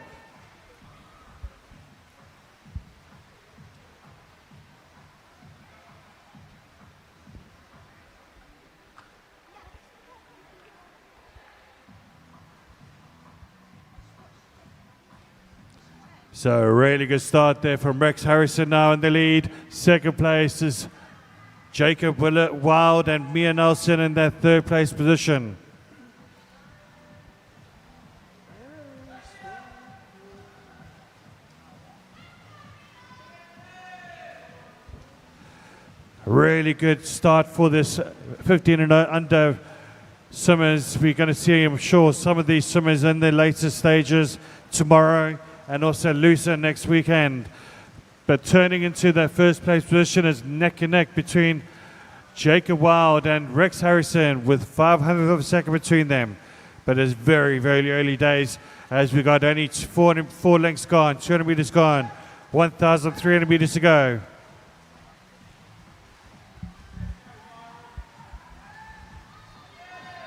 So a really good start there from Rex Harrison now in the lead. Second place is Jacob Wild and Mia Nelson in their third place position. Really good start for this 15 and under swimmers. We're going to see, I'm sure, some of these swimmers in the later stages tomorrow and also looser next weekend. But turning into that first place position is neck and neck between Jacob Wild and Rex Harrison with 500 of a second between them. But it's very, very early days as we got only four lengths gone, 200 meters gone, 1,300 meters to go.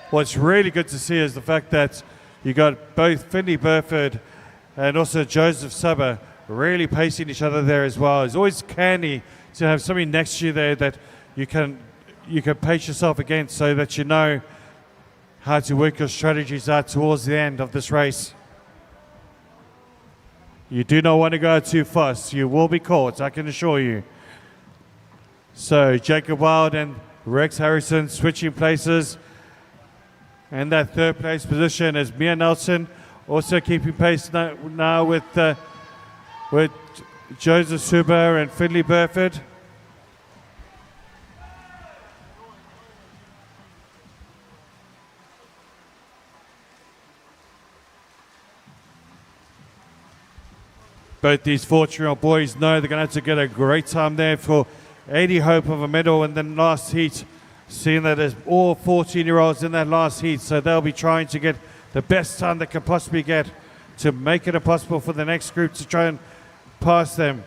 What's really good to see is the fact that you got both Finley Burford and also Joseph Suber really pacing each other there as well. It's always canny to have somebody next to you there that you can pace yourself against so that you know how to work your strategies out towards the end of this race. You do not want to go too fast. You will be caught, I can assure you. So Jacob Wild and Rex Harrison switching places. And that third place position is Mia Nelson, also keeping pace now with Joseph Suber and Finley Burford. Both these 14-year-old boys know they're going to have to get a great time there for any hope of a medal in the last heat, seeing that there's all 14-year-olds in that last heat, so they'll be trying to get the best time they can possibly get to make it impossible for the next group to try and pass them.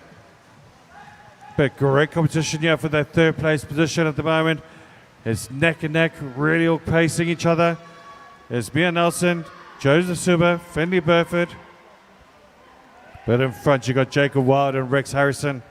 But great competition here for that third place position at the moment. It's neck and neck, really all pacing each other. It's Mia Nelson, Joseph Suber, Finley Burford. But in front you got Jacob Wild and Rex Harrison.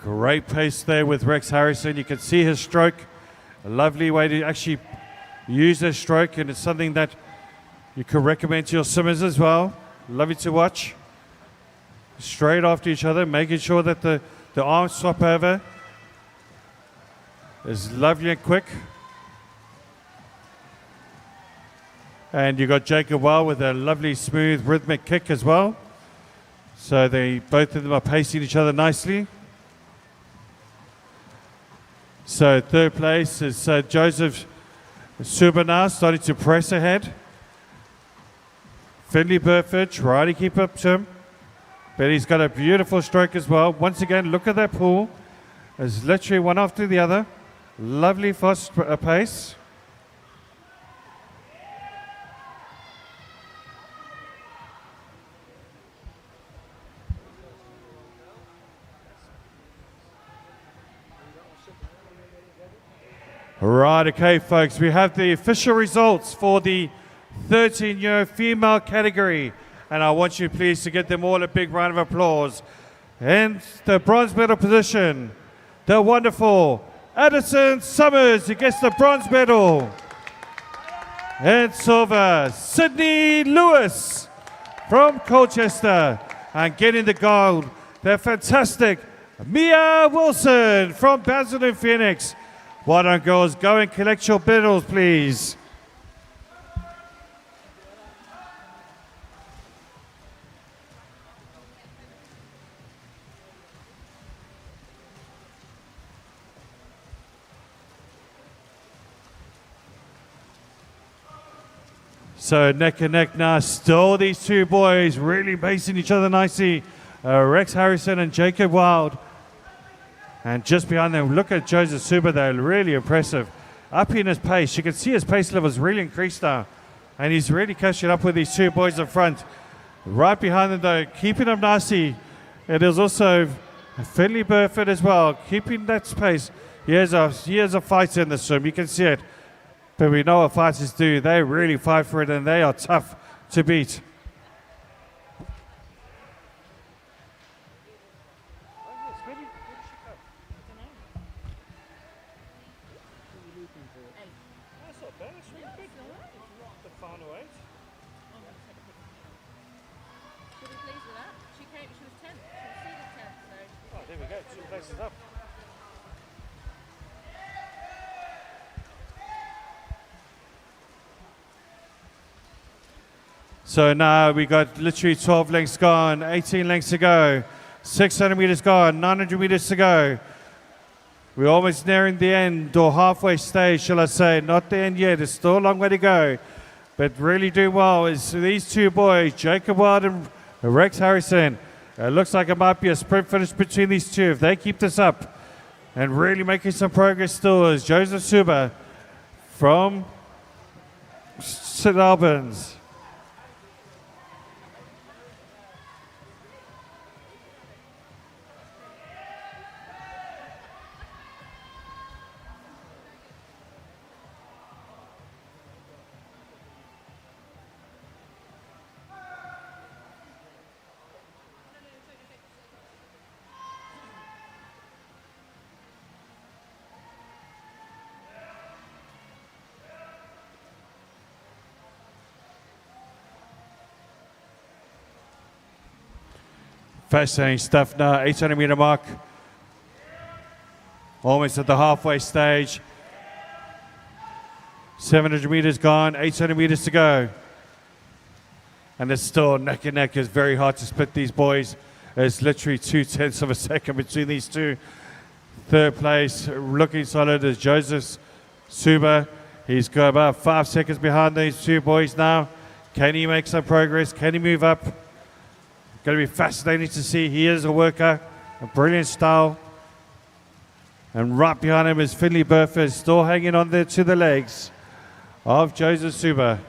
Great pace there with Rex Harrison. You can see his stroke. A lovely way to actually use his stroke, and it's something that you can recommend to your swimmers as well. Lovely to watch. Straight after each other, making sure that the arm swap over is lovely and quick. And you got Jacob Wild with a lovely, smooth, rhythmic kick as well. So both of them are pacing each other nicely. So third place is Joseph Suber now starting to press ahead. Finley Burford trying to keep up to him, but he's got a beautiful stroke as well. Once again, look at that pool. It's literally one after the other. Lovely fast pace. Right, okay, folks, we have the official results for the 13-year female category, and I want you please to give them all a big round of applause. And the bronze medal position, the wonderful Addison Summers, who gets the bronze medal. And silver, Sydney Lewis from Colchester. And getting the gold, the fantastic Mia Wilson from Basildon Phoenix. Why don't girls go and collect your medals, please? So neck and neck now, still these two boys really pacing each other nicely. Rex Harrison and Jacob Wild. And just behind them, look at Joseph Suber there, really impressive. Up in his pace, you can see his pace levels really increased now. And he's really catching up with these two boys in front. Right behind them though, keeping them nicely. It is also Finley Burford as well, keeping that pace. He is a fighter in the swim, you can see it. But we know what fighters do, they really fight for it and they are tough to beat. There we go, 2 places up. So now we got literally 12 lengths gone, 18 lengths to go, 600 meters gone, 900 meters to go. We're almost nearing the end, or halfway stage, shall I say. Not the end yet, there's still a long way to go. But really doing well is these two boys, Jacob Wild and Rex Harrison. It looks like it might be a sprint finish between these two. If they keep this up and really making some progress still is Joseph Suba from St. Albans. Fascinating stuff now, 800 meter mark. Almost at the halfway stage. 700 meters gone, 800 meters to go. And it's still neck and neck. It's very hard to split these boys. There's literally 0.2 of a second between these two. Third place, looking solid, is Joseph Suba. He's got about 5 seconds behind these two boys now. Can he make some progress? Can he move up? Going to be fascinating to see. He is a worker, a brilliant style. And right behind him is Finley Burford, still hanging on there to the legs of Joseph Suba.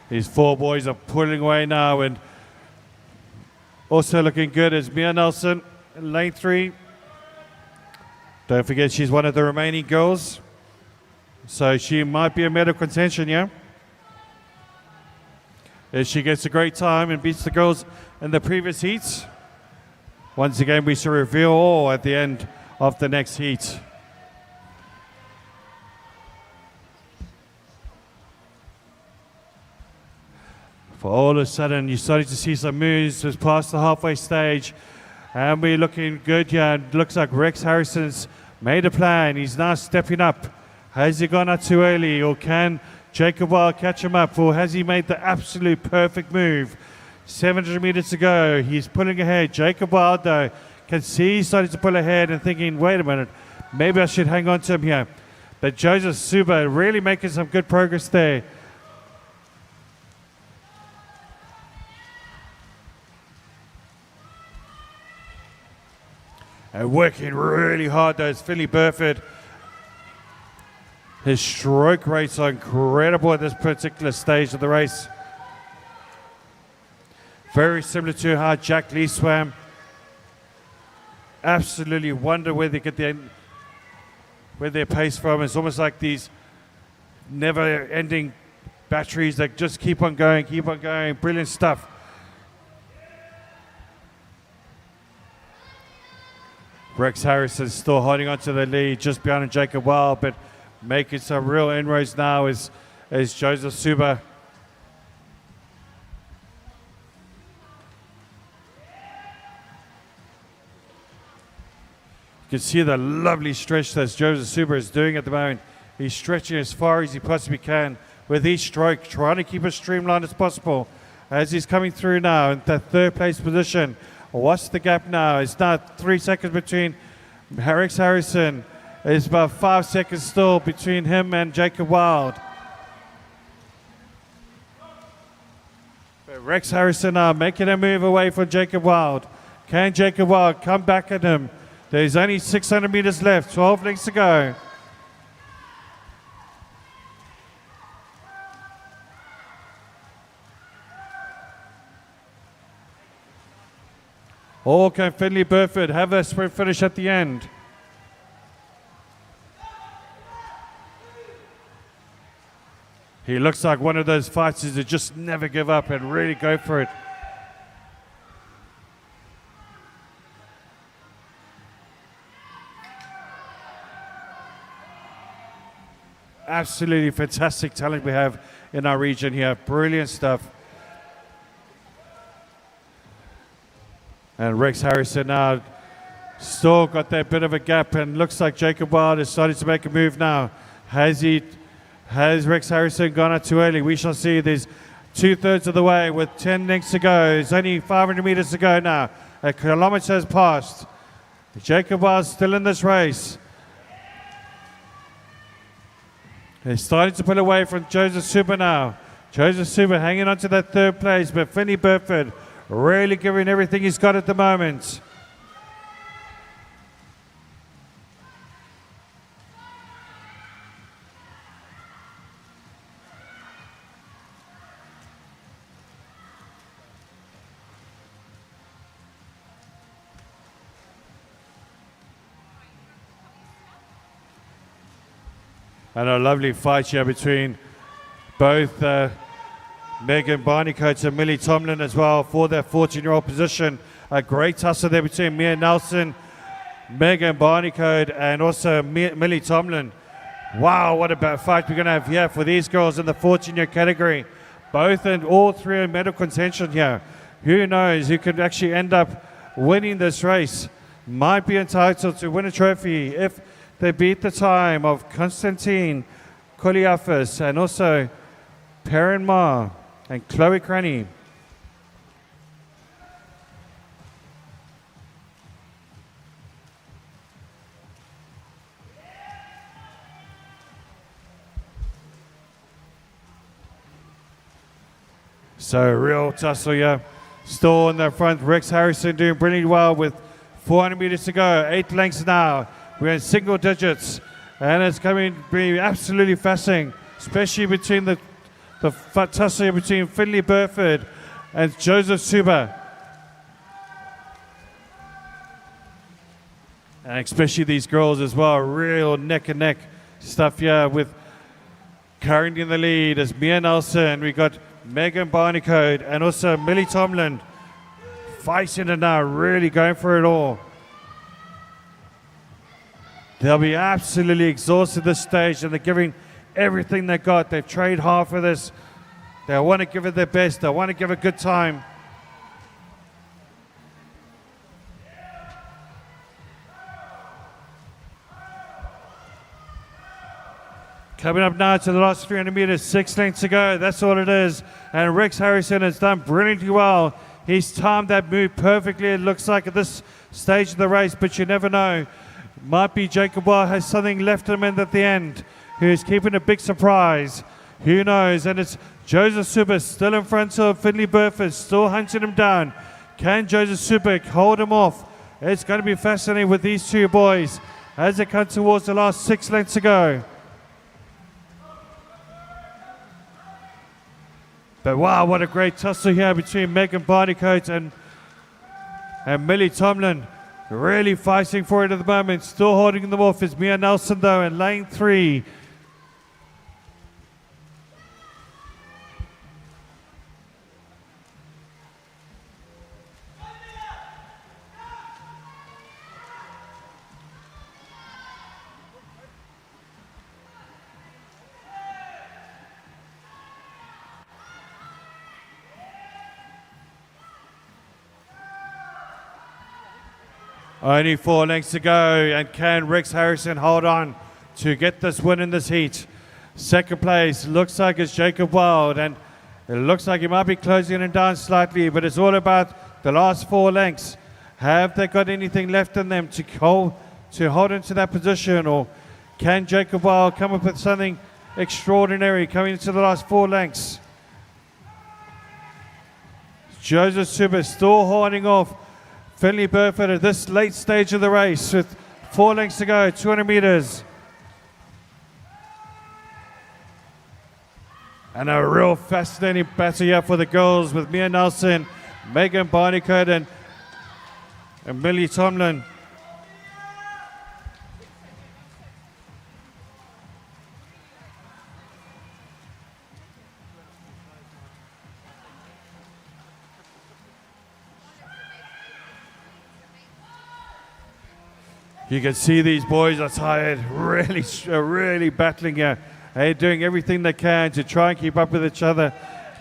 These 4 boys are pulling away now, and also looking good is Mia Nelson in lane 3. Don't forget she's one of the remaining girls, so she might be a medal contention, yeah? If she gets a great time and beats the girls in the previous heats. Once again, we shall reveal all at the end of the next heat. For all of a sudden, you're starting to see some moves just past the halfway stage. And we're looking good here. It looks like Rex Harrison's made a plan. He's now stepping up. Has he gone out too early, or can Jacob Wild catch him up, or has he made the absolute perfect move? 700 meters to go. He's pulling ahead. Jacob Wild, though, can see he's starting to pull ahead and thinking, wait a minute, maybe I should hang on to him here. But Joseph Suba really making some good progress there. And working really hard, though, is Philly Burford. His stroke rates are incredible at this particular stage of the race. Very similar to how Jack Lee swam. Absolutely wonder where they get their pace from. It's almost like these never-ending batteries that just keep on going, keep on going. Brilliant stuff. Rex Harrison still holding on to the lead just behind Jacob Wild, but making some real inroads now is Joseph Suba. You can see the lovely stretch that Joseph Suba is doing at the moment. He's stretching as far as he possibly can with each stroke, trying to keep as streamlined as possible. As he's coming through now in the third place position. What's the gap now? It's now 3 seconds between Rex Harrison. It's about 5 seconds still between him and Jacob Wild. But Rex Harrison now making a move away from Jacob Wild. Can Jacob Wild come back at him? There's only 600 meters left, 12 lengths to go. Or can Finley Burford have a sprint finish at the end? He looks like one of those fighters that just never give up and really go for it. Absolutely fantastic talent we have in our region here. Brilliant stuff. And Rex Harrison now still got that bit of a gap, and looks like Jacob Wild is starting to make a move now. Has Rex Harrison gone out too early? We shall see. There's 2/3 of the way with 10 lengths to go. There's only 500 meters to go now. A kilometer has passed. Jacob Wild still in this race. They're starting to pull away from Joseph Super now. Joseph Super hanging on to that third place, but Finley Burford really giving everything he's got at the moment. And a lovely fight here between both Megan Barneycoat and Millie Tomlin as well for their 14-year-old position. A great tussle there between Mia Nelson, Megan Barneycoat, and also Millie Tomlin. Wow, what a fight we're going to have here for these girls in the 14-year category. Both and all three in medal contention here. Who knows who could actually end up winning this race. Might be entitled to win a trophy if they beat the time of Konstantin Koliafis and also Perrin Ma and Chloe Cranny. So real tussle here. Still in the front, Rex Harrison doing brilliantly well with 400 meters to go. 8 lengths now. We're in single digits, and it's coming to be absolutely fascinating, especially between the tussle between Finley Burford and Joseph Suba. And especially these girls as well, real neck and neck stuff here with currently in the lead is Mia Nelson. We got Megan Barneycoat and also Millie Tomlin fighting it now, really going for it all. They'll be absolutely exhausted at this stage, and they're giving everything they got. They've trained hard for this. They want to give it their best. They want to give a good time. Coming up now to the last 300 meters, 6 lengths to go. That's all it is. And Rex Harrison has done brilliantly well. He's timed that move perfectly, it looks like, at this stage of the race, but you never know. Might be Jacob Wild has something left him in at the end, who's keeping a big surprise. Who knows? And it's Joseph Super still in front of Finley Burford, still hunting him down. Can Joseph Super hold him off? It's going to be fascinating with these two boys as they come towards the last 6 lengths to go. But wow, what a great tussle here between Megan Barneycoat and Millie Tomlin. Really fighting for it at the moment. Still holding them off is Mia Nelson though in lane 3. Only 4 lengths to go, and can Rex Harrison hold on to get this win in this heat? Second place looks like it's Jacob Wild, and it looks like he might be closing it down slightly, but it's all about the last 4 lengths. Have they got anything left in them to hold into that position, or can Jacob Wild come up with something extraordinary coming into the last 4 lengths? Joseph Super still holding off Finley Burford at this late stage of the race with 4 lengths to go, 200 meters. And a real fascinating battle here for the girls with Mia Nelson, Megan Barneycoat and Millie Tomlin. You can see these boys are tired, really battling here. They're doing everything they can to try and keep up with each other.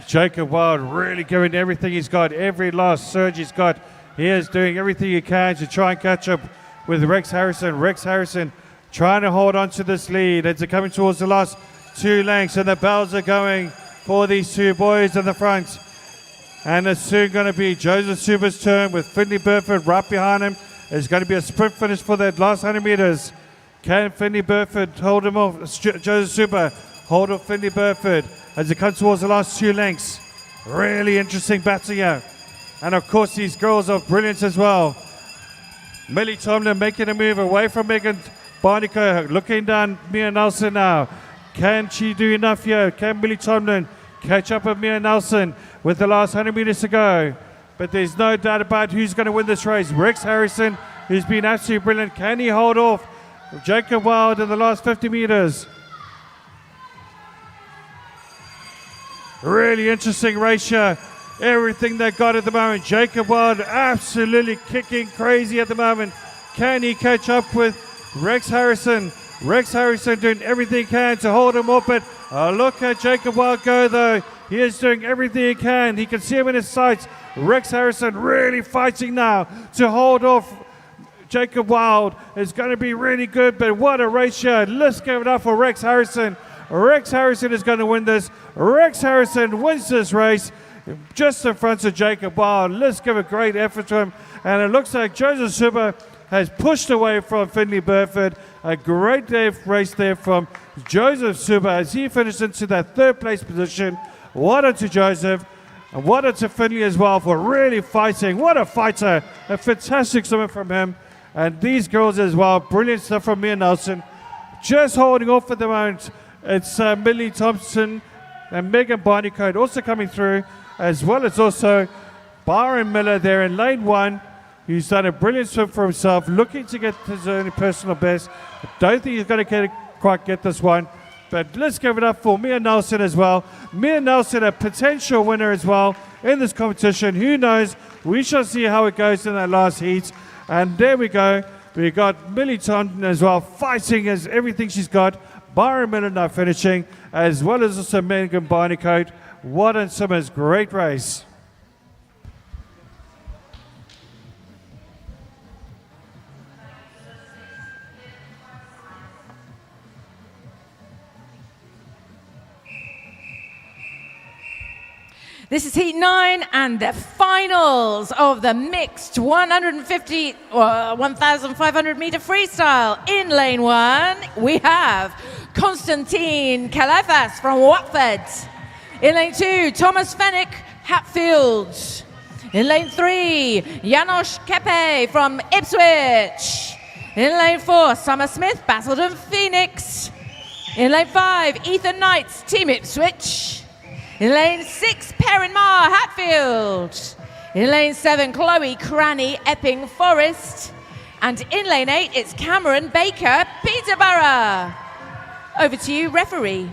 Jacob Wild really giving everything he's got, every last surge he's got He is doing everything he can to try and catch up with Rex Harrison. Rex Harrison trying to hold on to this lead as they're coming towards the last 2 lengths, and the bells are going for these 2 boys in the front. And it's soon going to be Joseph Suba's turn with Finley Burford right behind him. It's going to be a sprint finish for that last 100 meters. Can Finley Burford hold him off? Joseph Suba hold off Finley Burford as it comes towards the last 2 lengths. Really interesting battle here. And of course these girls are brilliant as well. Millie Tomlin making a move away from Megan Barnico, looking down Mia Nelson now. Can she do enough here? Can Millie Tomlin catch up with Mia Nelson with the last 100 meters to go? But there's no doubt about who's going to win this race. Rex Harrison, who's been absolutely brilliant. Can he hold off Jacob Wild in the last 50 meters? Really interesting race here. Everything they got at the moment. Jacob Wild absolutely kicking crazy at the moment. Can he catch up with Rex Harrison? Rex Harrison doing everything he can to hold him up. But look at Jacob Wild go though. He is doing everything he can. He can see him in his sights. Rex Harrison really fighting now to hold off Jacob Wild. It's going to be really good, but what a race here. Let's give it up for Rex Harrison. Rex Harrison is going to win this. Rex Harrison wins this race just in front of Jacob Wild. Let's give a great effort to him. And it looks like Joseph Suba has pushed away from Finley Burford. A great race there from Joseph Suba as he finished into that 3rd place position. Well done to Joseph. And well done to Finley as well for really fighting. What a fighter. A fantastic swimmer from him. And these girls as well. Brilliant stuff from Mia Nelson. Just holding off at the moment. It's Millie Thompson and Megan Barnicoat also coming through, as well as also Byron Miller there in lane 1, who's done a brilliant swim for himself, looking to get his own personal best. I don't think he's going to quite get this one, but let's give it up for Mia Nelson as well. Mia Nelson, a potential winner as well in this competition. Who knows? We shall see how it goes in that last heat. And there we go. We got Millie Thompson as well, fighting as everything she's got. Byron Miller now finishing, as well as also Megan Barnicoat. What a Summers, great race. This is Heat 9 and the finals of the mixed 1,500 meter freestyle. In lane 1, we have Constantine Kalafas from Watford. In lane 2, Thomas Fennick, Hatfield. In lane 3, Janos Kepe from Ipswich. In lane 4, Summer Smith, Basildon Phoenix. In lane 5, Ethan Knights, Team Ipswich. In lane 6, Perrin Marr, Hatfield. In lane 7, Chloe Cranny, Epping Forest. And in lane 8, it's Cameron Baker, Peterborough. Over to you, referee.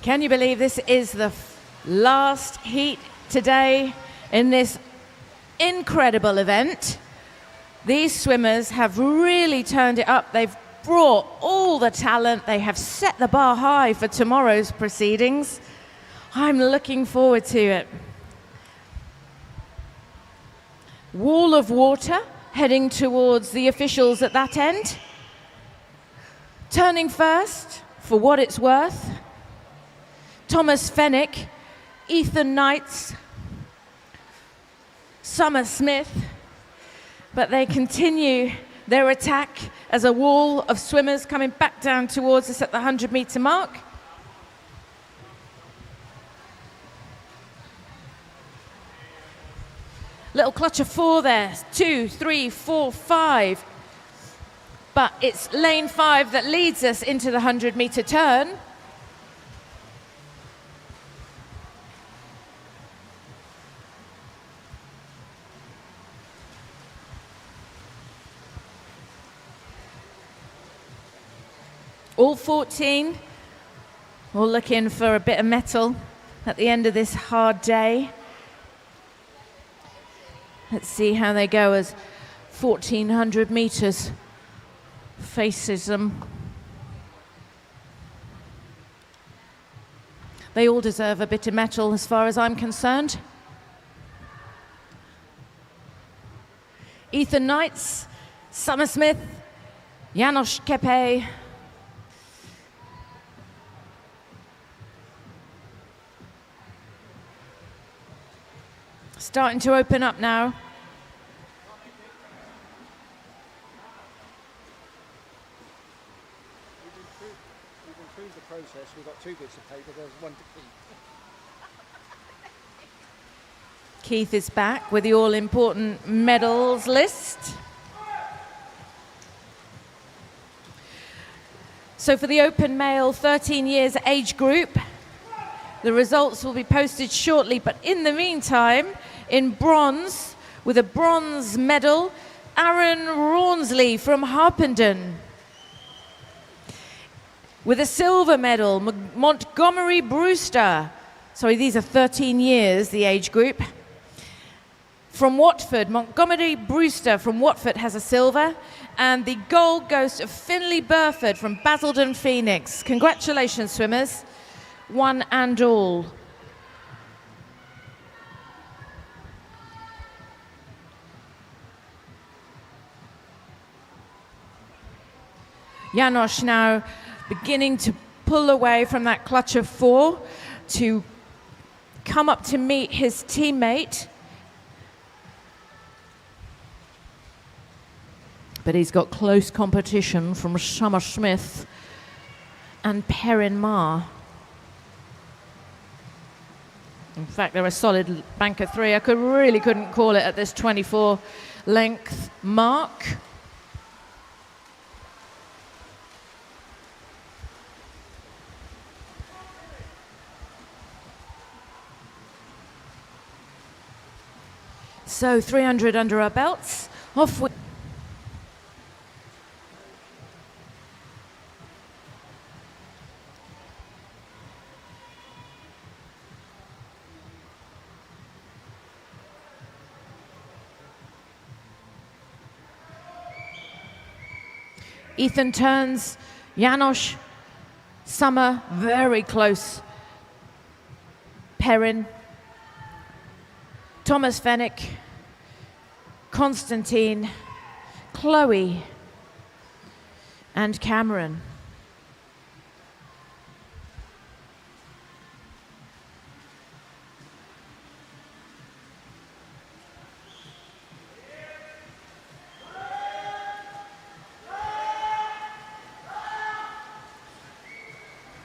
Can you believe this is the last heat today in this incredible event? These swimmers have really turned it up. They've brought all the talent. They have set the bar high for tomorrow's proceedings. I'm looking forward to it. Wall of water heading towards the officials at that end. Turning first, for what it's worth, Thomas Fennick, Ethan Knights, Summer Smith, but they continue their attack as a wall of swimmers coming back down towards us at the 100-meter mark. Little clutch of 4 there, 2, 3, 4, 5. But it's lane 5 that leads us into the 100-meter turn. All 14 all looking for a bit of mettle at the end of this hard day. Let's see how they go as 1,400 meters faces them. They all deserve a bit of mettle as far as I'm concerned. Ethan Knights, Summer Smith, Janos Kepe. Starting to open up now. We've improved the process. We've got 2 bits of paper. There's 1 to keep. Keith is back with the all-important medals list. So for the open male 13 years age group, the results will be posted shortly, but in the meantime, in bronze, with a bronze medal, Aaron Rawnsley from Harpenden. With a silver medal, Montgomery Brewster. Sorry, these are 13 years, the age group. From Watford, Montgomery Brewster from Watford has a silver, and the gold goes to Finley Burford from Basildon Phoenix. Congratulations, swimmers, one and all. Janos now beginning to pull away from that clutch of 4 to come up to meet his teammate. But he's got close competition from Summer Smith and Perrin Ma. In fact, they're a solid bank of 3. I really couldn't call it at this 24 length mark. So 300 under our belts. Off with Ethan turns, Janos, Summer, very close. Perrin, Thomas Fennick, Constantine, Chloe, and Cameron.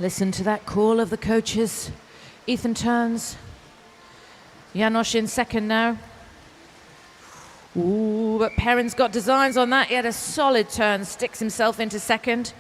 Listen to that call of the coaches. Ethan turns. Janos in second now. Ooh, but Perrin's got designs on that. He had a solid turn, sticks himself into second.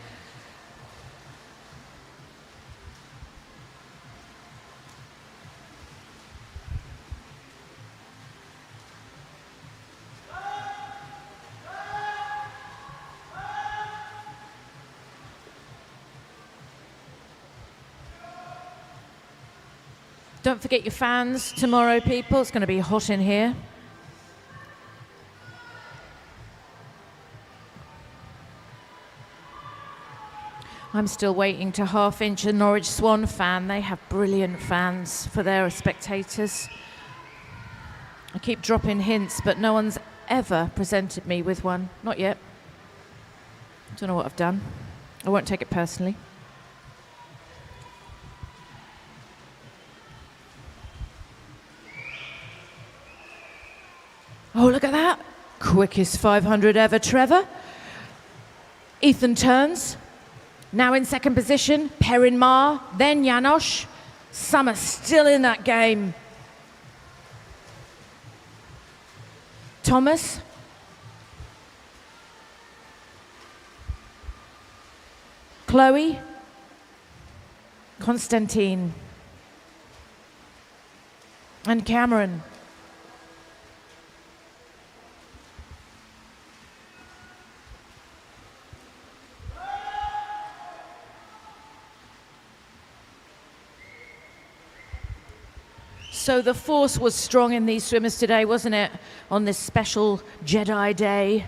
Don't forget your fans tomorrow, people. It's going to be hot in here. I'm still waiting to half-inch a Norwich Swan fan. They have brilliant fans for their spectators. I keep dropping hints, but no one's ever presented me with one. Not yet. Don't know what I've done. I won't take it personally. Oh, look at that. Quickest 500 ever, Trevor. Ethan turns. Now in second position, Perrin Ma, then Janos. Summer still in that game. Thomas. Chloe. Constantine. And Cameron. So the force was strong in these swimmers today, wasn't it? On this special Jedi day.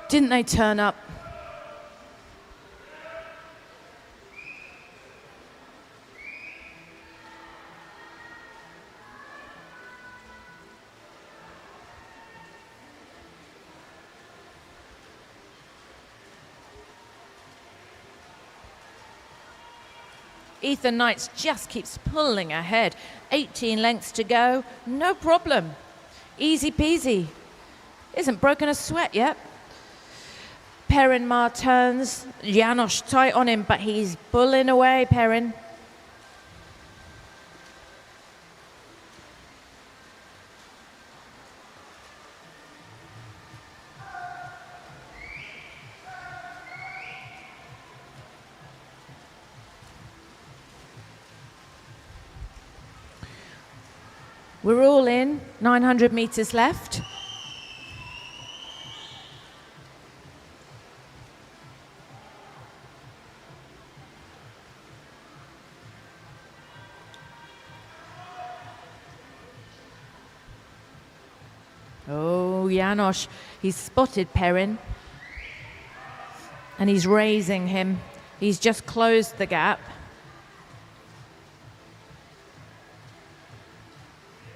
Didn't they turn up? Ethan Knights just keeps pulling ahead. 18 lengths to go, no problem. Easy peasy. Isn't broken a sweat yet. Perrin Mar turns. Janos tight on him, but he's pulling away, Perrin. We're all in, 900 meters left. Oh, Janos, he's spotted Perrin. And he's raising him. He's just closed the gap.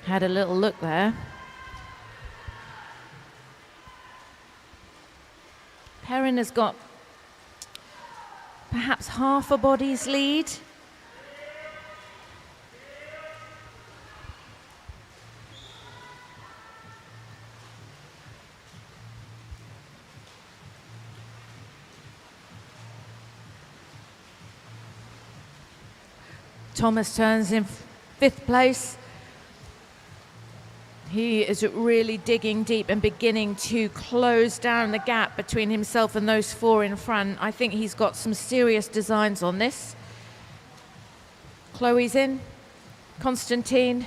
Had a little look there. Perrin has got perhaps half a body's lead. Thomas turns in fifth place. He is really digging deep and beginning to close down the gap between himself and those four in front. I think he's got some serious designs on this. Chloe's in, Constantine,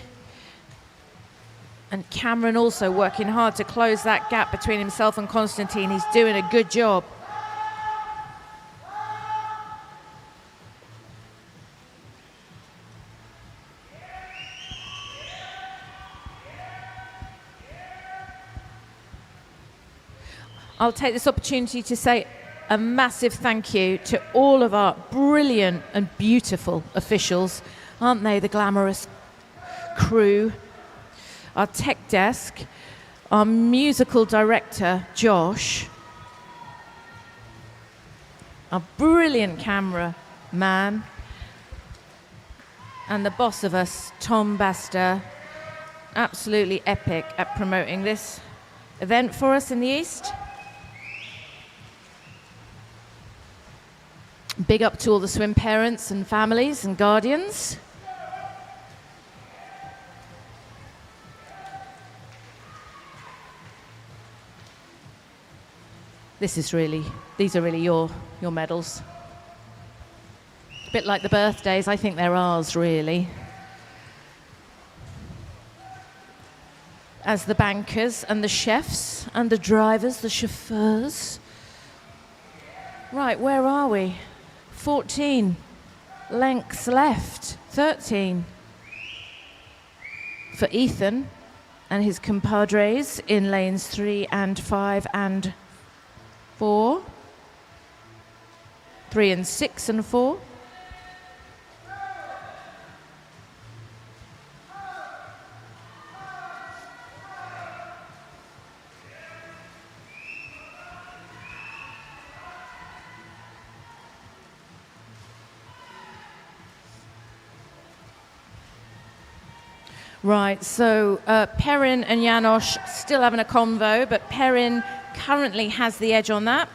and Cameron also working hard to close that gap between himself and Constantine. He's doing a good job. I'll take this opportunity to say a massive thank you to all of our brilliant and beautiful officials. Aren't they the glamorous crew? Our tech desk, our musical director, Josh, our brilliant camera man, and the boss of us, Tom Baster, absolutely epic at promoting this event for us in the East. Big up to all the swim parents and families and guardians. These are really your medals. A bit like the birthdays, I think they're ours, really. As the bankers and the chefs and the drivers, the chauffeurs. Right, where are we? 14 lengths left, 13 for Ethan and his compadres in lanes 3 and 5 and 4, 3 and 6 and 4. Right, so Perrin and Janos still having a convo, but Perrin currently has the edge on that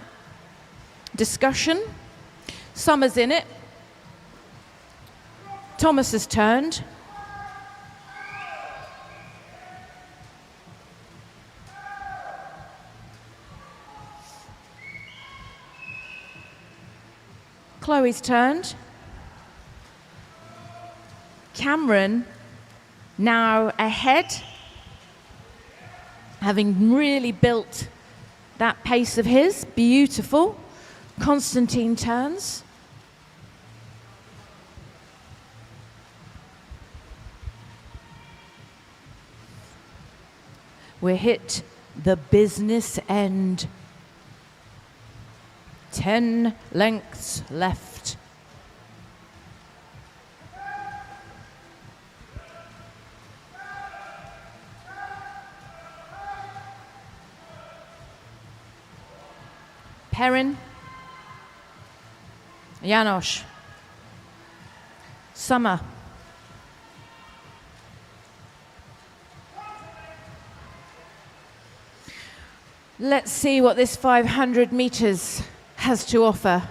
discussion. Summer's in it. Thomas has turned. Chloe's turned. Cameron now ahead, having really built that pace of his. Beautiful. Constantine turns. We hit the business end. 10 lengths left. Perrin, Janosch, Summer, let's see what this 500 meters has to offer,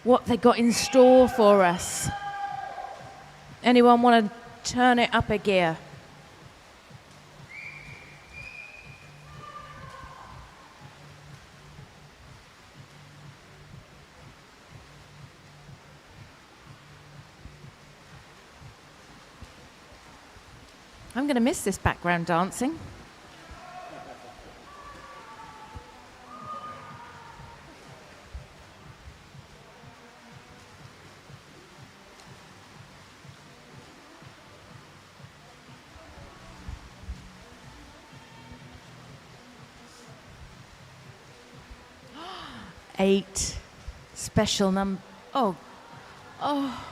what they got in store for us. Anyone want to turn it up a gear? I'm going to miss this background dancing. Eight special number. Oh, oh.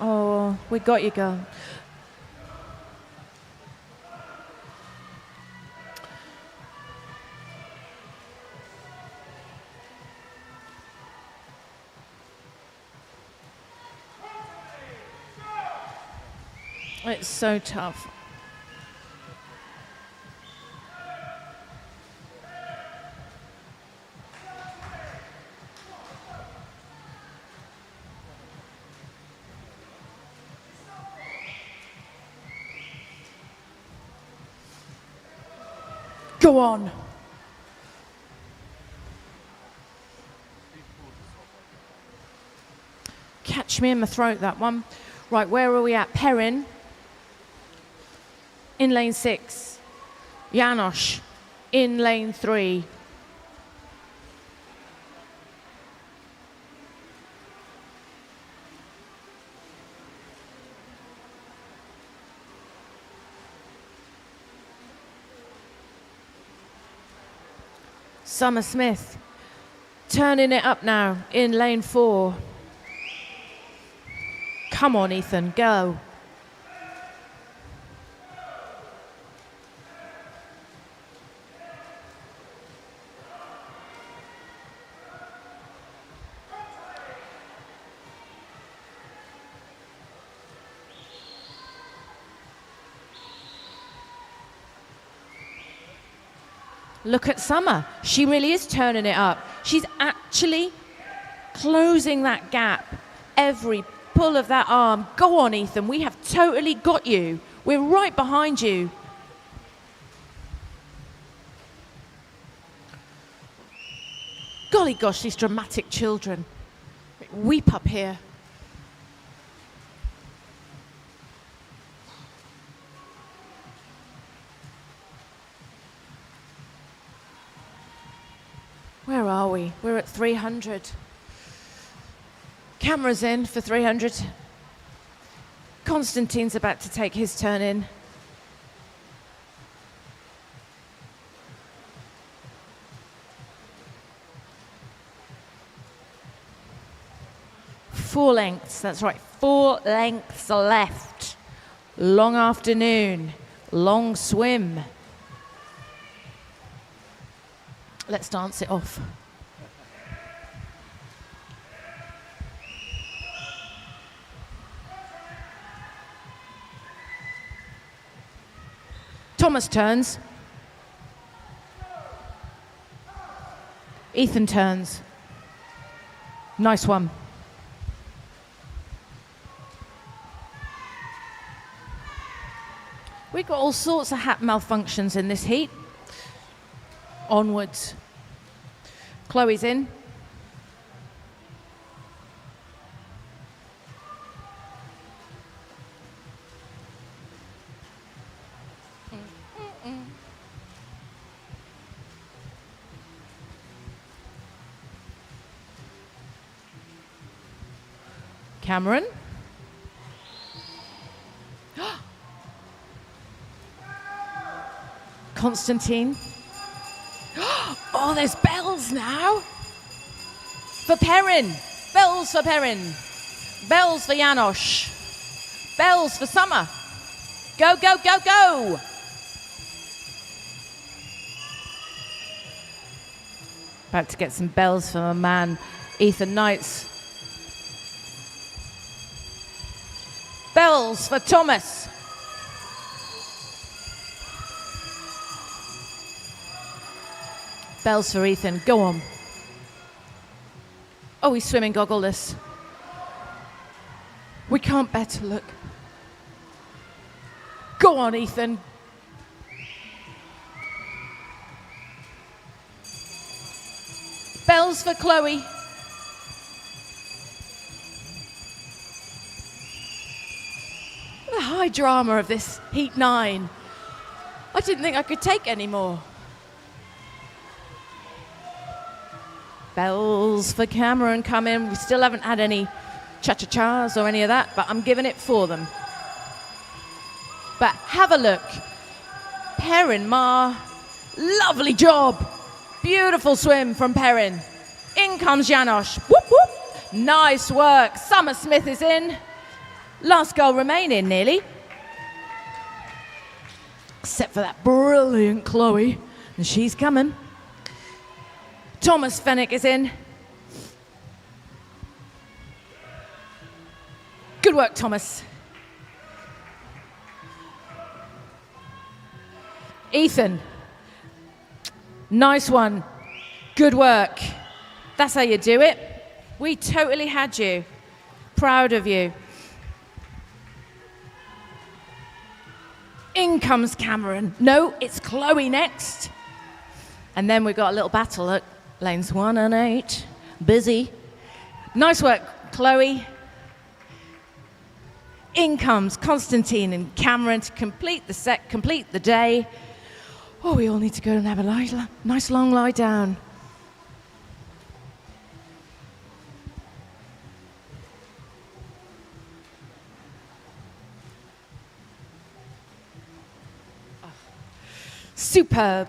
Oh, we got you, girl. It's so tough. Go on. Catch me in my throat, that one. Right, where are we at? Perrin. In lane 6. Janosch. In lane 3. Summer Smith turning it up now in lane 4. Come on, Ethan, go. Look at Summer. She really is turning it up. She's actually closing that gap. Every pull of that arm. Go on, Ethan. We have totally got you. We're right behind you. Golly gosh, these dramatic children. Weep up here. Where are we? We're at 300. Cameras in for 300. Constantine's about to take his turn in. Four lengths, that's right, 4 lengths left. Long afternoon, long swim. Let's dance it off. Thomas turns. Ethan turns. Nice one. We've got all sorts of hat malfunctions in this heat. Onwards. Chloe's in. Cameron. Constantine. Oh, there's bells now. For Perrin. Bells for Perrin. Bells for Janosch. Bells for Summer. Go, go, go, go. About to get some bells from a man, Ethan Knights. Bells for Thomas. Bells for Ethan. Go on. Oh, he's swimming goggleless. We can't better look. Go on, Ethan. Bells for Chloe. The high drama of this Heat 9. I didn't think I could take any more. Bells for Cameron come in. We still haven't had any cha-cha-chas or any of that, but I'm giving it for them. But have a look. Perrin Ma, lovely job. Beautiful swim from Perrin. In comes Janosch. Whoop, whoop. Nice work. Summer Smith is in. Last goal remaining, nearly. Except for that brilliant Chloe. And she's coming. Thomas Fennick is in. Good work, Thomas. Ethan. Nice one. Good work. That's how you do it. We totally had you. Proud of you. In comes Cameron. No, it's Chloe next. And then we've got a little battle at lanes 1 and 8. Busy. Nice work, Chloe. In comes Constantine and Cameron to complete the set, complete the day. Oh, we all need to go and have a nice long lie down. Superb.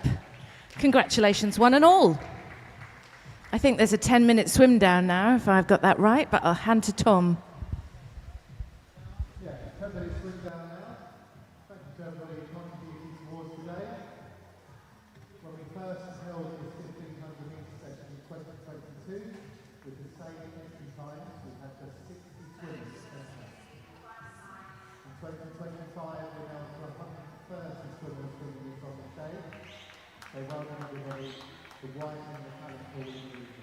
Congratulations, one and all. I think there's a 10-minute swim down now, if I've got that right, but I'll hand to Tom. Yeah, 10-minute swim down now. Thank you to everybody who contributed towards today. When we first held this 1500 metre session in 2022, with the same entry times, we had just 60 swimmers. In 2025, we're now to 130 swimmers swimming this on the day. So well done everybody for widening the talent pool in the region.